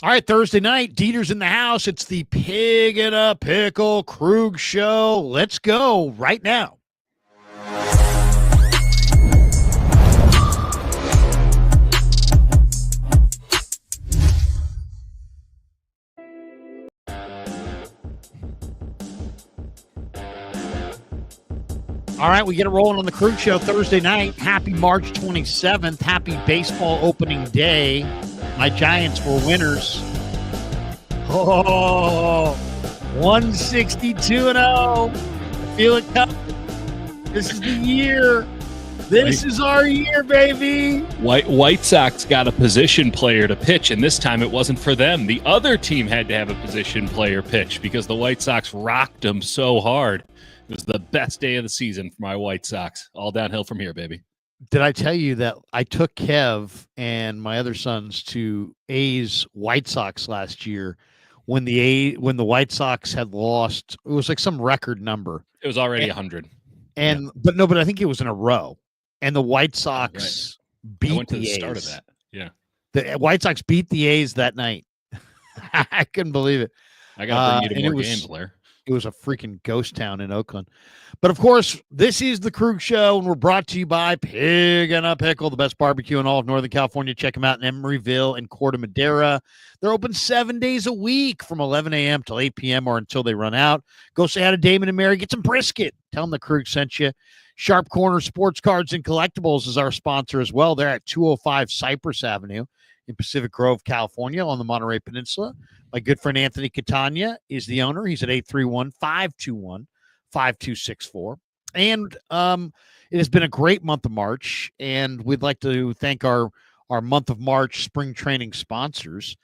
All right, Thursday night, Dieter's in the house. It's the Pig in a Pickle Krueg Show. Let's go right now. All right, we get it rolling on the Krueg Show Thursday night. Happy March 27th. Happy baseball opening day. My Giants were winners. Oh, 162-0. Feel it coming. This is the year. This is our year, baby. White Sox got a position player to pitch, and this time it wasn't for them. The other team had to have a position player pitch because the White Sox rocked them so hard. It was the best day of the season for my White Sox. All downhill from here, baby. Did I tell you that I took Kev and my other sons to A's White Sox last year when the White Sox had lost? It was like some record number. It was already 100. But I think it was in a row. And the White Sox beat I went to the A's. start of that. Yeah. The White Sox beat the A's that night. I couldn't believe it. I got to bring you to more games, Blair. It was a freaking ghost town in Oakland. But, of course, this is the Krueg Show, and we're brought to you by Pig and a Pickle, the best barbecue in all of Northern California. Check them out in Emeryville and Corte Madera. They're open 7 days a week from 11 a.m. till 8 p.m. or until they run out. Go say hi to Damon and Mary. Get some brisket. Tell them the Krueg sent you. Sharp Corner Sports Cards and Collectibles is our sponsor as well. They're at 205 Cypress Avenue in Pacific Grove, California, on the Monterey Peninsula. My good friend Anthony Catania is the owner. He's at 831-521-5264. And it has been a great month of March, and we'd like to thank our month of March spring training sponsors.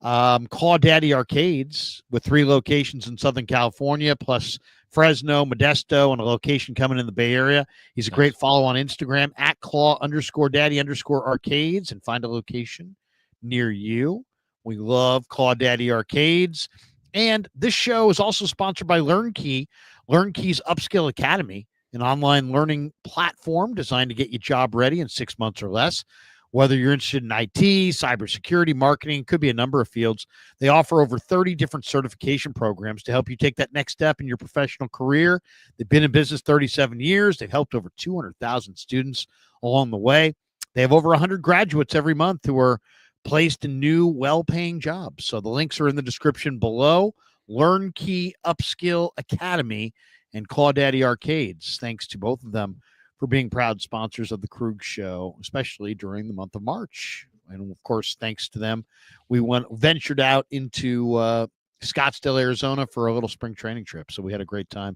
Claw Daddy Arcades with 3 locations in Southern California, plus Fresno, Modesto, and a location coming in the Bay Area. He's a great follow on Instagram at Claw_Daddy_Arcades, and find a location near you. We love Claw Daddy Arcades. And this show is also sponsored by LearnKey, LearnKey's Upskill Academy, an online learning platform designed to get you job ready in 6 months or less. Whether you're interested in IT, cybersecurity, marketing, could be a number of fields. They offer over 30 different certification programs to help you take that next step in your professional career. They've been in business 37 years. They've helped over 200,000 students along the way. They have over 100 graduates every month who are placed in new, well-paying jobs. So the links are in the description below. LearnKey Upskill Academy and Claw Daddy Arcades. Thanks to both of them for being proud sponsors of the Krueg Show, especially during the month of March. And, of course, thanks to them, we ventured out into Scottsdale, Arizona for a little spring training trip. So we had a great time,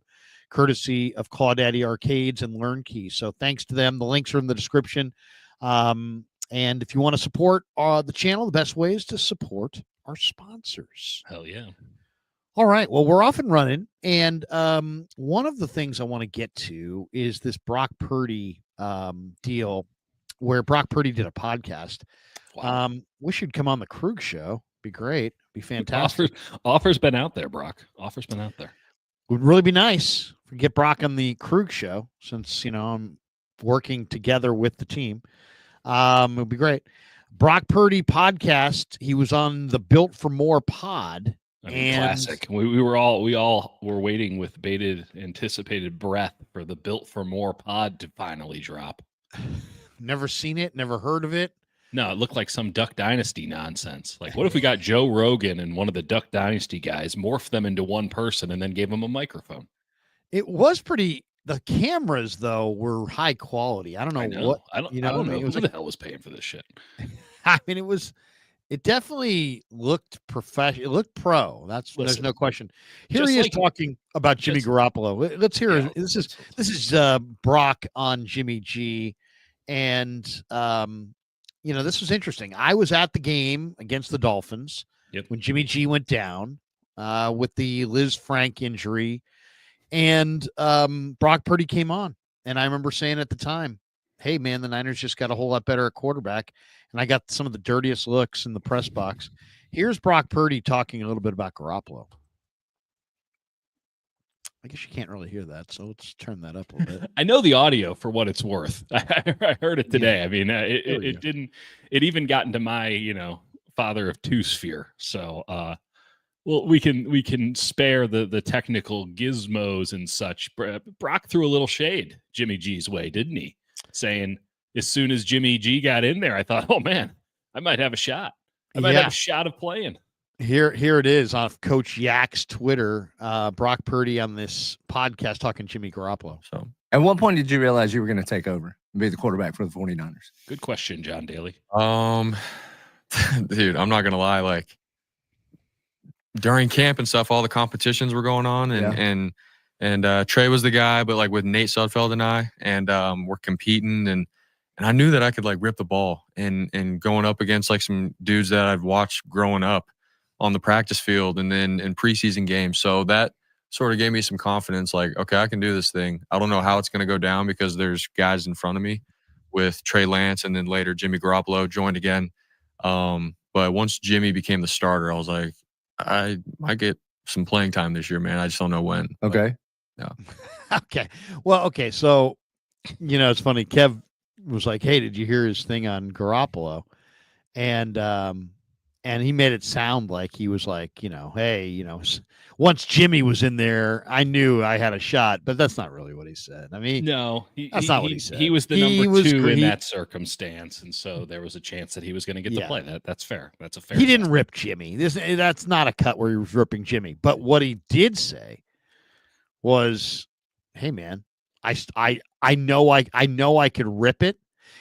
courtesy of Claw Daddy Arcades and LearnKey. So thanks to them. The links are in the description. And if you want to support the channel, the best way is to support our sponsors. Hell yeah. All right. Well, we're off and running. And one of the things I want to get to is this Brock Purdy deal where Brock Purdy did a podcast. Wow. Wish you'd come on the Krueg Show. Be great. Be fantastic. Offer's been out there, Brock. Offer's been out there. Would really be nice if we get Brock on the Krueg Show since, I'm working together with the team. It would be great. Brock Purdy podcast. He was on the Built for More pod. Classic. We all were waiting with bated, anticipated breath for the Built for More pod to finally drop. Never seen it, never heard of it. No, it looked like some Duck Dynasty nonsense. Like, what if we got Joe Rogan and one of the Duck Dynasty guys, morphed them into one person, and then gave them a microphone? It was pretty. The cameras, though, were high quality. I don't know what. I don't know who the hell was paying for this shit. I mean, it definitely looked professional. It looked pro. There's no question. Here he is talking about Jimmy Garoppolo. Let's hear it. This is Brock on Jimmy G. And, this was interesting. I was at the game against the Dolphins when Jimmy G went down with the Liz Frank injury. And Brock Purdy came on. And I remember saying at the time, hey, man, the Niners just got a whole lot better at quarterback. And I got some of the dirtiest looks in the press box. Here's Brock Purdy talking a little bit about Garoppolo. I guess you can't really hear that, so let's turn that up a little bit. I know the audio for what it's worth. I heard it today. Yeah. I mean, it even got into my, father of two sphere. So, well, we can spare the technical gizmos and such. Brock threw a little shade Jimmy G's way, didn't he? Saying as soon as Jimmy G got in there, I thought, oh man, I might have a shot. I might have a shot of playing. Here it is on Coach Yak's Twitter. Brock Purdy on this podcast talking Jimmy Garoppolo. So, at what point did you realize you were going to take over and be the quarterback for the 49ers? Good question, John Daly. Dude, I'm not gonna lie. Like during camp and stuff, all the competitions were going on, and Trey was the guy, but like with Nate Sudfeld and I, and we're competing, and I knew that I could like rip the ball, and going up against like some dudes that I've watched growing up on the practice field and then in preseason games. So that sort of gave me some confidence, like, okay, I can do this thing. I don't know how it's going to go down because there's guys in front of me with Trey Lance, and then later Jimmy Garoppolo joined again. But once Jimmy became the starter, I was like, I might get some playing time this year, man. I just don't know when. Okay. But, yeah. Okay. Well, okay. So, it's funny. Kev was like, hey, did you hear his thing on Garoppolo? And he made it sound like he was like, hey, once Jimmy was in there, I knew I had a shot, but that's not really what he said. I mean, no, that's not what he said. He was the number two in that circumstance, and so there was a chance that he was going to get to play. That's fair. That's a fair. He didn't rip Jimmy. That's not a cut where he was ripping Jimmy. But what he did say was, "Hey, man, I know I could rip it."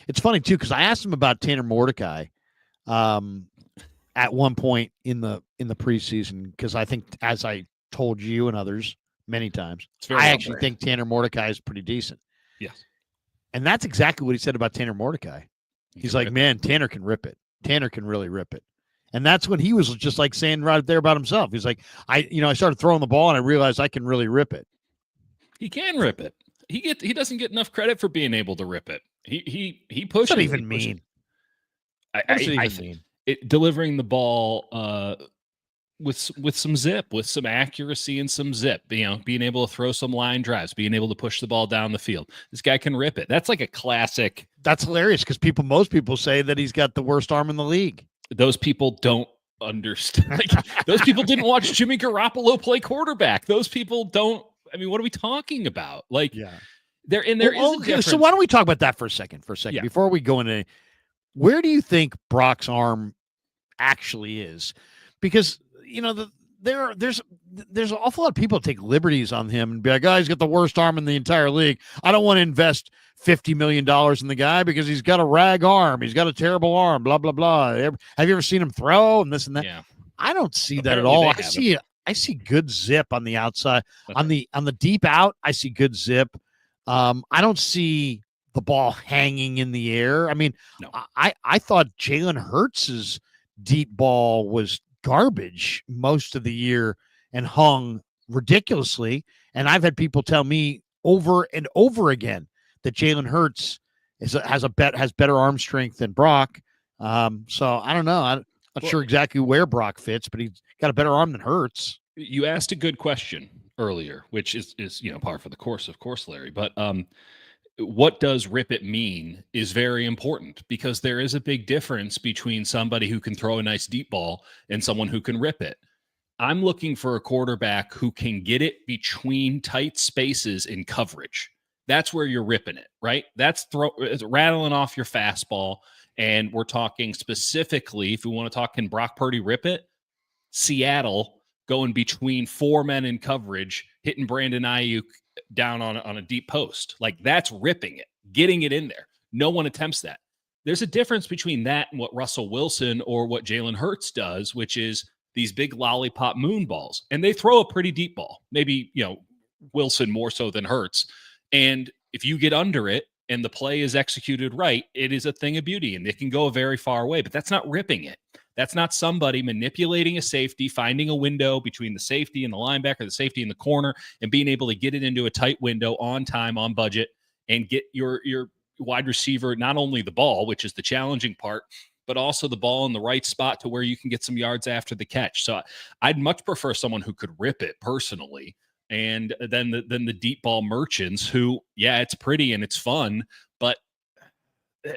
It's funny too because I asked him about Tanner Mordecai. At one point in the preseason, because I think, as I told you and others many times, I actually think Tanner Mordecai is pretty decent. Yes. And that's exactly what he said about Tanner Mordecai. He's like, man, Tanner can rip it. Tanner can really rip it. And that's when he was just like saying right there about himself. He's like, I started throwing the ball and I realized I can really rip it. He can rip it. He doesn't get enough credit for being able to rip it. He pushes. What does that even mean? What does it even mean? Delivering the ball with some zip, with some accuracy and some zip, being able to throw some line drives, being able to push the ball down the field. This guy can rip it. That's like a classic. That's hilarious because most people say that he's got the worst arm in the league. Those people don't understand. Like, those people didn't watch Jimmy Garoppolo play quarterback. Those people don't. I mean, what are we talking about? Like, yeah, there is a difference. So why don't we talk about that for a second? Yeah. Before we go into, where do you think Brock's arm actually is? Because there's an awful lot of people take liberties on him and be like, he's got the worst arm in the entire league. I don't want to invest $50 million in the guy because he's got a rag arm. He's got a terrible arm, blah, blah, blah. Have you ever seen him throw and this and that? Yeah. I don't see that at all. I see good zip on the outside. On the deep out, I see good zip. I don't see the ball hanging in the air. I mean, no. I thought Jalen Hurts's deep ball was garbage most of the year and hung ridiculously. And I've had people tell me over and over again that Jalen Hurts has better arm strength than Brock. So I don't know. I'm not sure exactly where Brock fits, but he's got a better arm than Hurts. You asked a good question earlier, which is par for the course, of course, Larry. But what does rip it mean is very important because there is a big difference between somebody who can throw a nice deep ball and someone who can rip it. I'm looking for a quarterback who can get it between tight spaces in coverage. That's where you're ripping it, right? That's rattling off your fastball. And we're talking specifically, if we want to talk, can Brock Purdy rip it? Seattle going between four men in coverage, hitting Brandon Aiyuk down on a deep post. Like, that's ripping it, getting it in there. No one attempts that. There's a difference between that and what Russell Wilson or what Jalen Hurts does, which is these big lollipop moon balls. And they throw a pretty deep ball. Maybe, Wilson more so than Hurts. And if you get under it and the play is executed right, it is a thing of beauty and it can go a very far away, but that's not ripping it. That's not somebody manipulating a safety, finding a window between the safety and the linebacker, the safety and the corner, and being able to get it into a tight window on time, on budget, and get your wide receiver not only the ball, which is the challenging part, but also the ball in the right spot to where you can get some yards after the catch. So I'd much prefer someone who could rip it personally, and then the deep ball merchants who, yeah, it's pretty and it's fun, but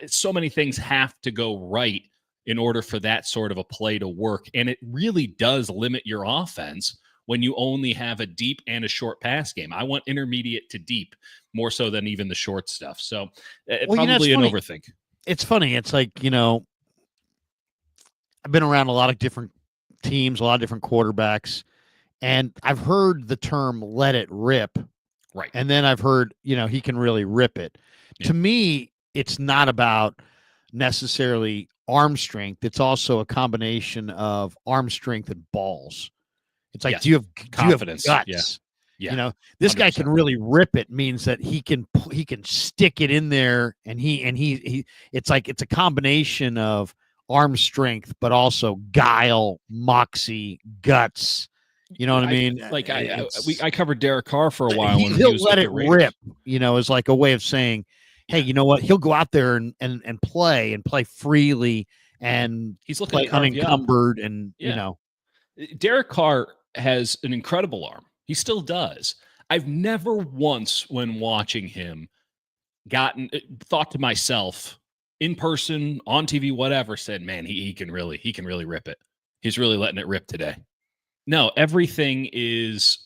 so many things have to go right in order for that sort of a play to work. And it really does limit your offense when you only have a deep and a short pass game. I want intermediate to deep more so than even the short stuff. So probably an overthink. It's funny. It's like, I've been around a lot of different teams, a lot of different quarterbacks, and I've heard the term let it rip. Right. And then I've heard, he can really rip it. Yeah. To me, it's not about necessarily arm strength. It's also a combination of arm strength and balls. It's like, do you have confidence? Do you have guts? Yeah. This 100%. Guy can really rip it, means that he can stick it in there, and he it's like it's a combination of arm strength, but also guile, moxie, guts. You know what I mean? I covered Derek Carr for a while. He'll let it rip, is like a way of saying, hey, you know what? He'll go out there and play freely, and he's looking unencumbered, and Derek Carr has an incredible arm. He still does. I've never once, when watching him, thought to myself, in person, on TV, whatever, said, man, he can really rip it. He's really letting it rip today. No, everything is,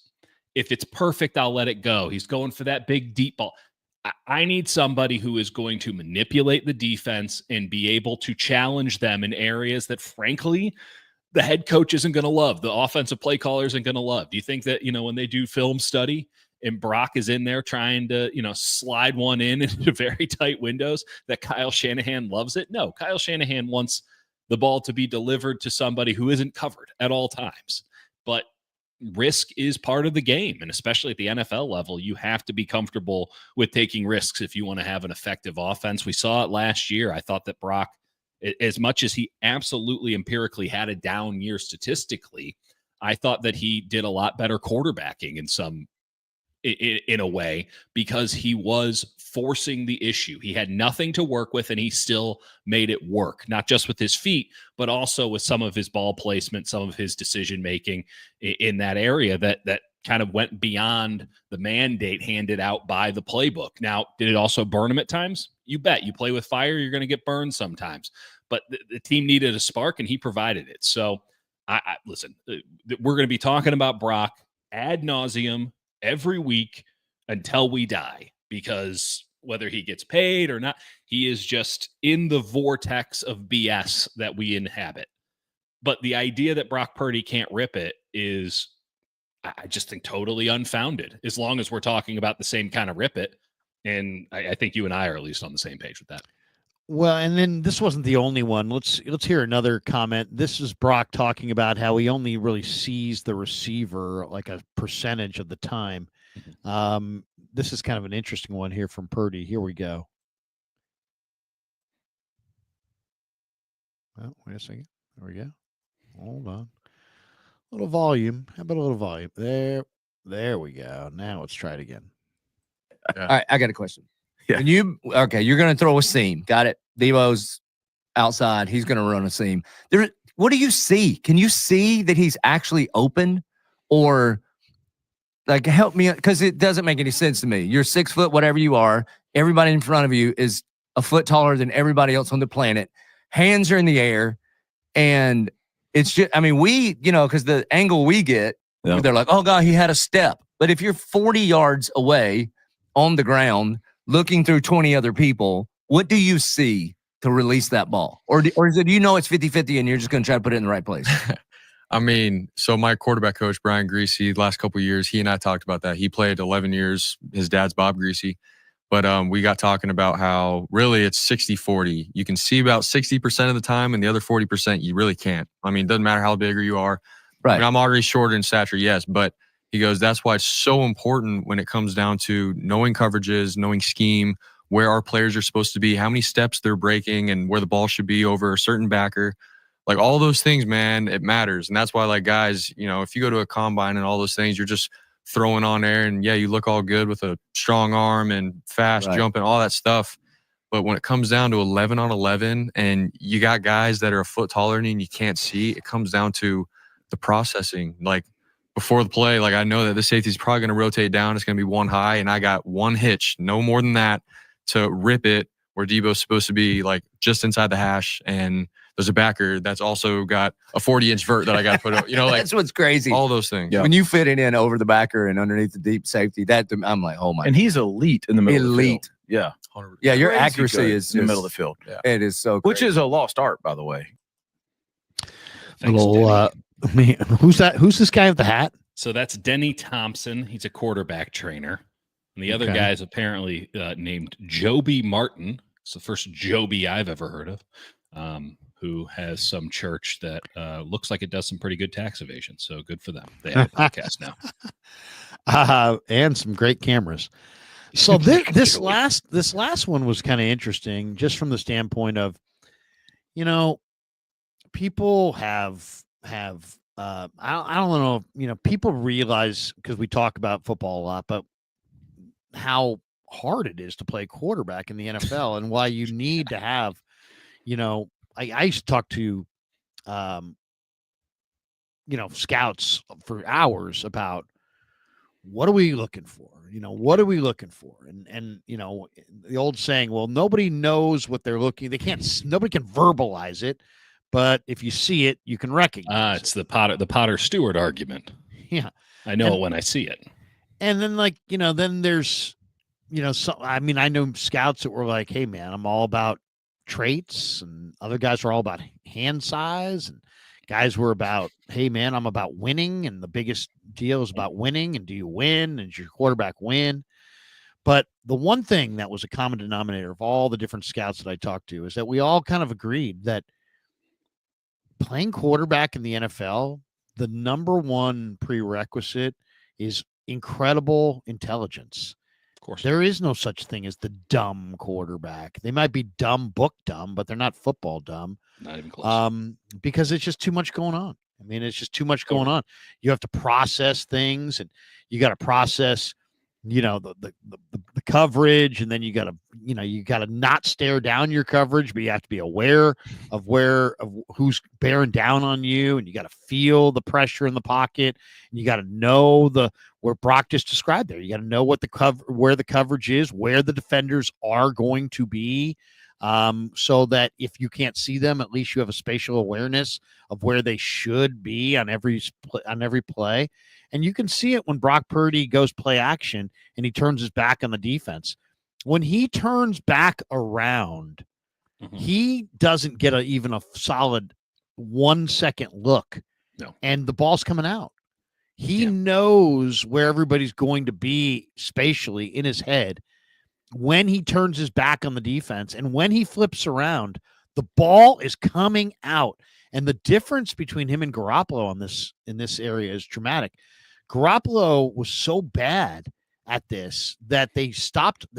if it's perfect, I'll let it go. He's going for that big deep ball. I need somebody who is going to manipulate the defense and be able to challenge them in areas that, frankly, the head coach isn't going to love. The offensive play caller isn't going to love. Do you think that, when they do film study and Brock is in there trying to, slide one into very tight windows, that Kyle Shanahan loves it? No, Kyle Shanahan wants the ball to be delivered to somebody who isn't covered at all times. But risk is part of the game, and especially at the NFL level, you have to be comfortable with taking risks if you want to have an effective offense. We saw it last year. I thought that Brock, as much as he absolutely empirically had a down year statistically, I thought that he did a lot better quarterbacking in a way, because he was forcing the issue. He had nothing to work with, and he still made it work, not just with his feet, but also with some of his ball placement, some of his decision-making in that area that kind of went beyond the mandate handed out by the playbook. Now, did it also burn him at times? You bet. You play with fire, you're going to get burned sometimes. But the team needed a spark, and he provided it. So, listen, we're going to be talking about Brock ad nauseum every week until we die, because whether he gets paid or not, he is just in the vortex of BS that we inhabit. But the idea that Brock Purdy can't rip it is, I just think, totally unfounded, as long as we're talking about the same kind of rip it. And I think you and I are at least on the same page with that. Well, and then this wasn't the only one. Let's hear another comment. This is Brock talking about how he only really sees the receiver like a percentage of the time. This is kind of an interesting one here from Purdy. Here we go. Well, wait a second. There we go. Hold on. A little volume. How about a little volume? There we go. Now let's try it again. Yeah. All right, I got a question. Yeah. When you're going to throw a seam. Got it. Devo's outside. He's going to run a seam. What do you see? Can you see that he's actually open? Or, like, help me, because it doesn't make any sense to me. You're 6 foot, whatever you are. Everybody in front of you is a foot taller than everybody else on the planet. Hands are in the air. And it's just, because the angle we get, they're like, oh, God, he had a step. But if you're 40 yards away on the ground, looking through 20 other people, what do you see to release that ball? Or is it, it's 50-50 and you're just going to try to put it in the right place? So my quarterback coach, Brian Greasy, last couple of years, he and I talked about that. He played 11 years. His dad's Bob Greasy. But we got talking about how really it's 60-40. You can see about 60% of the time, and the other 40% you really can't. It doesn't matter how big you are. Right. I'm already shorter in stature, yes, but he goes, that's why it's so important when it comes down to knowing coverages, knowing scheme, where our players are supposed to be, how many steps they're breaking, and where the ball should be over a certain backer. Like, all those things, man, it matters. And that's why, like, guys, if you go to a combine and all those things, you're just throwing on air, and yeah, you look all good with a strong arm and fast jumping, all that stuff. But when it comes down to 11 on 11 and you got guys that are a foot taller than you and you can't see, it comes down to the processing. Like, before the play, like, I know that the safety is probably going to rotate down. It's going to be one high, and I got one hitch, no more than that, to rip it where Debo's supposed to be, like, just inside the hash. And there's a backer that's also got a 40-inch vert that I got to put up. You know, like that's what's crazy. All those things. When you fit it in over the backer and underneath the deep safety, I'm like, oh my. And he's elite in the middle of the field. Yeah. 100%. Yeah, your Crazy accuracy good is in the just- middle of the field. Yeah. It is so Which crazy. is a lost art, by the way. Thanks, Denny. Who's that? Who's this guy with the hat? So that's Denny Thompson. He's a quarterback trainer. And the other guy is apparently named Joby Martin. It's the first Joby I've ever heard of, who has some church that looks like it does some pretty good tax evasion. So good for them. They have a podcast now. And some great cameras. So this last one was kind of interesting, just from the standpoint of, people have I don't know if, people realize, because we talk about football a lot, but how hard it is to play quarterback in the NFL and why you need to have, I used to talk to, scouts for hours about what are we looking for? What are we looking for? And the old saying, well, nobody knows what they're looking. Nobody can verbalize it, but if you see it, you can recognize it's the Potter Stewart argument. Yeah. I know it when I see it. And then then there's, I know scouts that were like, hey man, I'm all about traits, and other guys were all about hand size, and guys were about, hey man, I'm about winning, and the biggest deal is about winning, and do you win, and does your quarterback win? But the one thing that was a common denominator of all the different scouts that I talked to is that we all kind of agreed that playing quarterback in the NFL, the number one prerequisite is incredible intelligence. Of course. There is no such thing as the dumb quarterback. They might be book dumb, but they're not football dumb. Not even close. Because it's just too much going on. I mean, it's just too much going on. You have to process things, and you got to process, the coverage, and then you got to not stare down your coverage, but you have to be aware of who's bearing down on you, and you got to feel the pressure in the pocket, and you got to know where Brock just described there. You got to know where the coverage is, where the defenders are going to be, so that if you can't see them, at least you have a spatial awareness of where they should be on every play. And you can see it when Brock Purdy goes play action and he turns his back on the defense. When he turns back around, he doesn't get even a solid 1 second look. No. And the ball's coming out. He knows where everybody's going to be spatially in his head when he turns his back on the defense. And when he flips around, the ball is coming out. And the difference between him and Garoppolo in this area is dramatic. Garoppolo was so bad at this that they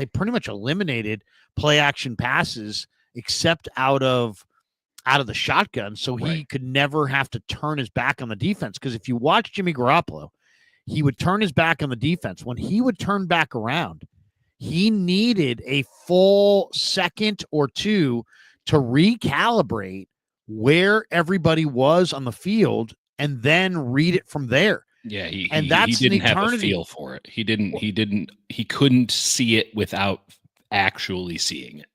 pretty much eliminated play action passes except out of the shotgun. So he could never have to turn his back on the defense. Because if you watch Jimmy Garoppolo, he would turn his back on the defense. When he would turn back around, he needed a full second or two to recalibrate where everybody was on the field and then read it from there. Yeah, he that's didn't have a feel for it. He couldn't see it without actually seeing it.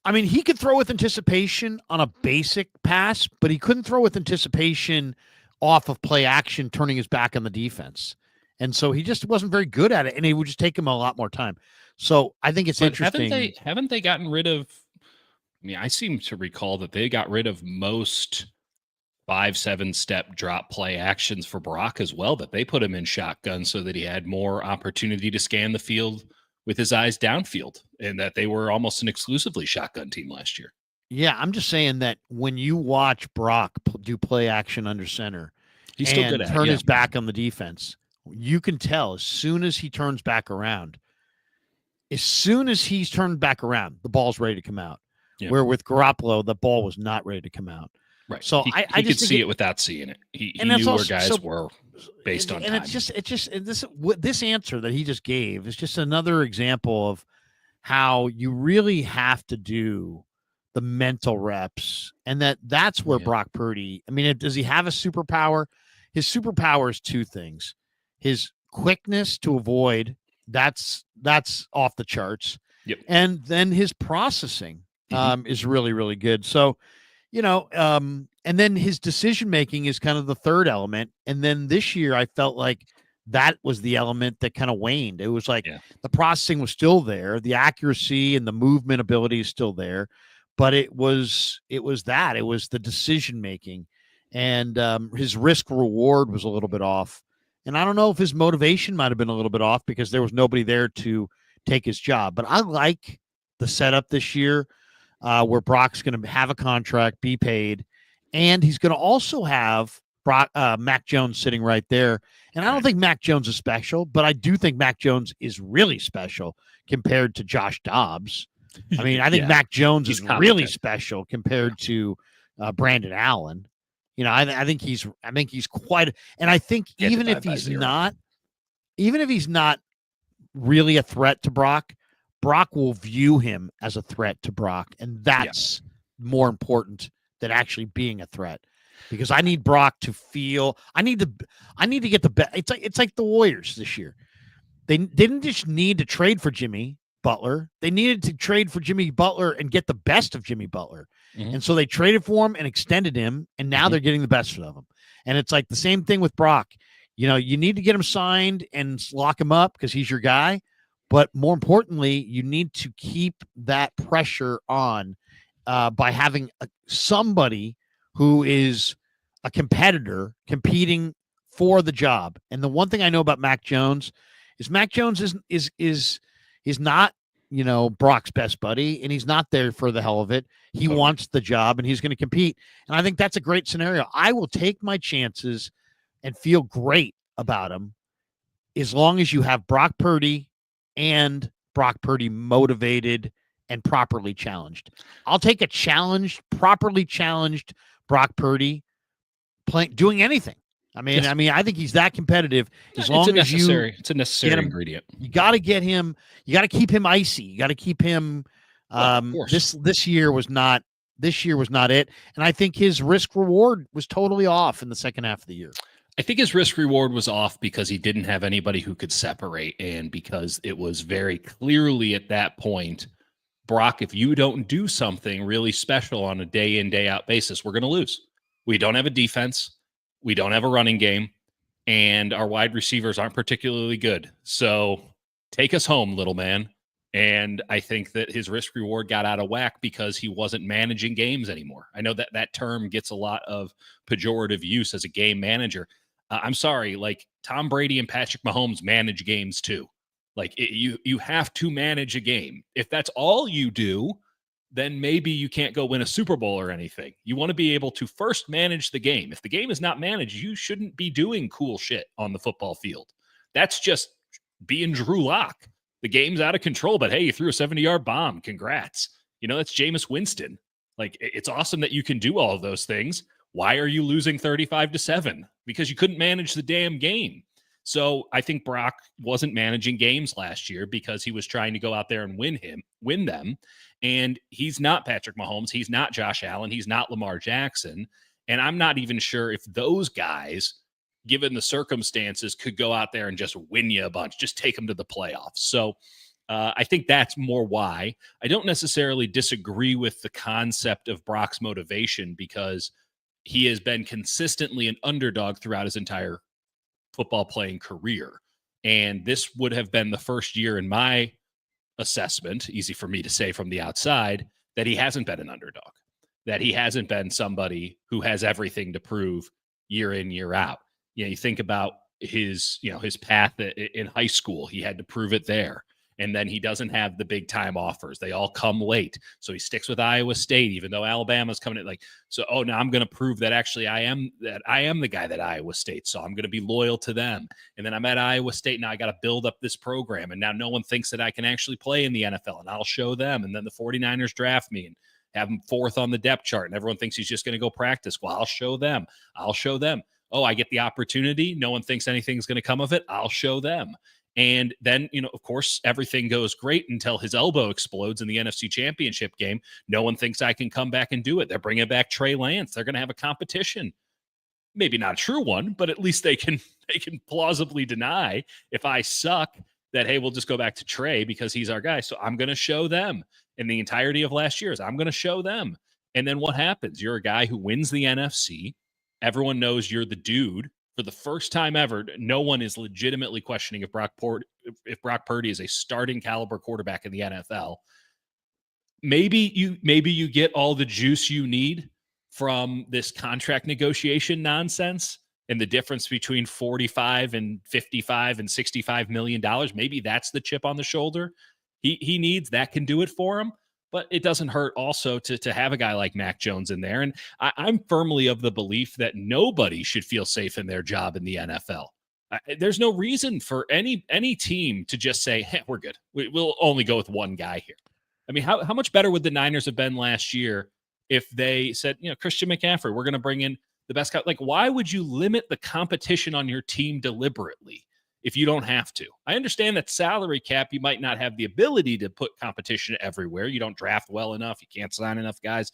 I mean, he could throw with anticipation on a basic pass, but he couldn't throw with anticipation off of play action, turning his back on the defense. And so he just wasn't very good at it, and it would just take him a lot more time. So I think it's interesting. Haven't they gotten rid of? I mean, I seem to recall that they got rid of most 5-7 step drop play actions for Brock as well, that they put him in shotgun so that he had more opportunity to scan the field with his eyes downfield, and that they were almost an exclusively shotgun team last year. Yeah, I'm just saying that when you watch Brock do play action under center, he's still good at turn his back on the defense, you can tell as soon as he turns back around, the ball's ready to come out. Yeah. Where with Garoppolo, the ball was not ready to come out. Right. So I just could see it without seeing it. He knew where guys were based on time. This answer that he just gave is just another example of how you really have to do the mental reps, and that's where Brock Purdy. I mean, does he have a superpower? His superpower is two things: his quickness to avoid. That's off the charts. Yep. And then his processing is really, really good. So, and then his decision making is kind of the third element. And then this year, I felt like that was the element that kind of waned. It was like the processing was still there, the accuracy and the movement ability is still there, but it was the decision making, and his risk reward was a little bit off. And I don't know if his motivation might have been a little bit off because there was nobody there to take his job. But I like the setup this year, where Brock's going to have a contract, be paid, and he's going to also have Mac Jones sitting right there. And I don't think Mac Jones is special, but I do think Mac Jones is really special compared to Josh Dobbs. I mean, I think Mac Jones is really special compared to Brandon Allen. I think he's quite, and I think even if he's not really a threat to Brock will view him as a threat to Brock. And that's more important than actually being a threat, because I need Brock to feel, I need to get the best. It's like the Warriors this year. They didn't just need to trade for Jimmy Butler. They needed to trade for Jimmy Butler and get the best of Jimmy Butler. Mm-hmm. And so they traded for him and extended him, and now they're getting the best of him. And it's like the same thing with Brock. You need to get him signed and lock him up because he's your guy. But more importantly, you need to keep that pressure on by having somebody who is a competitor competing for the job. And the one thing I know about Mac Jones is not, Brock's best buddy, and he's not there for the hell of it. He wants the job, and he's going to compete. And I think that's a great scenario. I will take my chances and feel great about him as long as you have Brock Purdy and Brock Purdy motivated and properly challenged. I'll take a properly challenged Brock Purdy doing anything. I mean, I think he's that competitive. It's a necessary ingredient. You got to get him. You got to keep him icy. You got to keep him. This year was not it, and I think his risk reward was totally off in the second half of the year. I think his risk reward was off because he didn't have anybody who could separate, and because it was very clearly at that point, Brock, if you don't do something really special on a day in, day out basis, we're going to lose. We don't have a defense. We don't have a running game, and our wide receivers aren't particularly good. So take us home, little man. And I think that his risk reward got out of whack because he wasn't managing games anymore. I know that term gets a lot of pejorative use as a game manager. I'm sorry, like Tom Brady and Patrick Mahomes manage games too. Like you have to manage a game. If that's all you do, then maybe you can't go win a Super Bowl or anything. You want to be able to first manage the game. If the game is not managed, you shouldn't be doing cool shit on the football field. That's just being Drew Lock. The game's out of control, but hey, you threw a 70-yard bomb. Congrats. That's Jameis Winston. Like, it's awesome that you can do all of those things. Why are you losing 35-7? Because you couldn't manage the damn game. So I think Brock wasn't managing games last year because he was trying to go out there and win them. And he's not Patrick Mahomes. He's not Josh Allen. He's not Lamar Jackson. And I'm not even sure if those guys, given the circumstances, could go out there and just win you a bunch, just take them to the playoffs. So I think that's more why. I don't necessarily disagree with the concept of Brock's motivation because he has been consistently an underdog throughout his entire football playing career. And this would have been the first year in my assessment, easy for me to say from the outside, that he hasn't been an underdog, that he hasn't been somebody who has everything to prove year in, year out. You think about his path in high school. He had to prove it there. And then he doesn't have the big time offers. They all come late. So he sticks with Iowa State, even though Alabama's coming in now I'm going to prove that actually I am the guy that Iowa State saw. I'm going to be loyal to them. And then I'm at Iowa State. Now I got to build up this program. And now no one thinks that I can actually play in the NFL, and I'll show them. And then the 49ers draft me and have him fourth on the depth chart. And everyone thinks he's just going to go practice. Well, I'll show them. Oh, I get the opportunity. No one thinks anything's going to come of it. I'll show them. And then, of course, everything goes great until his elbow explodes in the NFC Championship game. No one thinks I can come back and do it. They're bringing back Trey Lance. They're going to have a competition. Maybe not a true one, but at least they can plausibly deny if I suck that, hey, we'll just go back to Trey because he's our guy. So I'm going to show them. In the entirety of last year, I'm going to show them. And then what happens? You're a guy who wins the NFC. Everyone knows you're the dude. For the first time ever, no one is legitimately questioning if Brock Purdy is a starting caliber quarterback in the NFL. Maybe you get all the juice you need from this contract negotiation nonsense and the difference between 45 and 55 and $65 million. Maybe that's the chip on the shoulder he needs. That can do it for him. But it doesn't hurt also to have a guy like Mac Jones in there. And I'm firmly of the belief that nobody should feel safe in their job in the NFL. There's no reason for any team to just say, hey, we're good. We'll only go with one guy here. I mean, how much better would the Niners have been last year if they said, Christian McCaffrey, we're going to bring in the best guy? Like, why would you limit the competition on your team deliberately if you don't have to? I understand that salary cap, you might not have the ability to put competition everywhere. You don't draft well enough. You can't sign enough guys.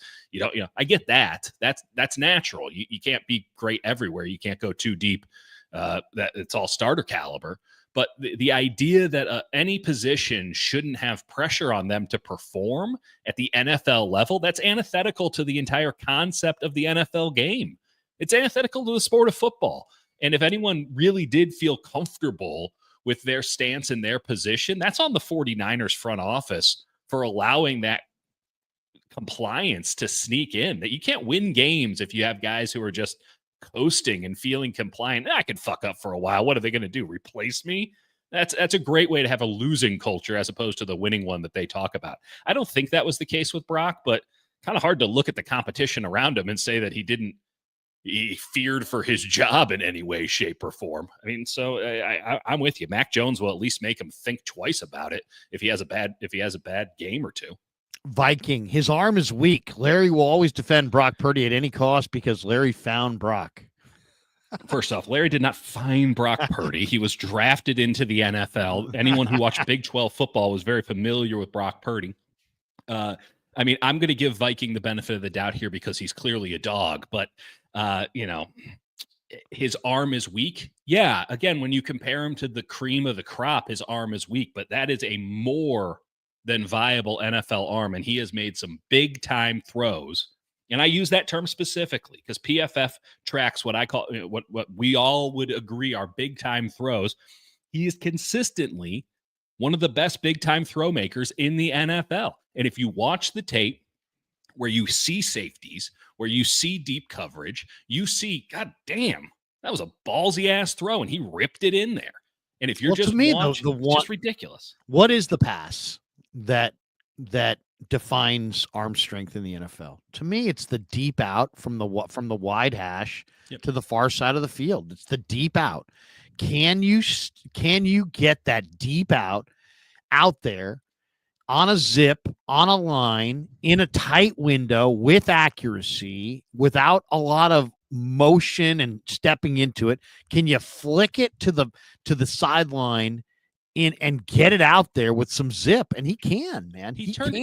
I get that. That's natural. You can't be great everywhere. You can't go too deep. That it's all starter caliber. But the idea that any position shouldn't have pressure on them to perform at the NFL level, that's antithetical to the entire concept of the NFL game. It's antithetical to the sport of football. And if anyone really did feel comfortable with their stance and their position, that's on the 49ers front office for allowing that compliance to sneak in. That you can't win games if you have guys who are just coasting and feeling compliant. I could fuck up for a while. What are they going to do? Replace me? That's a great way to have a losing culture as opposed to the winning one that they talk about. I don't think that was the case with Brock, but kind of hard to look at the competition around him and say that he feared for his job in any way, shape, or form. I mean, so I'm with you. Mac Jones will at least make him think twice about it if he has a bad game or two. Viking, his arm is weak. Larry will always defend Brock Purdy at any cost because Larry found Brock. First off, Larry did not find Brock Purdy. He was drafted into the NFL. Anyone who watched Big 12 football was very familiar with Brock Purdy. I mean, I'm going to give Viking the benefit of the doubt here because he's clearly a dog, but his arm is weak. Yeah, again, when you compare him to the cream of the crop, his arm is weak, but that is a more than viable NFL arm, and he has made some big time throws. And I use that term specifically because PFF tracks what I call what we all would agree are big time throws. He is consistently one of the best big time throw makers in the NFL. And if you watch the tape where you see safeties, where you see deep coverage, you see, God damn, that was a ballsy ass throw, and he ripped it in there. And if you're just watching, it's just ridiculous. What is the pass that defines arm strength in the NFL? To me, it's the deep out from the wide hash to the far side of the field. It's the deep out. Can you get that deep out there on a zip, on a line, in a tight window with accuracy, without a lot of motion and stepping into it? Can you flick it to the sideline and get it out there with some zip? And he can, man. He turned.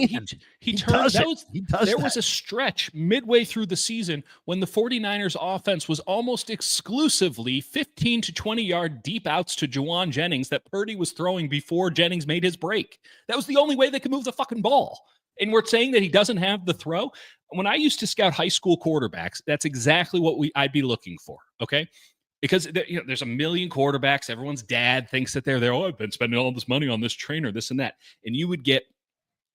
There was a stretch midway through the season when the 49ers offense was almost exclusively 15 to 20 yard deep outs to Juwan Jennings that Purdy was throwing before Jennings made his break. That was the only way they could move the fucking ball. And we're saying that he doesn't have the throw. When I used to scout high school quarterbacks, that's exactly what I'd be looking for. Okay. Because there's a million quarterbacks. Everyone's dad thinks that they're there. Oh, I've been spending all this money on this trainer, this and that. And you would get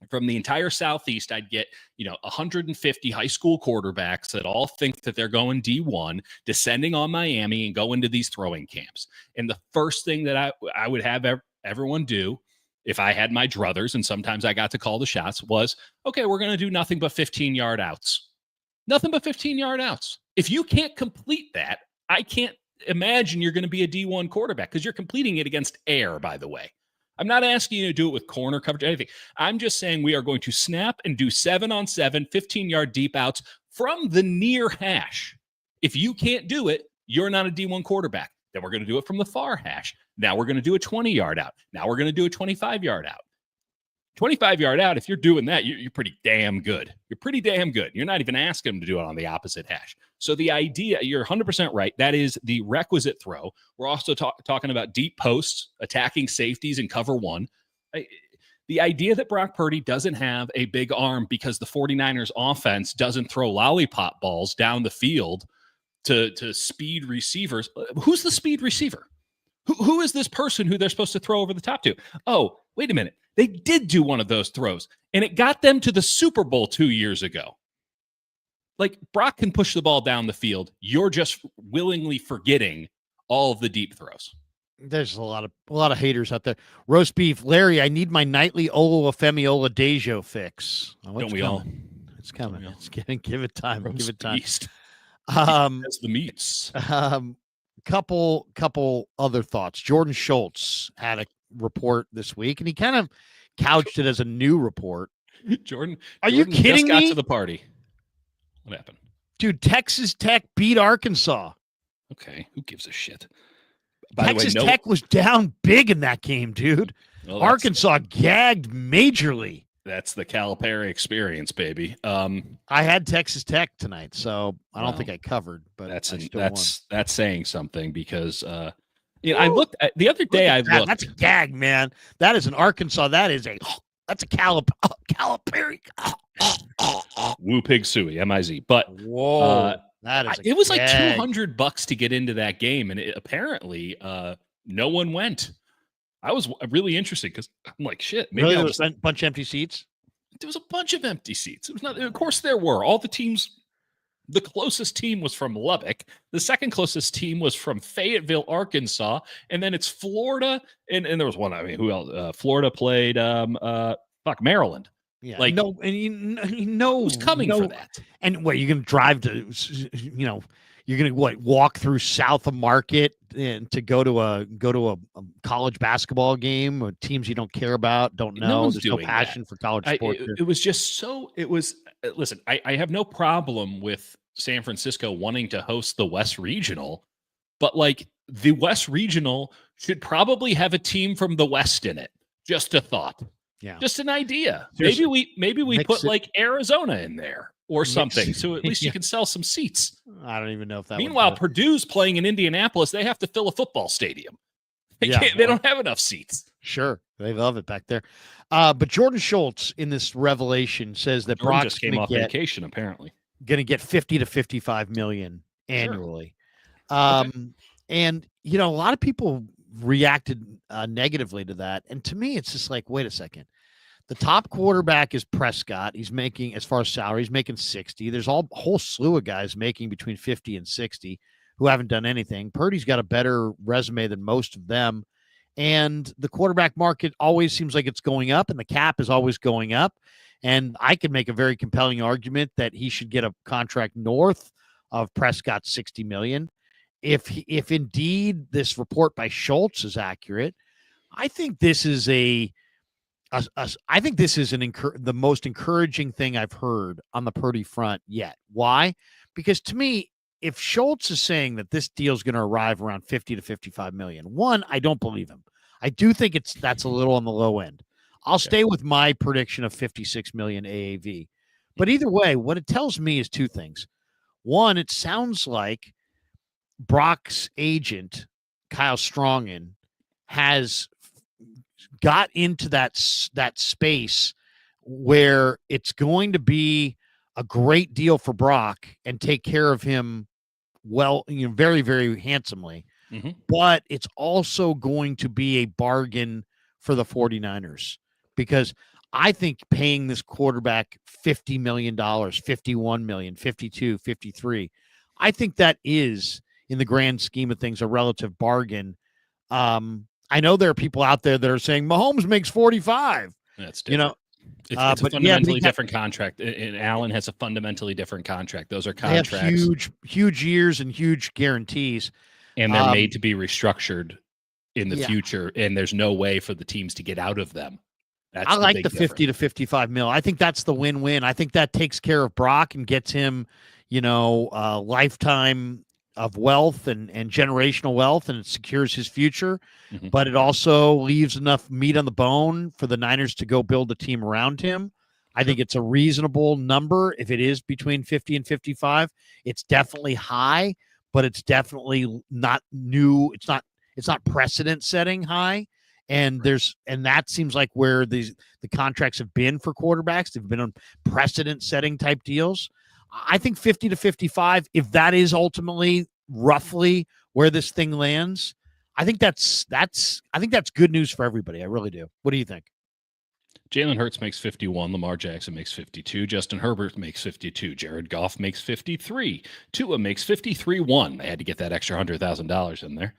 from the entire Southeast, I'd get 150 high school quarterbacks that all think that they're going D1, descending on Miami and go into these throwing camps. And the first thing that I would have everyone do, if I had my druthers, and sometimes I got to call the shots, was, okay, we're going to do nothing but 15-yard outs. Nothing but 15-yard outs. If you can't complete that, I can't imagine you're going to be a D1 quarterback because you're completing it against air, by the way. I'm not asking you to do it with corner coverage or anything. I'm just saying we are going to snap and do 7-on-7, 15-yard deep outs from the near hash. If you can't do it, you're not a D1 quarterback. Then we're going to do it from the far hash. Now we're going to do a 20-yard out. Now we're going to do a 25-yard out. 25-yard out, if you're doing that, you're pretty damn good. You're pretty damn good. You're not even asking them to do it on the opposite hash. So the idea, you're 100% right. That is the requisite throw. We're also talking about deep posts, attacking safeties in cover one. the idea that Brock Purdy doesn't have a big arm because the 49ers offense doesn't throw lollipop balls down the field to speed receivers. Who's the speed receiver? Who is this person who they're supposed to throw over the top to? Oh, wait a minute. They did do one of those throws, and it got them to the Super Bowl 2 years ago. Like, Brock can push the ball down the field. You're just willingly forgetting all of the deep throws. There's a lot of haters out there. Roast beef, Larry. I need my nightly Olafemi Oladejo fix. Oh, Don't we all? It's coming. It's getting. Give it time. Roast give it time. Beast. That's the meats. Couple other thoughts. Jordan Schultz had a report this week, and he kind of couched it as a new report. Jordan, you kidding just got me? to the party. What happened? Dude, Texas Tech beat Arkansas. Okay, who gives a shit? Texas Tech was down big in that game, dude. Well, Arkansas gagged majorly. That's the Calipari experience, baby. I had Texas Tech tonight, so I don't think I covered, but that's saying something because I looked at, the other day. That's a gag, man. That is an Arkansas. That's a Calipari. Woo pig suey, M-I-Z. But whoa, that is it was like $200 to get into that game, and apparently no one went. I was really interested because I'm like, shit. Maybe really? There was a bunch of empty seats. There was a bunch of empty seats. It was not. Of course, there were. All the teams. The closest team was from Lubbock. The second closest team was from Fayetteville, Arkansas, and then it's Florida. And there was one. I mean, who else? Florida played. Maryland. Yeah, like no, and you know who's coming for that. And what, you're going to drive to? You're going to walk through South of Market and to go to a college basketball game with teams you don't care about, don't know. There's no passion for college sports. It was just so. It was. Listen, I have no problem with San Francisco wanting to host the West Regional, but like the West Regional should probably have a team from the West in it. Just a thought. Yeah, just an idea. Seriously. Maybe we put like Arizona in there or something, so at least you can sell some seats. I don't even know if that. Meanwhile, Purdue's playing in Indianapolis. They have to fill a football stadium. They don't have enough seats. Sure, they love it back there. But Jordan Schultz in this revelation says that Brock just came off vacation, apparently. Going to get 50 to 55 million annually. Sure. And a lot of people reacted negatively to that, and to me, it's just like, wait a second. The top quarterback is Prescott. He's making, as far as salary, he's making 60. There's a whole slew of guys making between 50 and 60 who haven't done anything. Purdy's got a better resume than most of them. And the quarterback market always seems like it's going up, and the cap is always going up. And I could make a very compelling argument that he should get a contract north of Prescott's $60 million. If indeed this report by Schultz is accurate, I think this is the most encouraging thing I've heard on the Purdy front yet. Why? Because to me, if Schultz is saying that this deal is going to arrive around 50 to 55 million, one, I don't believe him. I do think that's a little on the low end. I'll stay with my prediction of 56 million AAV. But either way, what it tells me is two things. One, it sounds like Brock's agent, Kyle Strongen, has got into that space where it's going to be a great deal for Brock and take care of him well, very, very handsomely. Mm-hmm. But it's also going to be a bargain for the 49ers, because I think paying this quarterback $50 million, $51 million, $52, $53, I think that is, in the grand scheme of things, a relative bargain. I know there are people out there that are saying Mahomes makes 45. That's different. It's a fundamentally different contract, and Allen has a fundamentally different contract. Those are contracts. They have huge years and huge guarantees. And they're made to be restructured in the future, and there's no way for the teams to get out of them. I like the 50 to 55 mil. I think that's the win-win. I think that takes care of Brock and gets him, a lifetime of wealth and generational wealth, and it secures his future. Mm-hmm. But it also leaves enough meat on the bone for the Niners to go build a team around him. I think it's a reasonable number. If it is between 50 and 55, it's definitely high, but it's definitely not new. It's not precedent setting high. And that seems like where the contracts have been for quarterbacks. They've been on precedent-setting type deals. I think 50 to 55, if that is ultimately roughly where this thing lands, I think that's good news for everybody. I really do. What do you think? Jalen Hurts makes 51. Lamar Jackson makes 52. Justin Herbert makes 52. Jared Goff makes 53. Tua makes 53-1. They had to get that extra $100,000 in there.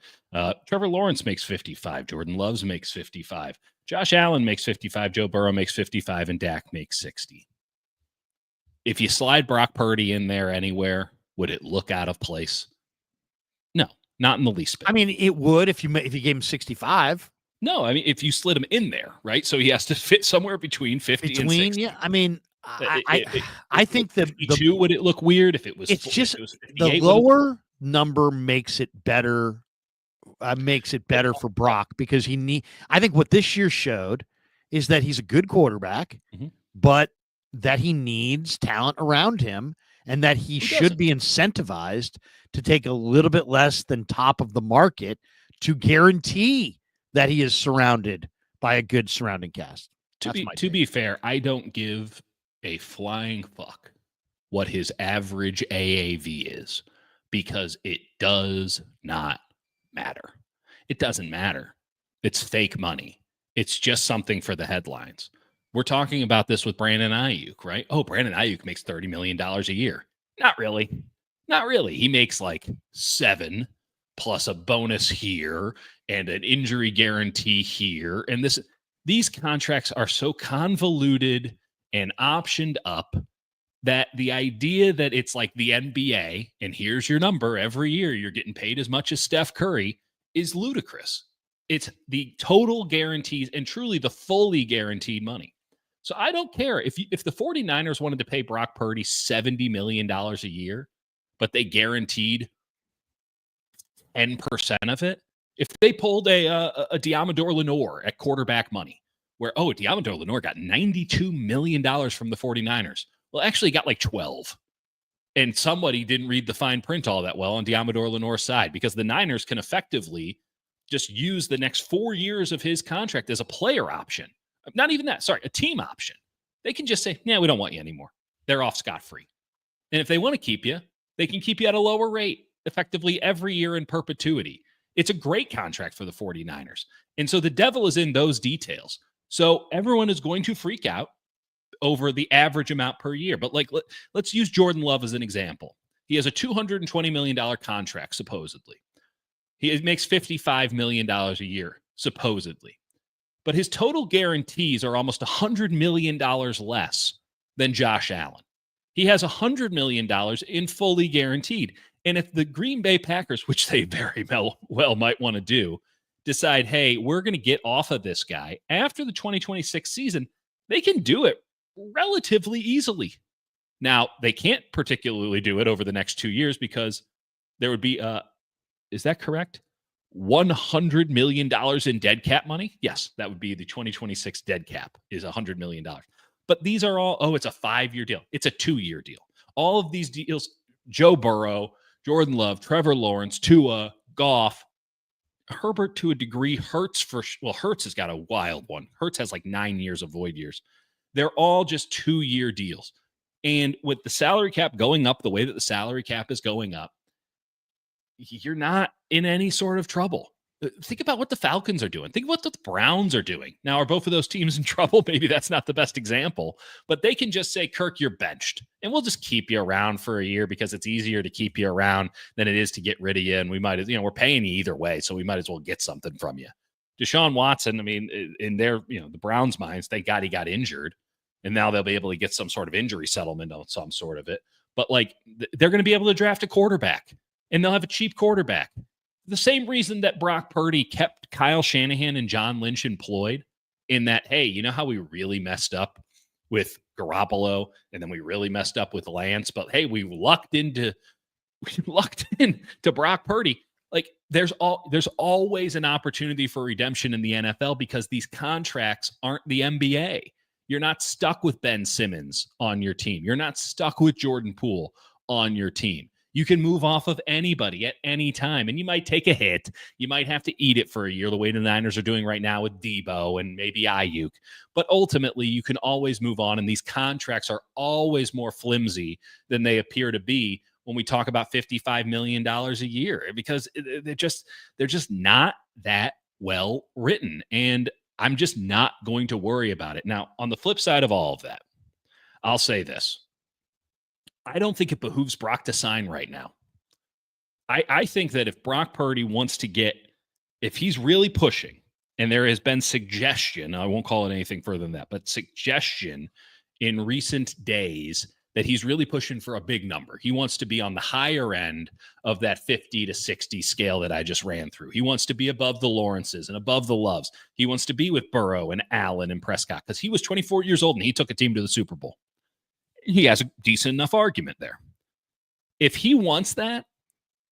Trevor Lawrence makes 55. Jordan Loves makes 55. Josh Allen makes 55. Joe Burrow makes 55. And Dak makes 60. If you slide Brock Purdy in there anywhere, would it look out of place? No, not in the least bit. I mean, it would if you gave him 65. No, I mean, if you slid him in there, right? So he has to fit somewhere between 50 and 60. Yeah, I mean, I think the 52, would it look weird if it was? It's just the lower number makes it better. For Brock because I think what this year showed is that he's a good quarterback, but that he needs talent around him and that he should be incentivized to take a little bit less than top of the market to guarantee that he is surrounded by a good surrounding cast. To be fair, I don't give a flying fuck what his average AAV is because it does not matter. It doesn't matter. It's fake money. It's just something for the headlines. We're talking about this with Brandon Aiyuk, right? Oh, Brandon Aiyuk makes $30 million a year. Not really. Not really. He makes like 7 plus a bonus here and an injury guarantee here. And these contracts are so convoluted and optioned up that the idea that it's like the NBA and here's your number every year, you're getting paid as much as Steph Curry is ludicrous. It's the total guarantees and truly the fully guaranteed money. So I don't care if the 49ers wanted to pay Brock Purdy $70 million a year, but they guaranteed 10% of it. If they pulled a Diamador Lenore at quarterback money, where, Diamador Lenore got $92 million from the 49ers. Well, actually got like 12. And somebody didn't read the fine print all that well on Diamador Lenore's side because the Niners can effectively just use the next 4 years of his contract as a player option. Not even that. Sorry, a team option. They can just say, we don't want you anymore. They're off scot-free. And if they want to keep you, they can keep you at a lower rate effectively every year in perpetuity. It's a great contract for the 49ers. And so the devil is in those details. So everyone is going to freak out over the average amount per year. But let's use Jordan Love as an example. He has a $220 million contract, supposedly. He makes $55 million a year, supposedly. But his total guarantees are almost $100 million less than Josh Allen. He has $100 million in fully guaranteed. And if the Green Bay Packers, which they very well might want to do, decide, hey, we're going to get off of this guy after the 2026 season, they can do it relatively easily. Now, they can't particularly do it over the next 2 years because there would be, is that correct? $100 million in dead cap money? Yes, that would be the 2026 dead cap is $100 million. But these are all, it's a 5-year deal. It's a 2-year deal. All of these deals, Joe Burrow, Jordan Love, Trevor Lawrence, Tua, Goff, Herbert to a degree, Hurts has got a wild one. Hurts has like 9 years of void years. They're all just 2-year deals. And with the salary cap going up the way that the salary cap is going up, you're not in any sort of trouble. Think about what the Falcons are doing. Think about what the Browns are doing. Now, are both of those teams in trouble? Maybe that's not the best example, but they can just say, Kirk, you're benched, and we'll just keep you around for a year because it's easier to keep you around than it is to get rid of you. And we might, we're paying you either way, so we might as well get something from you. Deshaun Watson, I mean, in their, the Browns' minds, thank God he got injured, and now they'll be able to get some sort of injury settlement on some sort of it. But they're going to be able to draft a quarterback, and they'll have a cheap quarterback. The same reason that Brock Purdy kept Kyle Shanahan and John Lynch employed in that, hey, you know how we really messed up with Garoppolo and then we really messed up with Lance, but hey, we lucked into Brock Purdy. There's always an opportunity for redemption in the NFL because these contracts aren't the NBA. You're not stuck with Ben Simmons on your team. You're not stuck with Jordan Poole on your team. You can move off of anybody at any time, and you might take a hit. You might have to eat it for a year, the way the Niners are doing right now with Debo and maybe Aiyuk. But ultimately, you can always move on, and these contracts are always more flimsy than they appear to be when we talk about $55 million a year, because they're just not that well written, and I'm just not going to worry about it. Now, on the flip side of all of that, I'll say this. I don't think it behooves Brock to sign right now. I think that if Brock Purdy wants to if he's really pushing, and there has been suggestion, I won't call it anything further than that, but suggestion in recent days that he's really pushing for a big number. He wants to be on the higher end of that 50 to 60 scale that I just ran through. He wants to be above the Lawrences and above the Loves. He wants to be with Burrow and Allen and Prescott because he was 24 years old and he took a team to the Super Bowl. He has a decent enough argument there. If he wants that,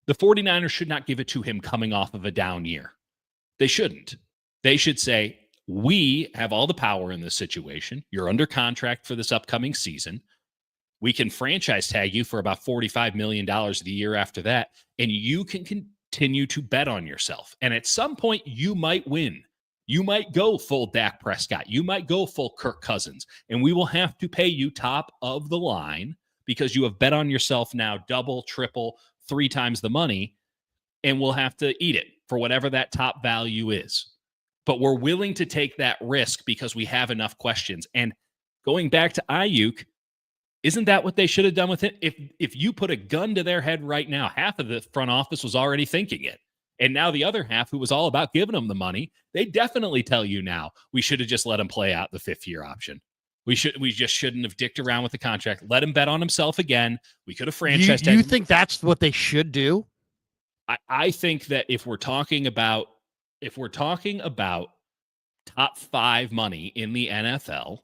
the 49ers should not give it to him coming off of a down year. They shouldn't. They should say, we have all the power in this situation. You're under contract for this upcoming season. We can franchise tag you for about $45 million the year after that, and you can continue to bet on yourself. And at some point, you might win. You might go full Dak Prescott. You might go full Kirk Cousins. And we will have to pay you top of the line because you have bet on yourself now double, triple, 3 times the money. And we'll have to eat it for whatever that top value is. But we're willing to take that risk because we have enough questions. And going back to Aiyuk, isn't that what they should have done with it? If you put a gun to their head right now, half of the front office was already thinking it. And now the other half, who was all about giving them the money, they definitely tell you now, we should have just let him play out the 5th-year option. We just shouldn't have dicked around with the contract. Let him bet on himself again. We could have franchised him. You think that's what they should do? I think that if we're talking about top 5 money in the NFL,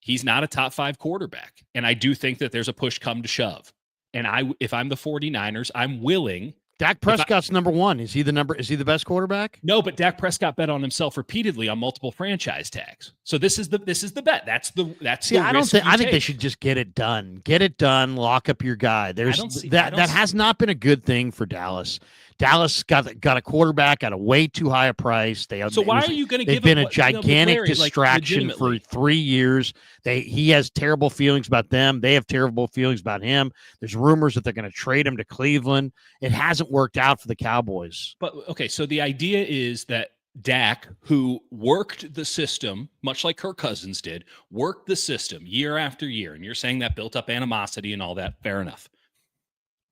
he's not a top 5 quarterback. And I do think that there's a push come to shove. And if I'm the 49ers, I'm willing. Dak Prescott's number 1. Is he the best quarterback? No, but Dak Prescott bet on himself repeatedly on multiple franchise tags. So this is the bet. That's the I think they should just get it done. Get it done. Lock up your guy. That has not been a good thing for Dallas. Dallas got a quarterback at a way too high a price. So why are you going to give him? They've been a gigantic distraction for 3 years. He has terrible feelings about them. They have terrible feelings about him. There's rumors that they're going to trade him to Cleveland. It hasn't worked out for the Cowboys. But okay, so the idea is that Dak, who worked the system, much like Kirk Cousins did, worked the system year after year, and you're saying that built up animosity and all that. Fair enough.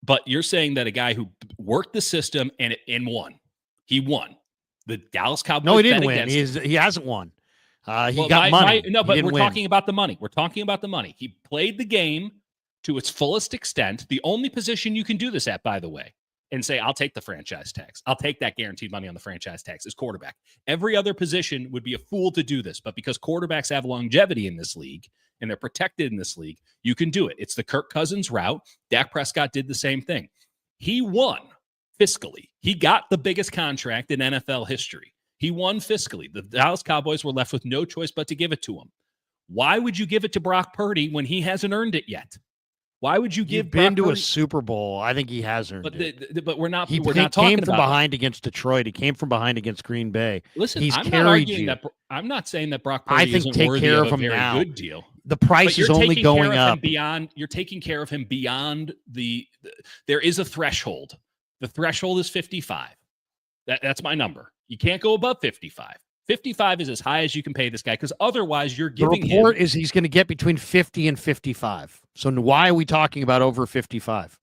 But you're saying that a guy who worked the system and won. He won. The Dallas Cowboys. No, he didn't win. He hasn't won. He got money. But we're talking about the money. We're talking about the money. He played the game to its fullest extent. The only position you can do this at, by the way, and say, I'll take the franchise tax. I'll take that guaranteed money on the franchise tax is quarterback. Every other position would be a fool to do this. But because quarterbacks have longevity in this league, and they're protected in this league, you can do it. It's the Kirk Cousins route. Dak Prescott did the same thing. He won fiscally. He got the biggest contract in NFL history. He won fiscally. The Dallas Cowboys were left with no choice but to give it to him. Why would you give it to Brock Purdy when he hasn't earned it yet? Why would you give Brock Purdy to a Purdy? Super Bowl? I think he has earned it. But we're not. He we're not talking came from about behind against Detroit. He came from behind against Green Bay. Listen, he's I'm carried not arguing you. that. I'm not saying that Brock Purdy isn't take worthy care of of a him very now. good deal. The price is only going up. You're taking care of him beyond there is a threshold. The threshold is 55. That's my number. You can't go above 55. 55 is as high as you can pay this guy because otherwise you're giving him. The report is he's going to get between 50 and 55. So why are we talking about over 55?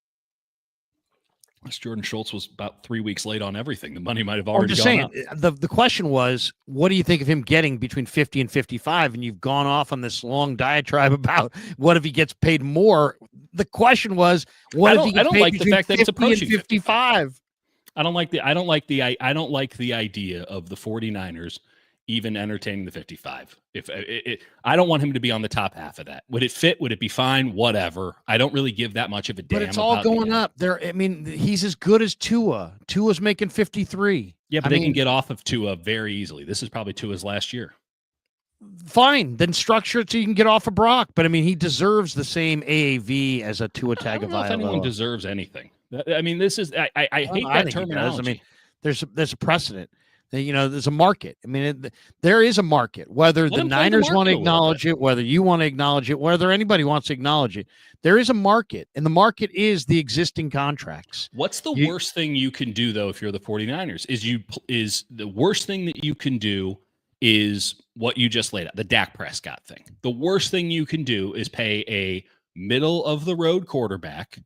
Jordan Schultz was about 3 weeks late on everything. The money might have already I'm just gone saying, up. The question was, what do you think of him getting between 50 and 55? And you've gone off on this long diatribe about what if he gets paid more. The question was, what if he gets paid between 50 and 55? I don't like the idea of the 49ers even entertaining the 55. I don't want him to be on the top half of that. Would it fit? Would it be fine? Whatever. I don't really give that much of a damn. But it's all going up there. I mean, he's as good as Tua. Tua's making 53. Yeah, but they can get off of Tua very easily. This is probably Tua's last year. fine. Then structure it so you can get off of Brock. But I mean, he deserves the same AAV as a Tua Tagovailoa. I don't know if anyone deserves anything. I mean, this is I hate that terminology. I mean, there's a precedent. There's a market. I mean, there is a market. Whether the Niners want to acknowledge it, whether you want to acknowledge it, whether anybody wants to acknowledge it, there is a market, and the market is the existing contracts. What's the worst thing you can do, though, if you're the 49ers? Is the worst thing that you can do is what you just laid out, the Dak Prescott thing. The worst thing you can do is pay a middle-of-the-road quarterback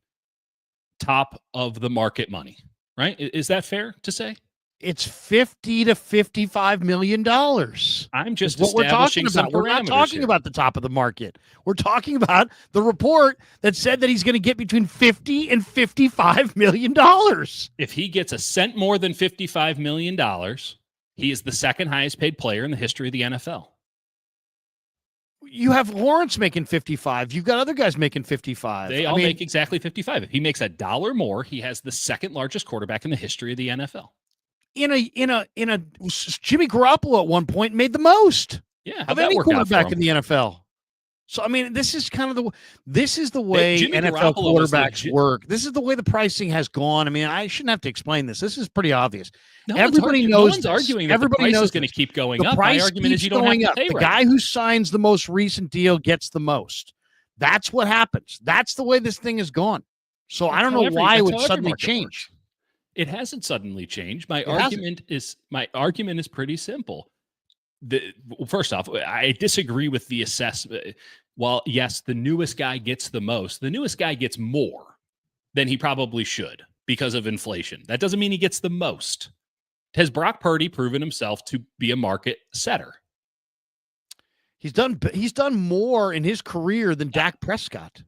top of the market money, right? Is that fair to say? It's $50 to $55 million. I'm just what we're talking about. We're not talking about the top of the market. We're talking about the report that said that he's going to get between $50 and $55 million. If he gets a cent more than $55 million, he is the second highest paid player in the history of the NFL. You have Lawrence making 55. You've got other guys making 55. They all make exactly 55. If he makes $1 more, he has the second largest quarterback in the history of the NFL. In a Jimmy Garoppolo at one point made the most of any quarterback in the NFL. So I mean, this is the way NFL quarterbacks work. This is the way the pricing has gone. I mean, I shouldn't have to explain this. This is pretty obvious. Everybody knows. No one's arguing that everybody the price is going to keep going up. My argument is you don't have to pay. The guy who signs the most recent deal gets the most. That's what happens. That's the way this thing has gone. So I don't know why it would suddenly change. It hasn't suddenly changed. My argument is pretty simple. First off, I disagree with the assessment. While yes, the newest guy gets the most, the newest guy gets more than he probably should because of inflation. That doesn't mean he gets the most. Has Brock Purdy proven himself to be a market setter? He's done more in his career than Dak Prescott.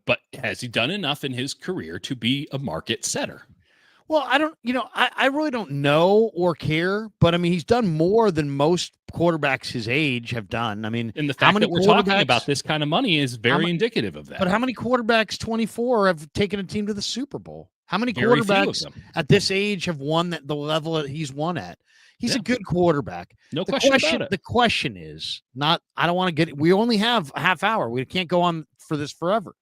But has he done enough in his career to be a market setter? Well, I really don't know or care, but I mean, he's done more than most quarterbacks his age have done. I mean, and the fact that we're talking about this kind of money is very indicative of that. But how many quarterbacks, 24, have taken a team to the Super Bowl? How many quarterbacks at this age have won the level that he's won at? He's a good quarterback. No question about it. The question is not, I don't want to get, we only have a half hour. We can't go on for this forever.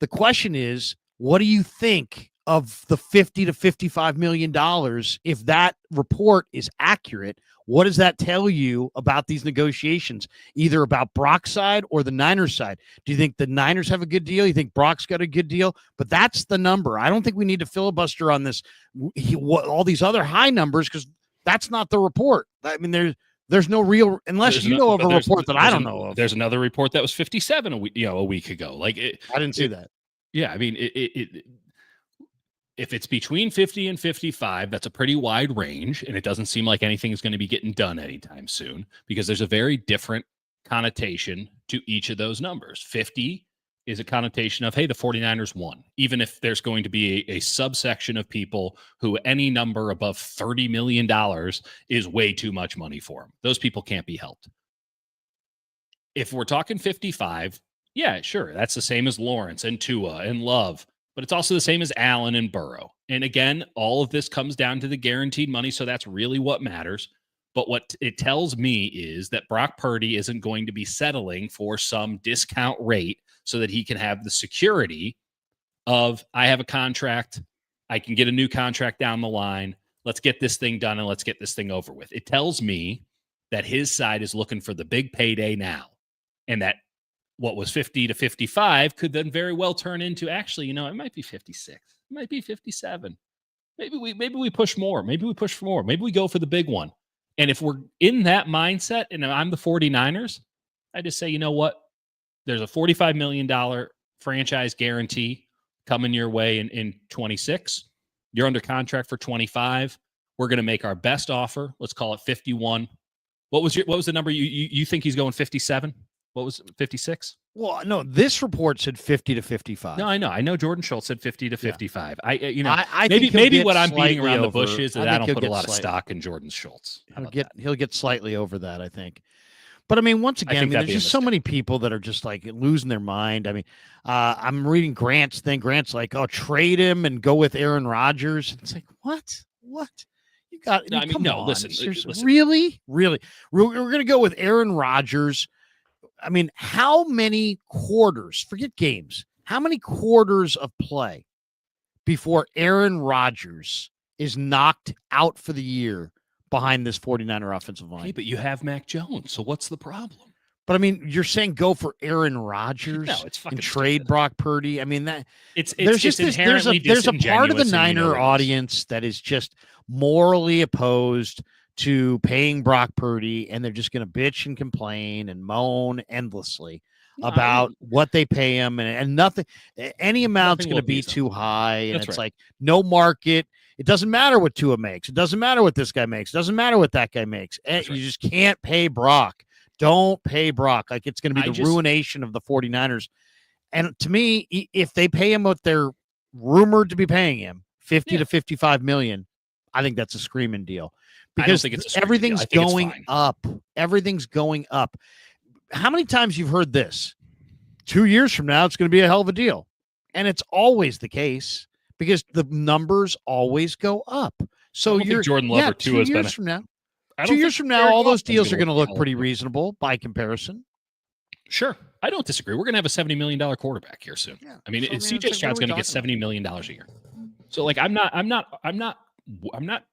The question is, what do you think of the $50 to $55 million? If that report is accurate, what does that tell you about these negotiations, either about Brock's side or the Niners side? Do you think the Niners have a good deal? You think Brock's got a good deal? But that's the number. I don't think we need to filibuster on this, all these other high numbers, because that's not the report. I mean, there's no real, unless you know of a report that I don't know of. There's another report that was 57 a week ago. I didn't see that. Yeah, I mean, if it's between 50 and 55, that's a pretty wide range, and it doesn't seem like anything is going to be getting done anytime soon because there's a very different connotation to each of those numbers. 50 is a connotation of, hey, the 49ers won, even if there's going to be a subsection of people who any number above $30 million is way too much money for them. Those people can't be helped. If we're talking 55, yeah, sure, that's the same as Lawrence and Tua and Love, but it's also the same as Allen and Burrow. And again, all of this comes down to the guaranteed money, so that's really what matters. But what it tells me is that Brock Purdy isn't going to be settling for some discount rate so that he can have the security of, I have a contract, I can get a new contract down the line, let's get this thing done and let's get this thing over with. It tells me that his side is looking for the big payday now, and that what was 50 to 55 could then very well turn into, actually, it might be 56. It might be 57. Maybe we push more. Maybe we push for more. Maybe we go for the big one. And if we're in that mindset and I'm the 49ers, I just say, you know what? There's a $45 million franchise guarantee coming your way in 26. You're under contract for 25. We're going to make our best offer. Let's call it 51. What was the number? You think he's going 57? What was it, 56? Well, no, this report said 50 to 55. No, I know. I know Jordan Schultz said 50 to 55. Yeah. I maybe what I'm beating around the bush is that I don't put a lot of slightly stock in Jordan Schultz. He'll get slightly over that, I think. But I mean, once again, there's just so many people that are just like losing their mind. I mean, I'm reading Grant's thing. Grant's like, "Oh, trade him and go with Aaron Rodgers." It's like, what? You got. No, I mean, come no. on. Listen. Really. We're going to go with Aaron Rodgers. I mean, how many quarters? Forget games. How many quarters of play before Aaron Rodgers is knocked out for the year behind this 49er offensive line? Hey, but you have Mac Jones, so what's the problem? But I mean, you're saying go for Aaron Rodgers and trade stupid. Brock Purdy. I mean, there's a part of the Niner audience that is just morally opposed to paying Brock Purdy, and they're just going to bitch and complain and moan endlessly about what they pay him, and nothing, any amount's going to be too high, and it's like no market. It doesn't matter what Tua makes. It doesn't matter what this guy makes. It doesn't matter what that guy makes. You just can't pay Brock. Don't pay Brock. Like, it's going to be the ruination of the 49ers. And to me, if they pay him what they're rumored to be paying him, 50 to 55 million, I think that's a screaming deal. Because everything's going up. Everything's going up. How many times you've heard this? 2 years from now, it's going to be a hell of a deal. And it's always the case because the numbers always go up. So you're Jordan Love or 2 years from now. 2 years from now, all those deals are going to look pretty reasonable by comparison. Sure. I don't disagree. We're going to have a $70 million quarterback here soon. Yeah. I mean, CJ Stroud's going to get $70 million a year. So, like, I'm not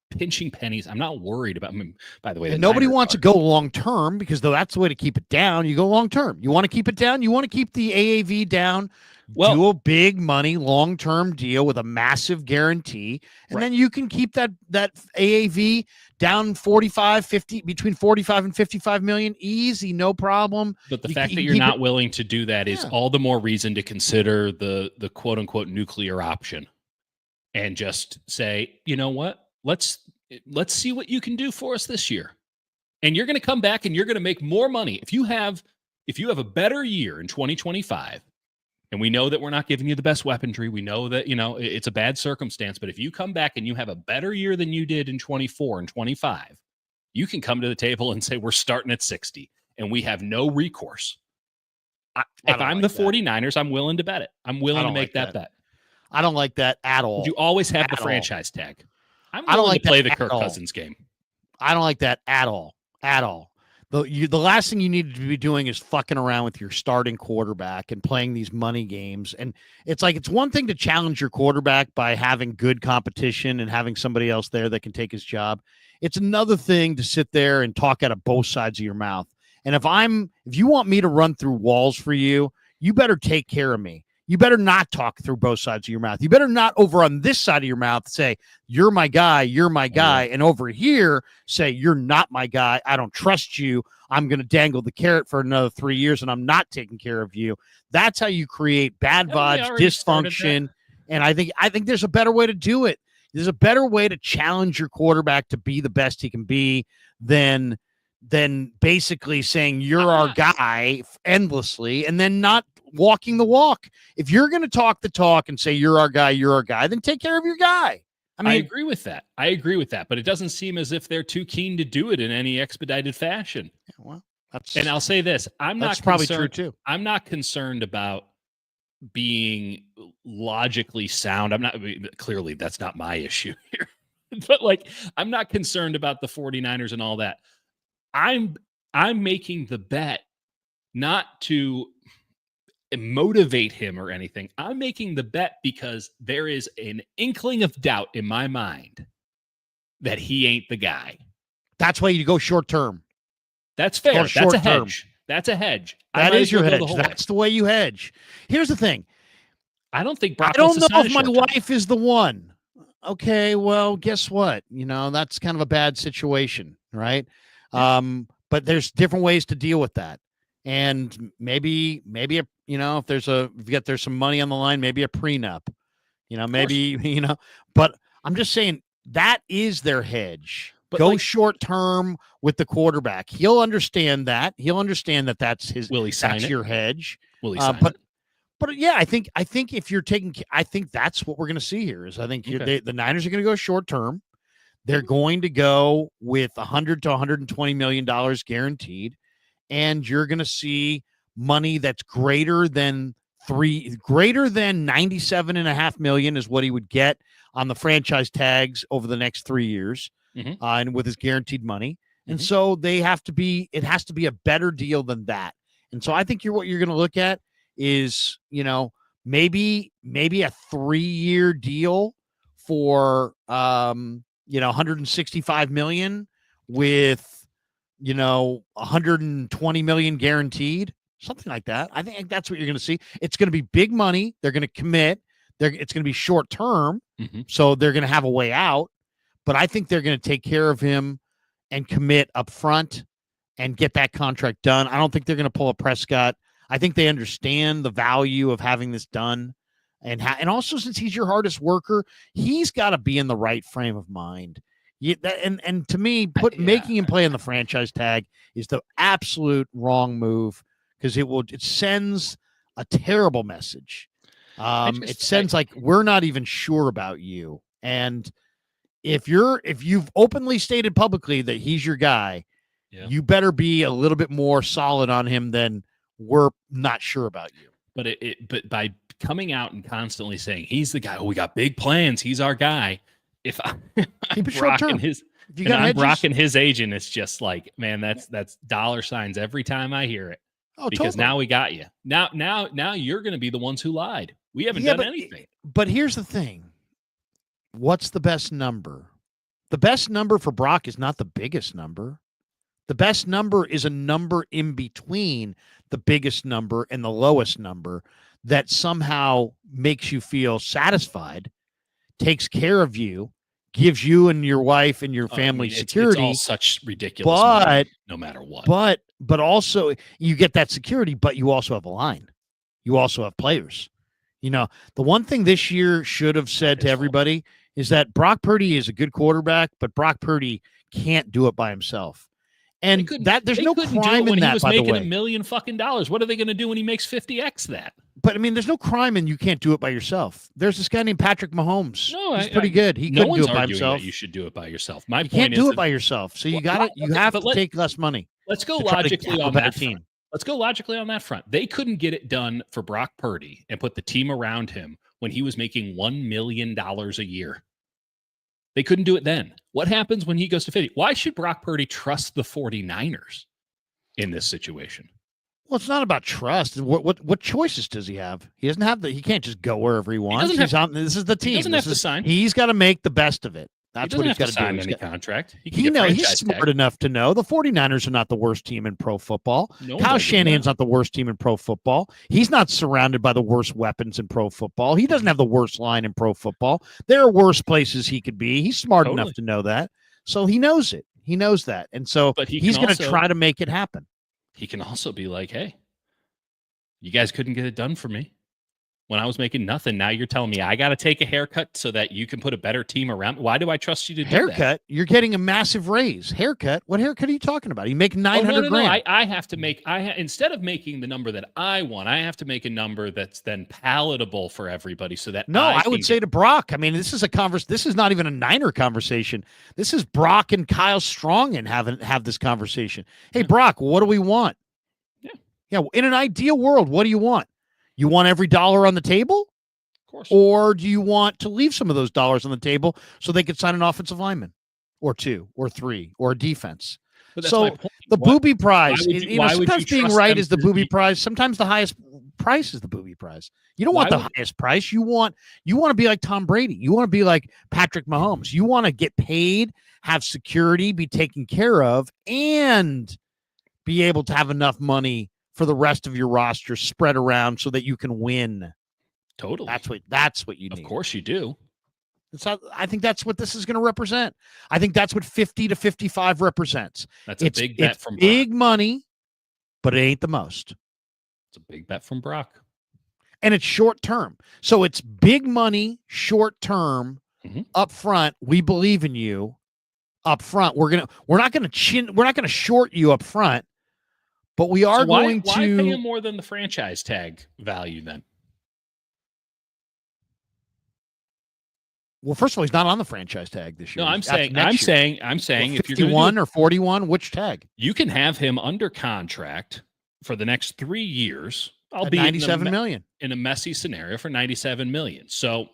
pinching pennies. I'm not worried about him. By the way, nobody wants to go long term because that's the way to keep it down. You go long term. You want to keep it down. You want to keep the AAV down. Well, do a big money long term deal with a massive guarantee, and then you can keep that AAV down 45, 50, between 45 and 55 million, easy, no problem. But the fact that you're not willing to do that is all the more reason to consider the quote unquote nuclear option, and just say, you know what, let's see what you can do for us this year, and you're going to come back and you're going to make more money if you have a better year in 2025. And we know that we're not giving you the best weaponry. We know that, it's a bad circumstance. But if you come back and you have a better year than you did in 24 and 25, you can come to the table and say, we're starting at 60 and we have no recourse. If I'm the 49ers, I'm willing to bet it. I'm willing to make that bet. I don't like that at all. You always have the franchise tag. I'm willing to play the Kirk Cousins game. I don't like that at all. At all. The last thing you need to be doing is fucking around with your starting quarterback and playing these money games. And it's one thing to challenge your quarterback by having good competition and having somebody else there that can take his job. It's another thing to sit there and talk out of both sides of your mouth. And if you want me to run through walls for you, you better take care of me. You better not talk through both sides of your mouth. You better not over on this side of your mouth say, you're my guy, and over here say, you're not my guy. I don't trust you. I'm going to dangle the carrot for another 3 years, and I'm not taking care of you. That's how you create bad vibes, dysfunction. And I think there's a better way to do it. There's a better way to challenge your quarterback to be the best he can be than basically saying you're our guy endlessly and then not walking the walk. If you're going to talk the talk and say you're our guy, then take care of your guy. I agree with that. But it doesn't seem as if they're too keen to do it in any expedited fashion. Yeah, well, and I'll say this: that's probably true too. I'm not concerned about being logically sound. Clearly that's not my issue here. But I'm not concerned about the 49ers and all that. I'm making the bet not to motivate him or anything. I'm making the bet because there is an inkling of doubt in my mind that he ain't the guy. That's why you go short term. That's fair. That's a hedge. That's a hedge. That is your hedge. That's the way you hedge. Here's the thing. I don't think Brock I don't know if my wife is the one. Okay, well, guess what? That's kind of a bad situation, right? But there's different ways to deal with that. And maybe if there's some money on the line, maybe a prenup, but I'm just saying that is their hedge. But go short term with the quarterback. He'll understand that. That's his. Will he sign that's it? Your hedge. Will he sign it? But yeah, I think if you're taking, I think that's what we're going to see here is the Niners are going to go short term. They're going to go with $100 to $120 million guaranteed. And you're going to see money that's greater than 97.5 million is what he would get on the franchise tags over the next 3 years. and with his guaranteed money. And so it has to be a better deal than that. And so I think what you're going to look at is, maybe a 3-year deal for, 165 million with, 120 million guaranteed, something like that. I think that's what you're going to see. It's going to be big money. They're going to commit. It's going to be short term. So they're going to have a way out, but I think they're going to take care of him and commit up front and get that contract done. I don't think they're going to pull a Prescott. I think they understand the value of having this done. And also, since he's your hardest worker, he's got to be in the right frame of mind. And to me, making him play in the franchise tag is the absolute wrong move, because it sends a terrible message. It sends like, we're not even sure about you. And if you've openly stated publicly that he's your guy, you better be a little bit more solid on him than we're not sure about you. But by coming out and constantly saying he's the guy, we got big plans, he's our guy. If I'm rocking his agent, it's just like, man, that's dollar signs every time I hear it. Oh, because totally. Now we got you. Now you're going to be the ones who lied. We haven't done anything. But here's the thing. What's the best number? The best number for Brock is not the biggest number. The best number is a number in between the biggest number and the lowest number that somehow makes you feel satisfied, takes care of you, gives you and your wife and your family security. It's all such ridiculous money, no matter what. But also you get that security, but you also have a line. You also have players. The one thing this year should have said to everybody is that Brock Purdy is a good quarterback, but Brock Purdy can't do it by himself. And there's no crime in that, by the way. He was making $1 million fucking dollars. What are they going to do when he makes 50x that? But I mean, there's no crime in you can't do it by yourself. There's this guy named Patrick Mahomes. No, he's pretty good. He couldn't do it by himself. You should do it by yourself. You can't do it by yourself. So you have to take less money. Let's go logically on that team. Let's go logically on that front. They couldn't get it done for Brock Purdy and put the team around him when he was making $1 million a year. They couldn't do it then. What happens when he goes to 50? Why should Brock Purdy trust the 49ers in this situation? Well, it's not about trust. What choices does he have? He doesn't have he can't just go wherever he wants. This is the team. He doesn't have to sign. He's got to make the best of it. That's what he's got to sign do. Any contract. He's smart enough to know the 49ers are not the worst team in pro football. Kyle Shanahan's not the worst team in pro football. He's not surrounded by the worst weapons in pro football. He doesn't have the worst line in pro football. There are worse places he could be. He's smart enough to know that. So he knows it. He knows that. And so he's going to try to make it happen. He can also be like, hey, you guys couldn't get it done for me when I was making nothing. Now you're telling me I got to take a haircut so that you can put a better team around. Why do I trust you to do that? Haircut? You're getting a massive raise. Haircut? What haircut are you talking about? You make $900,000. No. I have to make. Instead of making the number that I want, I have to make a number that's then palatable for everybody. So that I would say to Brock. I mean, this is a This is not even a Niner conversation. This is Brock and Kyle Strong and have this conversation. Hey, Brock, what do we want? Yeah. In an ideal world, what do you want? You want every dollar on the table? Of course. Or do you want to leave some of those dollars on the table so they could sign an offensive lineman or 2 or 3 or a defense? So the booby prize, sometimes being right is the booby prize. Sometimes the highest price is the booby prize. You don't want the highest price. You want to be like Tom Brady. You want to be like Patrick Mahomes. You want to get paid, have security, be taken care of, and be able to have enough money for the rest of your roster spread around so that you can win. Totally. That's what you need. Of course you do. I think that's what this is going to represent. I think that's what 50 to 55 represents. That's a big bet from Brock. Big money, but it ain't the most. It's a big bet from Brock. And it's short term. So it's big money, short term, up front. We believe in you up front. We're not going to short you up front. But we are going to. Why pay him more than the franchise tag value then? Well, first of all, he's not on the franchise tag this year. No, I'm saying if you're 51 or 41, which tag? You can have him under contract for the next 3 years. I'll be $97 million in a messy scenario for $97 million. So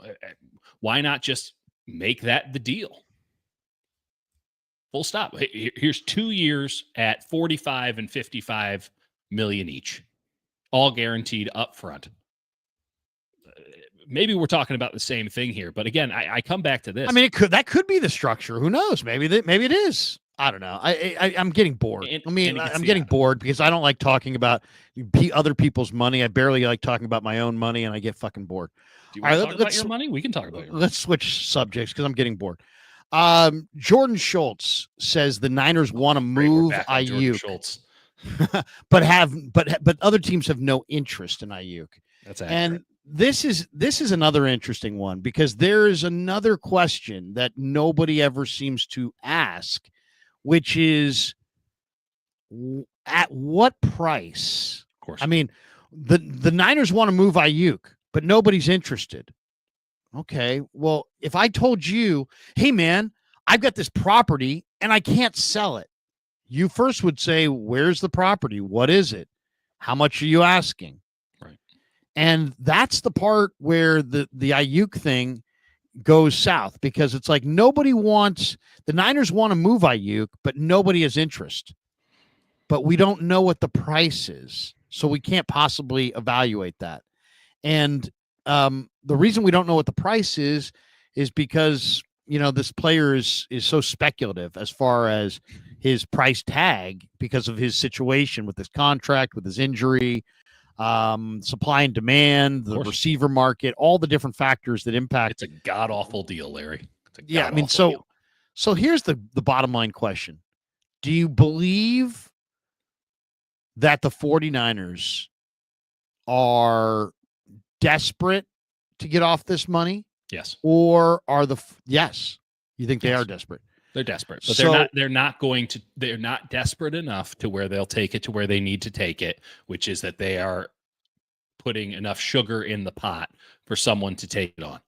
why not just make that the deal? Full stop. Here's 2 years at 45 and 55 million each, all guaranteed up front. Maybe we're talking about the same thing here, but again, I come back to this. I mean, that could be the structure. Who knows? Maybe it is. I don't know. I'm getting bored. I'm getting bored because I don't like talking about other people's money. I barely like talking about my own money, and I get fucking bored. Do you want to talk about your money? We can talk about your money. Let's switch subjects because I'm getting bored. Jordan Schultz says the Niners want to move Aiyuk, but other teams have no interest in Aiyuk. That's accurate. And this is another interesting one because there is another question that nobody ever seems to ask, which is at what price? Of course. I mean, the Niners want to move Aiyuk, but nobody's interested. Okay, well, if I told you, hey, man, I've got this property and I can't sell it, you first would say, where's the property? What is it? How much are you asking? Right. And that's the part where the Aiyuk thing goes south because it's like the Niners want to move Aiyuk, but nobody has interest. But we don't know what the price is, so we can't possibly evaluate that. And the reason we don't know what the price is because, this player is so speculative as far as his price tag because of his situation with his contract, with his injury, supply and demand, the receiver market, all the different factors that impact. It's a god-awful deal, Larry. So here's the bottom line question. Do you believe that the 49ers are desperate to get off this money? Yes. Or are yes, you think they are desperate? They're desperate, but they're not desperate enough to where they'll take it to where they need to take it, which is that they are putting enough sugar in the pot for someone to take it on.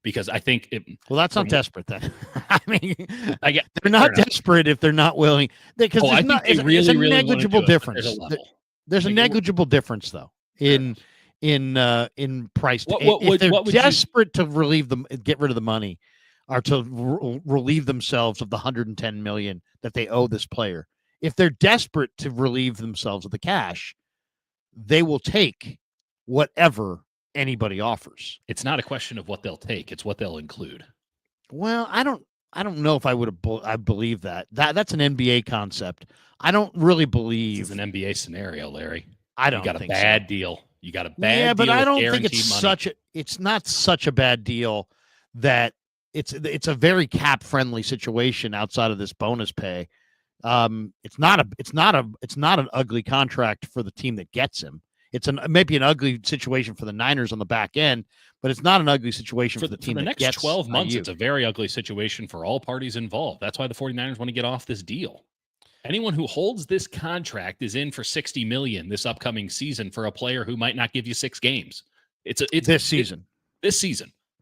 Because I think that's not desperate then. I mean, they're not desperate if they're not willing. Because there's a negligible difference. There's a negligible difference though in price. If they're desperate to get rid of the money, or to relieve themselves of the $110 million that they owe this player, if they're desperate to relieve themselves of the cash, they will take whatever anybody offers. It's not a question of what they'll take; it's what they'll include. Well, I don't know if I believe that. That's an NBA concept. I don't really believe it's an NBA scenario, Larry. I don't. You got think a bad so. deal. You got a bad deal. Yeah, but I don't think it's it's not such a bad deal that it's a very cap friendly situation outside of this bonus pay. It's not an ugly contract for the team that gets him. It's maybe an ugly situation for the Niners on the back end, but it's not an ugly situation for the team that gets 12 months. Aiyuk. It's a very ugly situation for all parties involved. That's why the 49ers want to get off this deal. Anyone who holds this contract is in for $60 million this upcoming season for a player who might not give you 6 games. It's this season.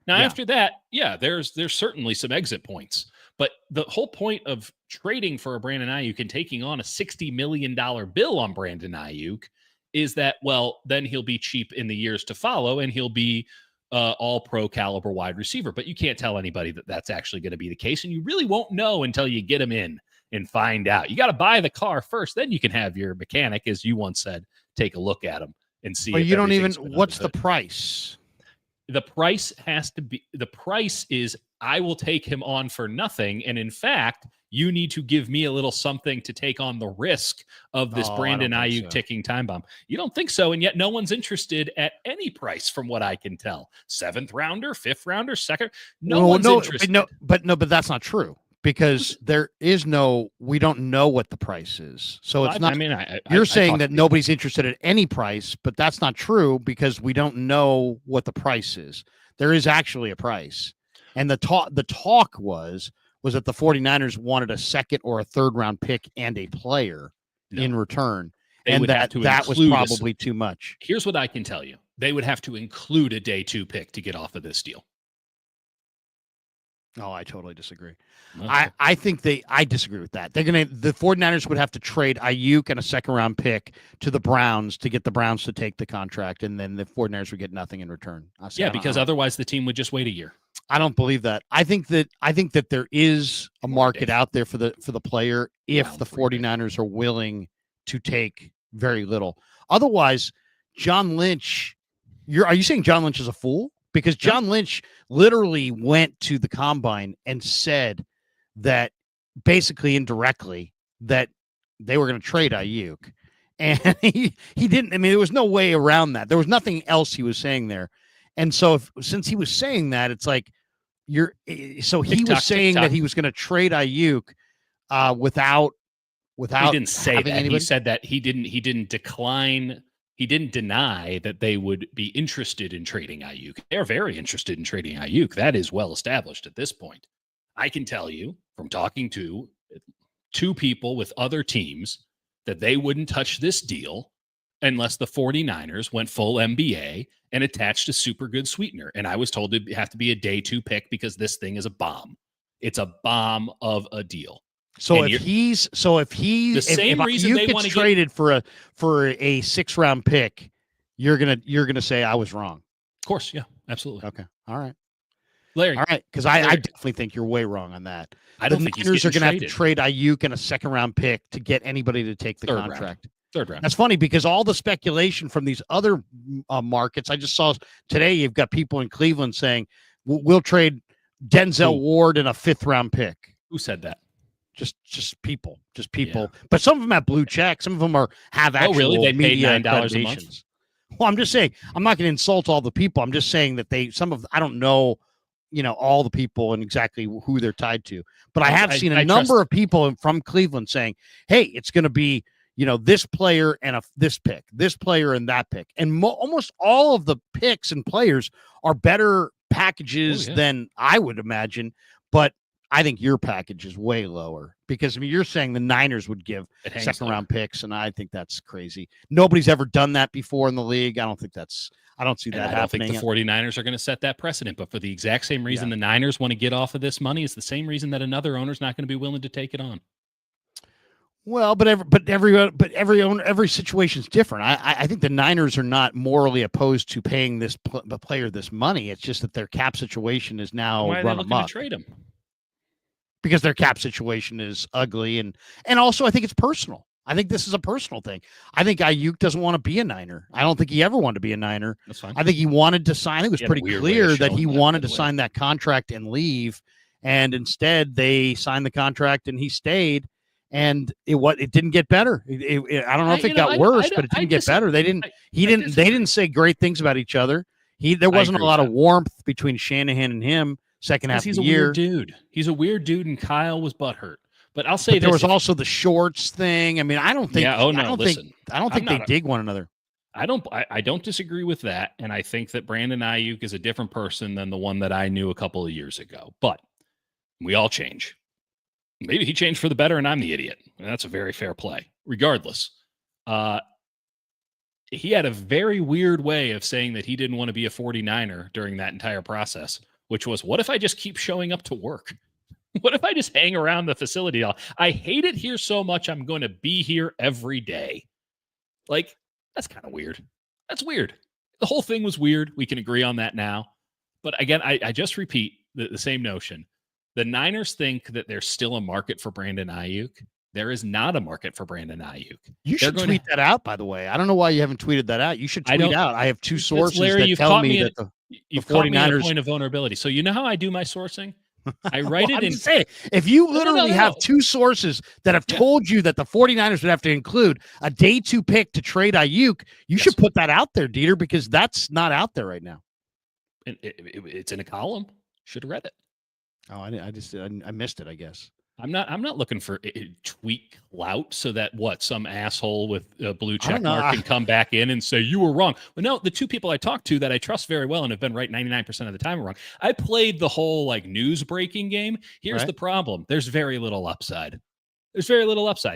Now, after that, there's certainly some exit points. But the whole point of trading for a Brandon Aiyuk and taking on a $60 million bill on Brandon Aiyuk is that, well, then he'll be cheap in the years to follow and he'll be all pro caliber wide receiver. But you can't tell anybody that that's actually going to be the case. And you really won't know until you get him in and find out. You got to buy the car first. Then you can have your mechanic, as you once said, take a look at him and see. But you don't even, what's the price? The price is I will take him on for nothing. And in fact, you need to give me a little something to take on the risk of this Brandon Aiyuk ticking time bomb. You don't think so? And yet no one's interested at any price from what I can tell. 7th rounder, 5th rounder, 2nd. No one's interested. But that's not true. Because we don't know what the price is. So it's not, you're saying that nobody's interested at any price, but that's not true because we don't know what the price is. There is actually a price. And the talk was that the 49ers wanted a 2nd or a 3rd round pick and a player in return. And that was probably too much. Here's what I can tell you. They would have to include a day 2 pick to get off of this deal. Oh, I totally disagree. Okay. I disagree with that. The 49ers would have to trade Aiyuk and a 2nd round pick to the Browns to get the Browns to take the contract, and then the 49ers would get nothing in return. Because otherwise the team would just wait a year. I don't believe that. I think that there is a market out there for the player if the 49ers are willing to take very little. Otherwise, John Lynch, are you saying John Lynch is a fool? Because John Lynch literally went to the combine and said that basically indirectly that they were going to trade Aiyuk. And he didn't. I mean, there was no way around that. There was nothing else he was saying there. And so since he was saying that, it's like he was saying that he was going to trade Aiyuk without he didn't say that. Anybody? He said that he didn't decline. He didn't deny that they would be interested in trading Aiyuk. They're very interested in trading Aiyuk. That is well established at this point. I can tell you from talking to two people with other teams that they wouldn't touch this deal unless the 49ers went full MBA and attached a super good sweetener. And I was told to have to be a day 2 pick because this thing is a bomb. It's a bomb of a deal. So if he gets traded for a 6th-round pick, you're gonna say I was wrong. Of course, yeah, absolutely. Okay, all right, Larry. All right, because I definitely think you're way wrong on that. I don't think Niners are going to have to trade Aiyuk and a 2nd-round pick to get anybody to take the contract. Third round. That's funny because all the speculation from these other markets, I just saw today. You've got people in Cleveland saying we'll trade Denzel Ward and a 5th-round pick. Who said that? Just people. Yeah. But some of them have blue checks. Some of them have actual really? They paid media $9 a month? Well, I'm just saying. I'm not going to insult all the people. I'm just saying that I don't know, all the people and exactly who they're tied to. But I have seen a number of people from Cleveland saying, "Hey, it's going to be this player and this pick, this player and that pick," and almost all of the picks and players are better packages than I would imagine, but I think your package is way lower because you're saying the Niners would give 2nd-round picks, and I think that's crazy. Nobody's ever done that before in the league. I don't see that happening. I don't think the 49ers are going to set that precedent, but for the exact same reason the Niners want to get off of this money is the same reason that another owner's not going to be willing to take it on. Well, but every situation is different. I think the Niners are not morally opposed to paying this player this money. It's just that their cap situation is now run amok. To trade him? Because their cap situation is ugly, and also I think it's personal. I think this is a personal thing. I think Aiyuk doesn't want to be a Niner. I don't think he ever wanted to be a Niner. That's fine. I think he wanted to sign. It was pretty clear that he wanted to sign that contract and leave, and instead they signed the contract and he stayed. And it didn't get better. I don't know if it got worse, but it didn't get better. They didn't say great things about each other. There wasn't a lot of warmth between Shanahan and him second half of the year. Weird dude. He's a weird dude, and Kyle was butthurt. But I'll say there was also the shorts thing. I mean, I don't think. Yeah. Oh no. I don't think they dig one another. I don't disagree with that, and I think that Brandon Aiyuk is a different person than the one that I knew a couple of years ago. But we all change. Maybe he changed for the better and I'm the idiot. And that's a very fair play. Regardless, he had a very weird way of saying that he didn't want to be a 49er during that entire process, which was, what if I just keep showing up to work? What if I just hang around the facility? I hate it here so much, I'm going to be here every day. Like, that's kind of weird. That's weird. The whole thing was weird. We can agree on that now. But again, I just repeat the same notion. The Niners think that there's still a market for Brandon Aiyuk. There is not a market for Brandon Aiyuk. You should tweet that out, by the way. I don't know why you haven't tweeted that out. You should tweet out. I have two sources that tell me that the 49ers point of vulnerability. So you know how I do my sourcing? I write it in. Say, if you literally have two sources that have told you that the 49ers would have to include a day 2 pick to trade Aiyuk, you should put that out there, Dieter, because that's not out there right now. It's in a column. Should have read it. Oh, I missed it, I guess. I'm not looking for tweet clout so that some asshole with a blue check mark can come back in and say you were wrong. Well, no, the two people I talked to that I trust very well and have been right 99% of the time wrong. I played the whole news breaking game. Here's the problem. There's very little upside.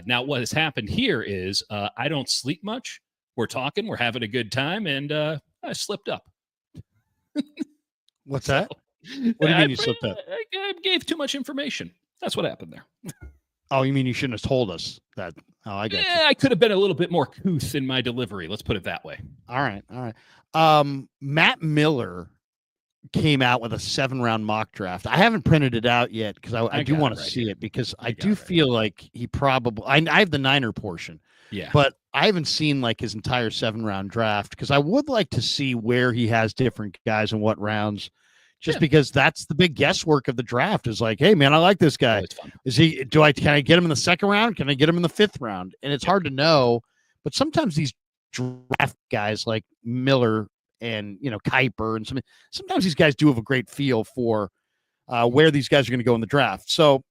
Now, what has happened here is I don't sleep much. We're talking, we're having a good time, and I slipped up. What's that? What do you mean you slipped up? I gave too much information. That's what happened there. Oh, you mean you shouldn't have told us that? Oh, I got you. I could have been a little bit more couth in my delivery. Let's put it that way. All right. Matt Miller came out with a 7-round mock draft. I haven't printed it out yet because I do want to see it because I do feel like he probably. I have the Niner portion, but I haven't seen like his entire 7-round draft because I would like to see where he has different guys and what rounds. Just because that's the big guesswork of the draft is like, hey man, I like this guy. Can I get him in the 2nd round? Can I get him in the 5th round? And it's hard to know, but sometimes these draft guys like Miller and Kuiper and sometimes these guys do have a great feel for where these guys are going to go in the draft. So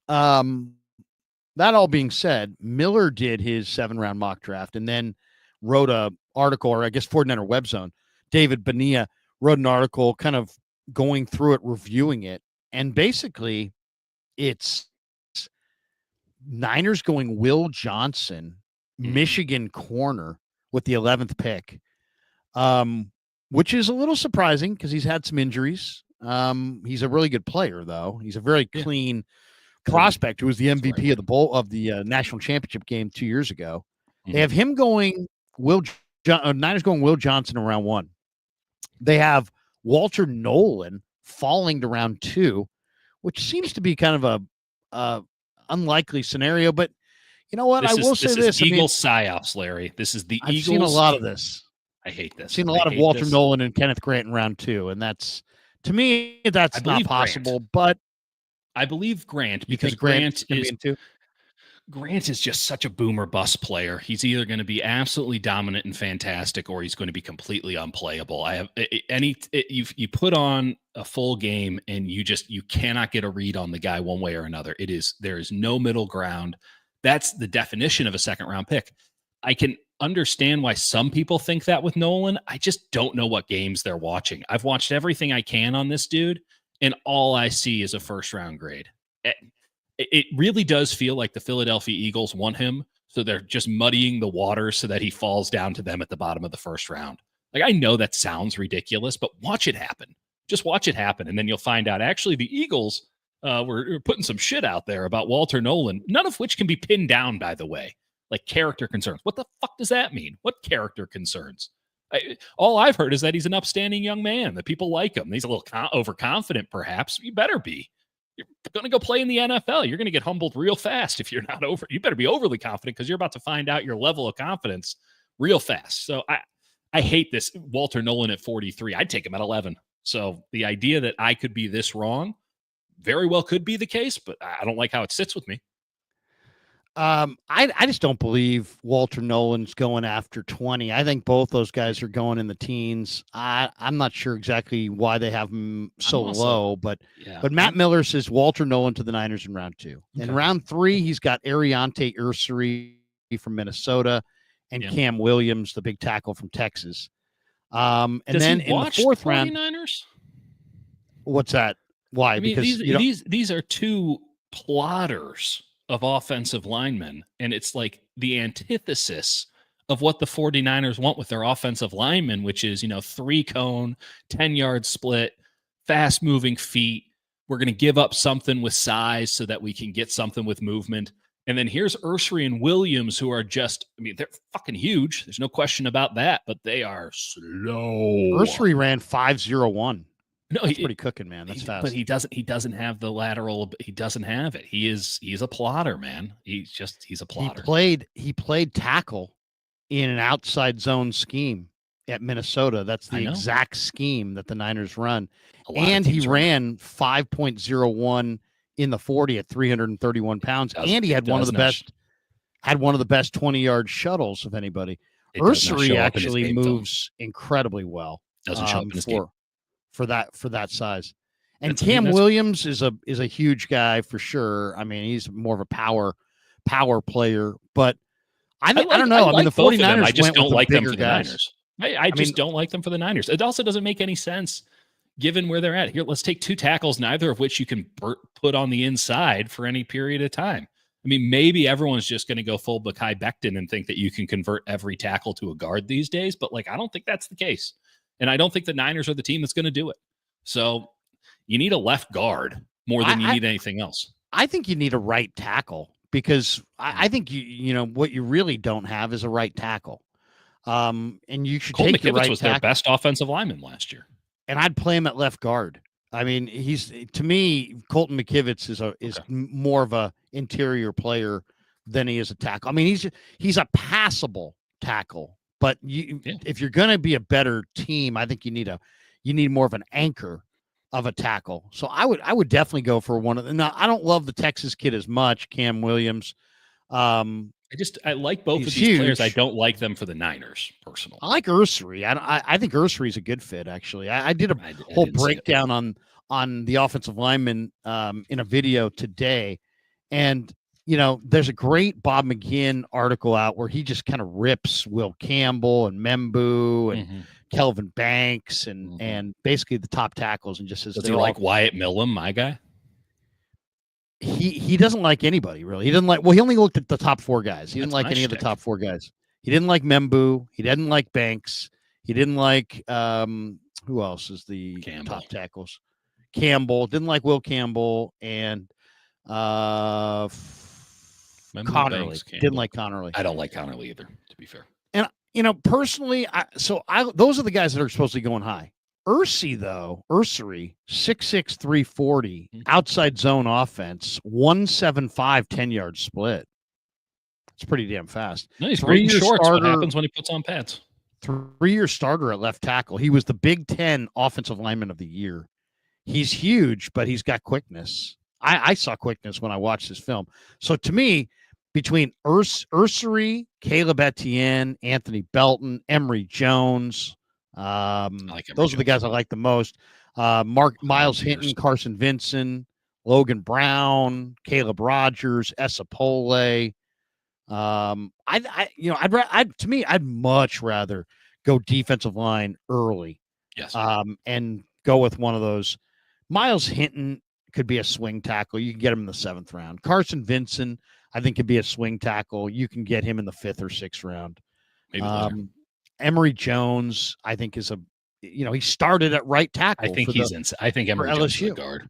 that all being said, Miller did his 7-round mock draft and then wrote a article, or I guess 49er Web Zone. David Bonilla wrote an article kind of going through it, reviewing it. And basically it's Niners going Will Johnson, Michigan corner with the 11th pick, which is a little surprising because he's had some injuries. He's a really good player, though. He's a very clean prospect who was the MVP of the national championship game 2 years ago. They have him going Niners going Will Johnson in round 1. They have Walter Nolan falling to round 2, which seems to be kind of a unlikely scenario. But you know what? I will say this: Eagles psyops, Larry. This is the I've Eagles. Seen a lot of this. I hate this. I've seen a lot of Walter Nolan and Kenneth Grant in round 2, and that's to me that's not possible. Grant. But I believe Grant because Grant is just such a boomer bust player. He's either going to be absolutely dominant and fantastic, or he's going to be completely unplayable. You put on a full game and you cannot get a read on the guy one way or another. There is no middle ground. That's the definition of a 2nd-round pick. I can understand why some people think that with Nolan. I just don't know what games they're watching. I've watched everything I can on this dude, and all I see is a 1st-round grade. It really does feel like the Philadelphia Eagles want him, so they're just muddying the waters so that he falls down to them at the bottom of the 1st round. Like, I know that sounds ridiculous, but watch it happen. Just watch it happen, and then you'll find out actually the Eagles were putting some shit out there about Walter Nolan, none of which can be pinned down, by the way, like character concerns. What the fuck does that mean? What character concerns? All I've heard is that he's an upstanding young man, that people like him. He's a little overconfident, perhaps. You better be. You're going to go play in the NFL. You're going to get humbled real fast if you're not over. You better be overly confident because you're about to find out your level of confidence real fast. So I hate this Walter Nolan at 43. I'd take him at 11. So the idea that I could be this wrong very well could be the case, but I don't like how it sits with me. I just don't believe Walter Nolan's going after 20. I think both those guys are going in the teens. I'm not sure exactly why they have him so low, but Matt Miller says Walter Nolan to the Niners in round 2. Okay. In round 3, he's got Ariante Ursary from Minnesota and Cam Williams, the big tackle from Texas. And then in the 4th round, what's that? Why? I mean, because these are two plotters of offensive linemen, and it's like the antithesis of what the 49ers want with their offensive linemen, which is 3-cone, 10-yard split, fast moving feet. We're going to give up something with size so that we can get something with movement. And then here's Ursary and Williams, who are they're fucking huge. There's no question about that, but they are slow. Ursary ran 5.01. No, he's pretty cooking, man. That's fast. But he doesn't have the lateral. He doesn't have it. He's a plotter, man. He's a plotter. He played tackle in an outside zone scheme at Minnesota. That's the exact scheme that the Niners run. And he ran 5.01 in the 40 at 331 pounds. And he had one of the best 20-yard shuttles of anybody. Ursary actually moves incredibly well. Doesn't show up in his game. For that size. And Cam Williams is a huge guy for sure. I mean, he's more of a power player, but I don't know. I mean, the 49ers I just don't like them for the guys. Niners. I just don't like them for the Niners. It also doesn't make any sense given where they're at. Here, let's take 2 tackles, neither of which you can put on the inside for any period of time. I mean, maybe everyone's just going to go full Mekhi Becton and think that you can convert every tackle to a guard these days, but I don't think that's the case. And I don't think the Niners are the team that's going to do it. So you need a left guard more than you need anything else. I think you need a right tackle because I think what you really don't have is a right tackle. And you should Cole take your McKivitz right was tackle. their best offensive lineman last year. and I'd play him at left guard. I mean, to me, Colton McKivitz is more of a interior player than he is a tackle. I mean, he's a passable tackle, but if you're going to be a better team, I think you need more of an anchor of a tackle. So I would definitely go for one of them. Now, I don't love the Texas kid as much, Cam Williams. I like both of these huge. players. I don't like them for the Niners personally. I like Ursery. I think Ursery's a good fit. Actually, I did a whole breakdown on the offensive lineman in a video today, and there's a great Bob McGinn article out where he just kind of rips Will Campbell and Membu and Kelvin Banks and basically the top tackles and just says, does he like Wyatt Millum, my guy? He doesn't like anybody really. He doesn't like. Well, he only looked at the top 4 guys. He didn't like any of the top 4 guys. He didn't like Membu. He didn't like Banks. He didn't like who else is the top tackles? Campbell didn't like Will Campbell and Connerly. Didn't like Connerly. I don't like Connerly either, to be fair. And personally, those are the guys that are supposed to be going high. Ursery 6'6", 340, outside zone offense, 175, 10-yard split. It's pretty damn fast. No, he's great in shorts. What happens when he puts on pads? 3-year starter at left tackle. He was the Big Ten Offensive Lineman of the Year. He's huge, but he's got quickness. I saw quickness when I watched this film. So to me, between Ursery, Caleb Etienne, Anthony Belton, Emory Jones, those are the guys I like the most. Miles Hinton, Carson Vincent, Logan Brown, Caleb Rogers, Esapole. I'd much rather go defensive line early. Yes. And go with one of those. Miles Hinton could be a swing tackle. You can get him in the 7th round. Carson Vincent, I think, could be a swing tackle. You can get him in the 5th or 6th round. Maybe Emory Jones, I think, is he started at right tackle. I think I think Emory Jones is a guard.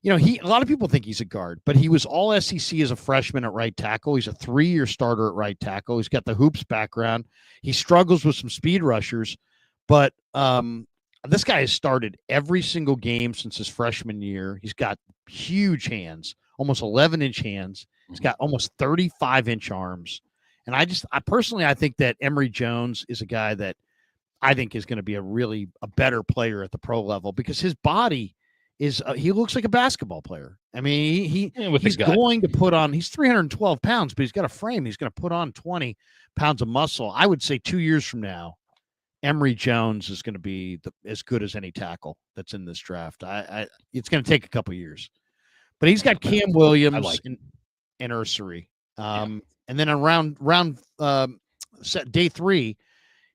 A lot of people think he's a guard, but he was all SEC as a freshman at right tackle. He's a 3-year starter at right tackle. He's got the hoops background. He struggles with some speed rushers, but this guy has started every single game since his freshman year. He's got huge hands, almost 11-inch hands. He's got almost 35-inch arms. And I think that Emory Jones is a guy that I think is going to be a better player at the pro level because his body is he looks like a basketball player. I mean, he's going to put on. He's 312 pounds, but he's got a frame. He's going to put on 20 pounds of muscle. I would say 2 years from now, Emory Jones is going to be as good as any tackle that's in this draft. It's going to take a couple years, but he's got Cam Williams and Ursery. And then around day 3,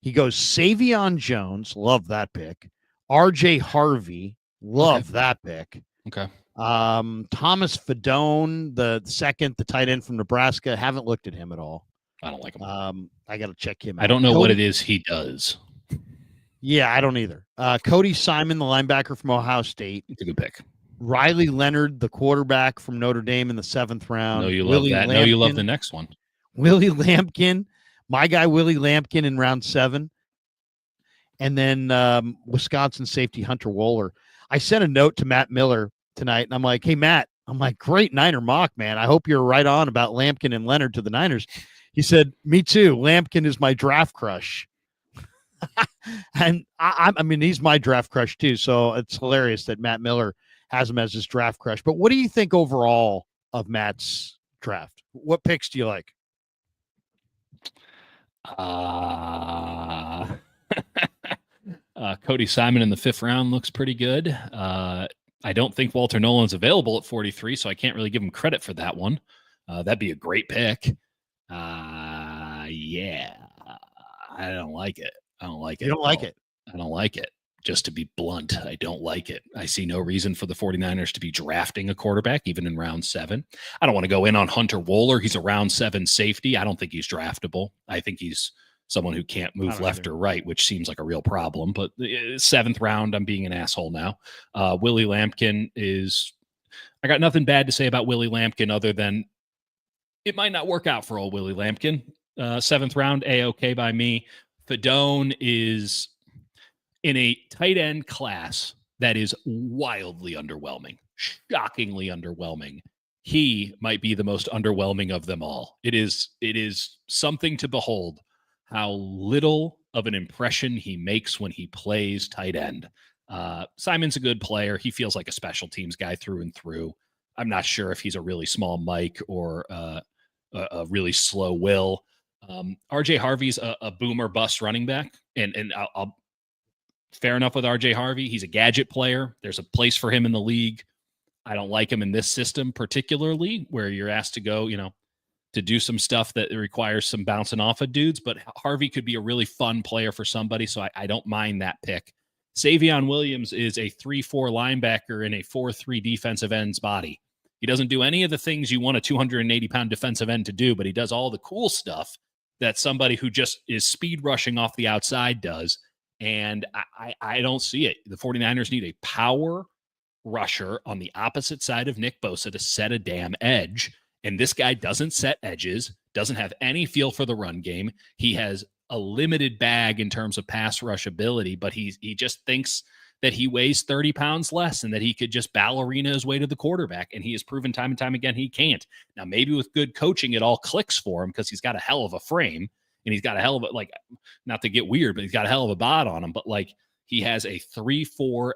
he goes Savion Jones. Love that pick. RJ Harvey. Love that pick. Okay. Thomas Fedone, the second, the tight end from Nebraska. Haven't looked at him at all. I don't like him. I got to check him out. I don't know what it is he does. Yeah, I don't either. Cody Simon, the linebacker from Ohio State. It's a good pick. Riley Leonard, the quarterback from Notre Dame in the 7th round. No, you love that. No, you love the next one. Willie Lampkin, my guy Willie Lampkin in round 7. And then Wisconsin safety Hunter Wohler. I sent a note to Matt Miller tonight, and I'm like, hey, Matt, great Niner mock, man. I hope you're right on about Lampkin and Leonard to the Niners. He said, me too. Lampkin is my draft crush. And I mean, he's my draft crush too. So it's hilarious that Matt Miller has him as his draft crush. But what do you think overall of Matt's draft? What picks do you like? Cody Simon in the 5th round looks pretty good. I don't think Walter Nolan's available at 43, so I can't really give him credit for that one. That'd be a great pick. Yeah, I don't like it. I don't like it. You don't like it? I don't like it. Just to be blunt, I don't like it. I see no reason for the 49ers to be drafting a quarterback, even in round 7. I don't want to go in on Hunter Wohler. He's a round 7 safety. I don't think he's draftable. I think he's someone who can't move left or right, which seems like a real problem. But 7th round, I'm being an asshole now. Willie Lampkin I got nothing bad to say about Willie Lampkin other than it might not work out for old Willie Lampkin. 7th round, A-OK by me. Fedone in a tight end class that is wildly underwhelming, shockingly underwhelming, he might be the most underwhelming of them all. It is something to behold how little of an impression he makes when he plays tight end. Simon's a good player. He feels like a special teams guy through and through. I'm not sure if he's a really small Mike or a really slow Will. RJ Harvey's a boomer bust running back, and I'll fair enough with RJ Harvey. He's a gadget player. There's a place for him in the league. I don't like him in this system particularly, where you're asked to go, to do some stuff that requires some bouncing off of dudes. But Harvey could be a really fun player for somebody, so I don't mind that pick. Savion Williams is a 3-4 linebacker in a 4-3 defensive end's body. He doesn't do any of the things you want a 280-pound defensive end to do, but he does all the cool stuff that somebody who just is speed rushing off the outside does. And I don't see it. The 49ers need a power rusher on the opposite side of Nick Bosa to set a damn edge. And this guy doesn't set edges, doesn't have any feel for the run game. He has a limited bag in terms of pass rush ability, but he just thinks that he weighs 30 pounds less and that he could just ballerina his way to the quarterback. And he has proven time and time again he can't. Now, maybe with good coaching, it all clicks for him because he's got a hell of a frame and he's got a hell of a, not to get weird, but he's got a hell of a bod on him. But he has a 3-4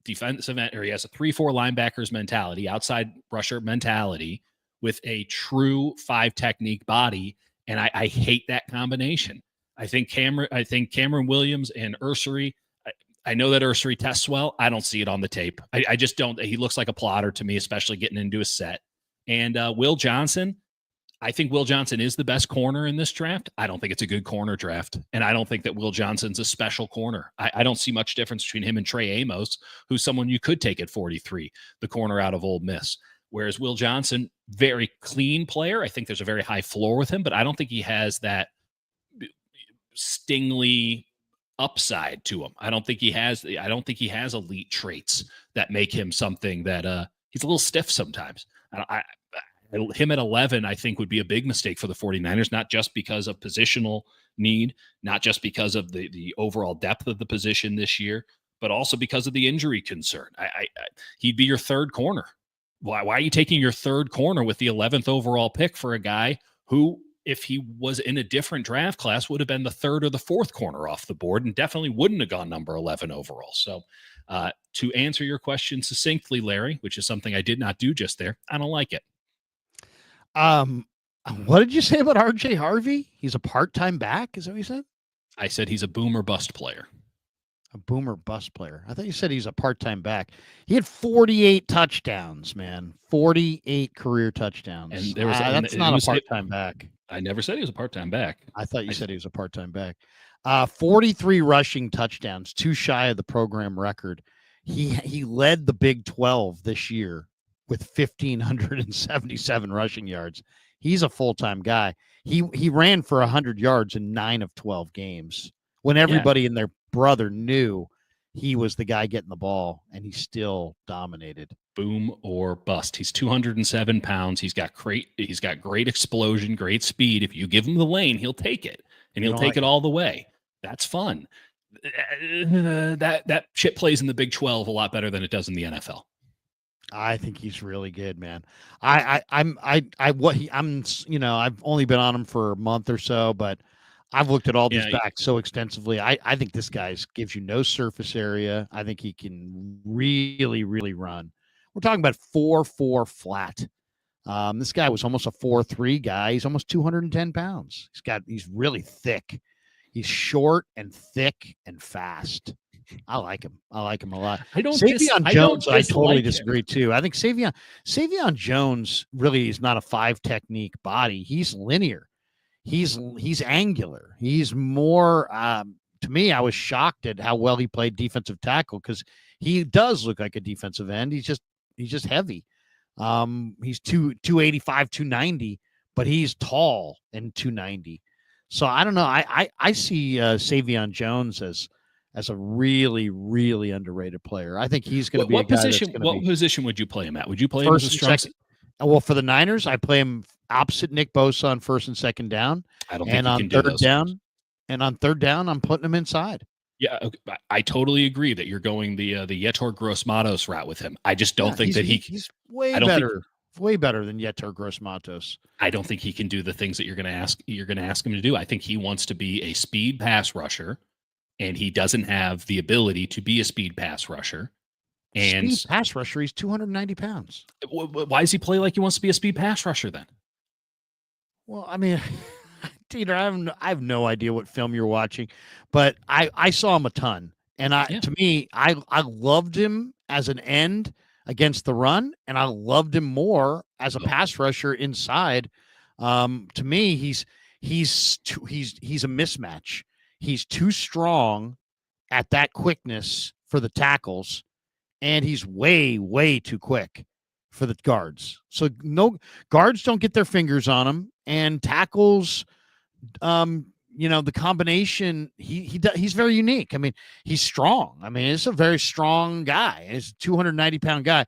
defensive end, or he has a 3-4 linebackers mentality, outside rusher mentality with a true 5 technique body. And I hate that combination. I think Cameron Williams and Ursery, I know that Ursery tests well. I don't see it on the tape. I just don't. He looks like a plotter to me, especially getting into a set. And Will Johnson, I think Will Johnson is the best corner in this draft. I don't think it's a good corner draft. And I don't think that Will Johnson's a special corner. I don't see much difference between him and Trey Amos, who's someone you could take at 43, the corner out of Ole Miss. Whereas Will Johnson, very clean player. I think there's a very high floor with him, but I don't think he has that stingly upside to him. I don't think he has elite traits that make him something that he's a little stiff sometimes. Him at 11, I think, would be a big mistake for the 49ers, not just because of positional need, not just because of the overall depth of the position this year, but also because of the injury concern. He'd be your third corner. Why are you taking your third corner with the 11th overall pick for a guy who, if he was in a different draft class, would have been the third or the fourth corner off the board and definitely wouldn't have gone number 11 overall. So to answer your question succinctly, Larry, which is something I did not do just there, I don't like it. What did you say about RJ Harvey? He's a part-time back. Is that what you said? I said he's a boomer bust player. A boomer bust player. I thought you said he's a part-time back. He had 48 touchdowns, man. 48 career touchdowns. And there was that's not a part-time back. I never said he was a part-time back. I thought you said he was a part-time back. 43 rushing touchdowns, too shy of the program record. He led the Big 12 this year with 1,577 rushing yards. He's a full-time guy. He ran for 100 yards in 9 of 12 games when everybody and their brother knew he was the guy getting the ball, and he still dominated. Boom or bust. He's 207 pounds. He's got great explosion, great speed. If you give him the lane, he'll take it, and he'll take it all the way. That's fun. That shit plays in the Big 12 a lot better than it does in the NFL. I think he's really good, man. I've only been on him for a month or so, but I've looked at all these backs so extensively. I think this guy gives you no surface area. I think he can really, really run. We're talking about 4.4 flat. This guy was almost a 4.3 guy. He's almost 210 pounds. He's really thick. He's short and thick and fast. I like him. I like him a lot. Savion Jones, I totally disagree too. I think Savion Jones really is not a 5 technique body. He's linear. He's angular. He's more to me, I was shocked at how well he played defensive tackle because he does look like a defensive end. He's just heavy. He's 285, 290, but he's tall and 290. So I don't know. I see Savion Jones as a really, really underrated player. I think he's going to be a guy What position would you play him at? Would you play him as a strong? Well, for the Niners, I play him opposite Nick Bosa on first and second down. I don't think he can do those things. And on third down, I'm putting him inside. Yeah, okay, I totally agree that you're going the Yetur Gross-Matos route with him. I just don't think that he's way I don't think better, way better than Yetur Gross-Matos. I don't think he can do the things that you're going to ask him to do. I think he wants to be a speed pass rusher, and he doesn't have the ability to be a speed pass rusher. And speed pass rusher, he's 290 pounds. Why does he play like he wants to be a speed pass rusher then? Well, I mean, Dieter, I have no idea what film you're watching, but I saw him a ton, and to me, I loved him as an end against the run, and I loved him more as a pass rusher inside. To me, he's a mismatch. He's too strong at that quickness for the tackles, and he's way too quick for the guards. So no guards don't get their fingers on him, and tackles, the combination, he's very unique. I mean, he's strong. I mean, it's a very strong guy. He's a 290-pound guy.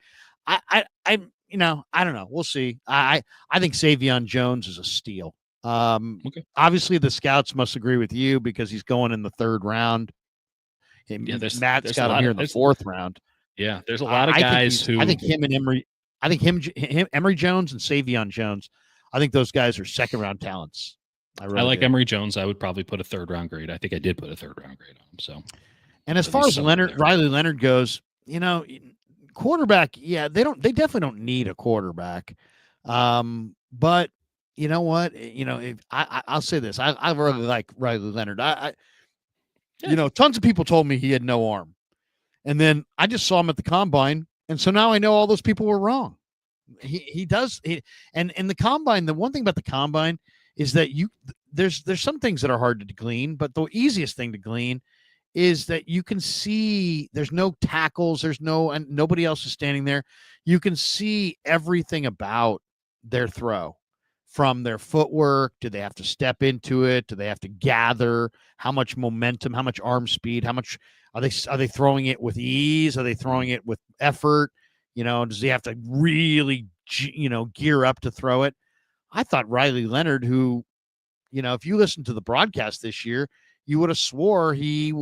I don't know. We'll see. I think Savion Jones is a steal. Okay. Obviously the scouts must agree with you because he's going in the 3rd round. Yeah, Matt's got him here in the 4th round. Yeah, there's a lot of guys I think him and Emory. I think Emory Jones and Savion Jones. I think those guys are 2nd-round talents. I like Emory Jones. I would probably put a 3rd-round grade. I think I did put a 3rd-round grade on him. So, and as far as Riley Leonard goes, quarterback. Yeah, they definitely don't need a quarterback. But you know what? If I'll say this, I really like Riley Leonard. Tons of people told me he had no arm. And then I just saw him at the combine, and so now I know all those people were wrong. He does. And in the combine, the one thing about the combine is that there's some things that are hard to glean, but the easiest thing to glean is that you can see there's no tackles, and nobody else is standing there. You can see everything about their throw, from their footwork. Do they have to step into it? Do they have to gather? How much momentum? How much arm speed? How much are they throwing it with ease? Are they throwing it with effort? Does he have to really, gear up to throw it? I thought Riley Leonard, who, if you listen to the broadcast this year, you would have swore he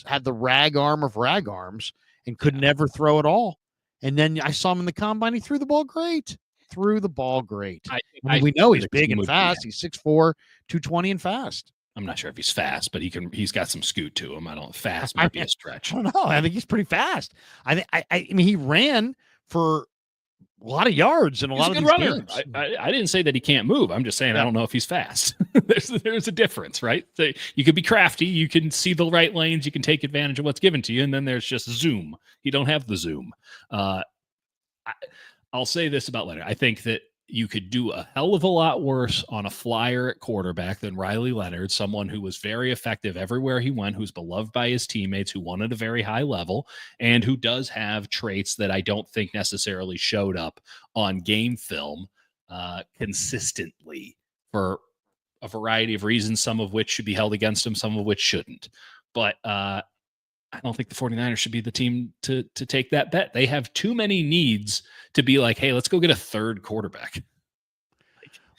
had the rag arm of rag arms and could never throw at all. And then I saw him in the combine. He threw the ball great. We know he's big and fast. He's 6'4", 220 and fast. I'm not sure if he's fast, but he's got some scoot to him. Fast might be a stretch. I don't know. I think he's pretty fast. I mean, he ran for a lot of yards and a lot of these games. I didn't say that he can't move. I'm just saying I don't know if he's fast. There's a difference, right? So you could be crafty. You can see the right lanes. You can take advantage of what's given to you. And then there's just zoom. You don't have the zoom. I'll say this about Leonard. I think that you could do a hell of a lot worse on a flyer at quarterback than Riley Leonard, someone who was very effective everywhere he went, who's beloved by his teammates, who won at a very high level, and who does have traits that I don't think necessarily showed up on game film consistently for a variety of reasons, some of which should be held against him, some of which shouldn't. But I don't think the 49ers should be the team to take that bet. They have too many needs to be like, hey, let's go get a 3rd quarterback.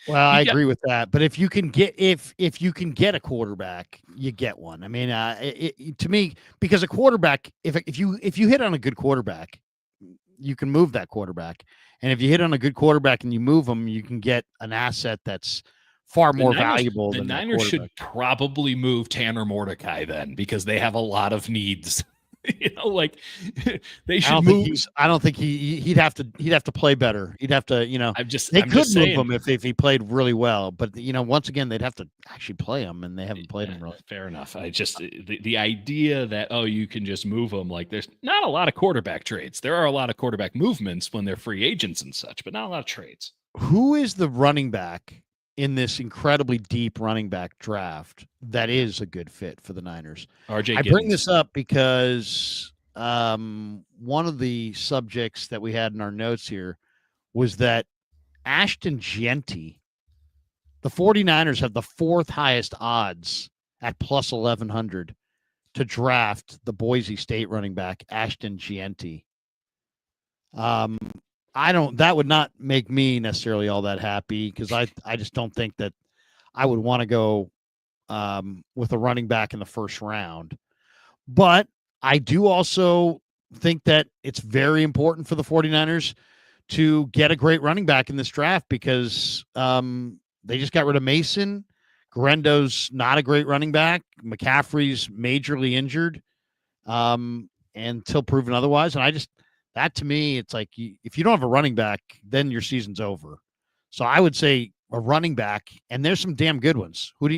Well, I agree with that. But if you can get a quarterback, you get one. I mean, to me, because a quarterback, if you hit on a good quarterback, you can move that quarterback. And if you hit on a good quarterback and you move them, you can get an asset that's far more valuable than the Niners should probably move Tanner Mordecai then, because they have a lot of needs. They should move. I don't think he'd have to play better. He'd have to, they could move him if he played really well, but once again, they'd have to actually play him, and they haven't played him really. Fair enough. I just the idea that you can just move him, like, there's not a lot of quarterback trades. There are a lot of quarterback movements when they're free agents and such, but not a lot of trades. Who is the running back in this incredibly deep running back draft that is a good fit for the Niners? RJ I bring this up because one of the subjects that we had in our notes here was that Ashton Jeanty, the 49ers have the 4th highest odds at plus 1,100 to draft the Boise State running back, Ashton Jeanty. That would not make me necessarily all that happy, because I just don't think that I would want to go with a running back in the 1st round. But I do also think that it's very important for the 49ers to get a great running back in this draft because they just got rid of Mason. Garendo's not a great running back. McCaffrey's majorly injured until proven otherwise. And that to me, it's like if you don't have a running back, then your season's over. So I would say a running back, and there's some damn good ones. Who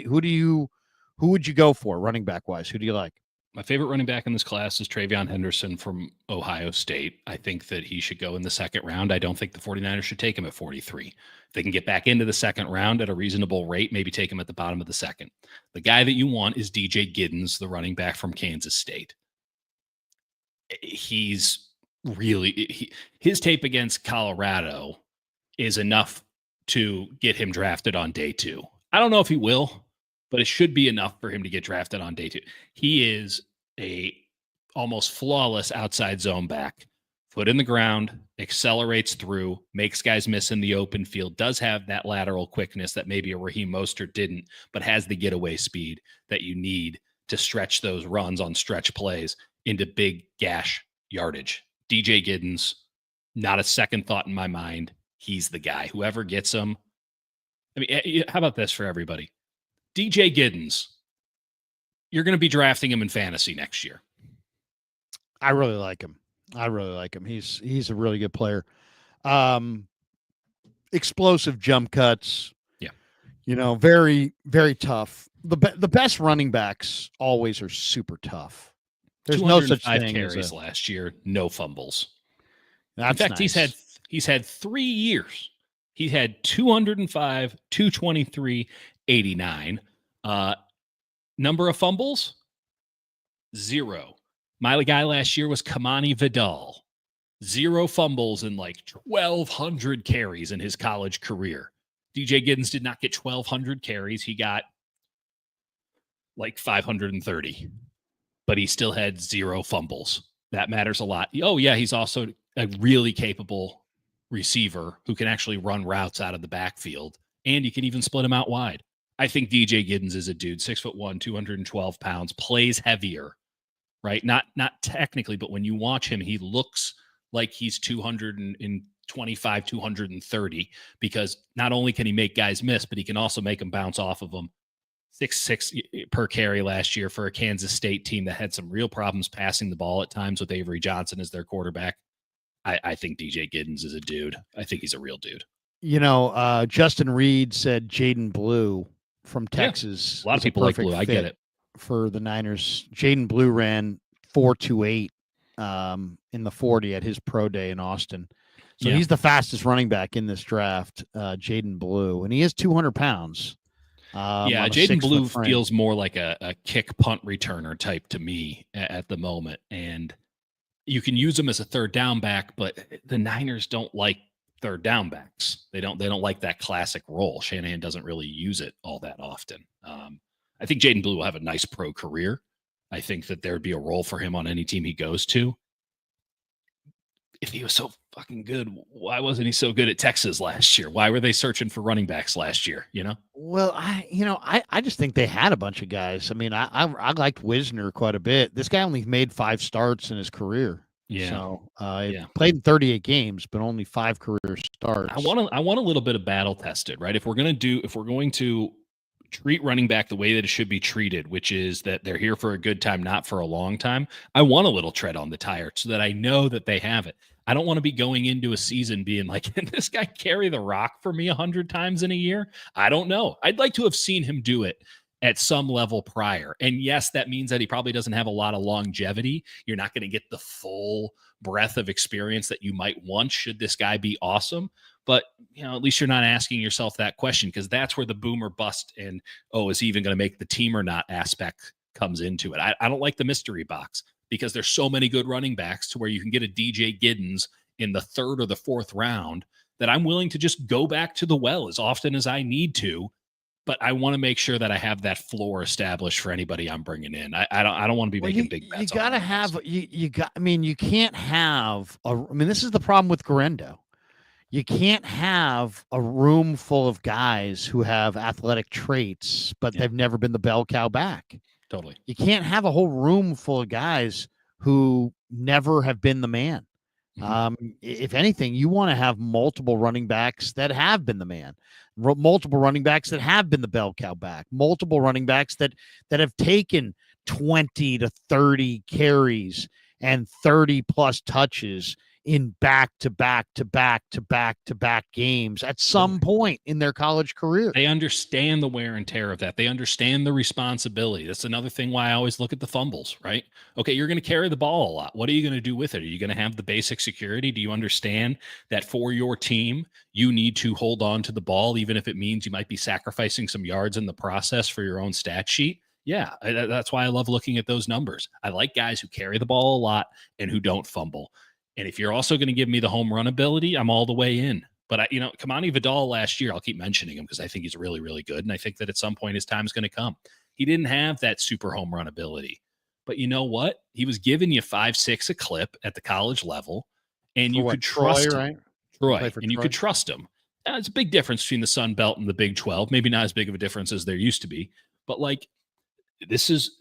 would you go for running back wise? Who do you like? My favorite running back in this class is Travion Henderson from Ohio State. I think that he should go in the second round. I don't think the 49ers should take him at 43. If they can get back into the second round at a reasonable rate, maybe take him at the bottom of the second. The guy that you want is DJ Giddens, the running back from Kansas State. He's really his tape against Colorado is enough to get him drafted on day 2. I don't know if he will, but it should be enough for him to get drafted on day 2. He is a almost flawless outside zone back, foot in the ground, accelerates through, makes guys miss in the open field, does have that lateral quickness that maybe a Raheem Mostert didn't, but has the getaway speed that you need to stretch those runs on stretch plays into big gash yardage. DJ Giddens, not a second thought in my mind. He's the guy. Whoever gets him. I mean, how about this for everybody? DJ Giddens, you're going to be drafting him in fantasy next year. I really like him. He's a really good player. Explosive jump cuts. Yeah. Very, very tough. The best running backs always are super tough. There's no such thing carries last year, no fumbles. That's in fact, nice. he's had 3 years. He had 205, 223, 89. Number of fumbles? 0. My guy last year was Kamani Vidal. 0 fumbles and like 1,200 carries in his college career. DJ Giddens did not get 1,200 carries. He got like 530, but he still had 0 fumbles. That matters a lot. Oh, yeah, he's also a really capable receiver who can actually run routes out of the backfield, and you can even split him out wide. I think DJ Giddens is a dude, 6'1", 212 pounds, plays heavier, right? Not technically, but when you watch him, he looks like he's 225, 230, because not only can he make guys miss, but he can also make them bounce off of them. 6'6" per carry last year for a Kansas State team that had some real problems passing the ball at times with Avery Johnson as their quarterback. I think DJ Giddens is a dude. I think he's a real dude. Justin Reed said Jaden Blue from Texas. Yeah. A lot of people like Blue. I get it. For the Niners, Jaden Blue ran 4.28 in the 40 at his pro day in Austin. So he's the fastest running back in this draft, Jaden Blue, and he is 200 pounds. Jaden Blue feels more like a kick punt returner type to me at the moment, and you can use him as a third down back, but the Niners don't like third down backs. They don't like that classic role. Shanahan doesn't really use it all that often. I think Jaden Blue will have a nice pro career. I think that there'd be a role for him on any team he goes to. If he was so fucking good, why wasn't he so good at Texas last year? Why were they searching for running backs last year? Well, I just think they had a bunch of guys. I mean, I liked Wisner quite a bit. This guy only made 5 starts in his career. Yeah. So played in 38 games, but only 5 career starts. I want a little bit of battle tested, right? If we're going to treat running back the way that it should be treated, which is that they're here for a good time, not for a long time, I want a little tread on the tire so that I know that they have it. I don't want to be going into a season being like, can this guy carry the rock for me 100 times in a year? I don't know. I'd like to have seen him do it at some level prior. And yes, that means that he probably doesn't have a lot of longevity. You're not going to get the full breadth of experience that you might want should this guy be awesome. But, at least you're not asking yourself that question, because that's where the boomer bust and, is he even going to make the team or not aspect comes into it. I don't like the mystery box, because there's so many good running backs to where you can get a DJ Giddens in the 3rd or the 4th round that I'm willing to just go back to the well as often as I need to. But I want to make sure that I have that floor established for anybody I'm bringing in. I don't want to be making big bets. You got to have you can't have this is the problem with Garendo. You can't have a room full of guys who have athletic traits, but they've never been the bell cow back. Totally. You can't have a whole room full of guys who never have been the man. If anything, you want to have multiple running backs that have been the man, multiple running backs that have been the bell cow back, multiple running backs that have taken 20 to 30 carries and 30 plus touches in back to back to back to back to back games at some point in their college career. They understand the wear and tear of that. They understand the responsibility. That's another thing why I always look at the fumbles, right? Okay, you're going to carry the ball a lot. What are you going to do with it? Are you going to have the basic security? Do you understand that for your team, you need to hold on to the ball, even if it means you might be sacrificing some yards in the process for your own stat sheet? Yeah, that's why I love looking at those numbers. I like guys who carry the ball a lot and who don't fumble. And if you're also going to give me the home run ability, I'm all the way in. But, Kamani Vidal last year, I'll keep mentioning him because I think he's really, really good. And I think that at some point his time's going to come. He didn't have that super home run ability. But you know what? He was giving you 5-6 a clip at the college level. And you could trust him. Right? Troy. And you could trust him. Now, it's a big difference between the Sun Belt and the Big 12. Maybe not as big of a difference as there used to be. But, this is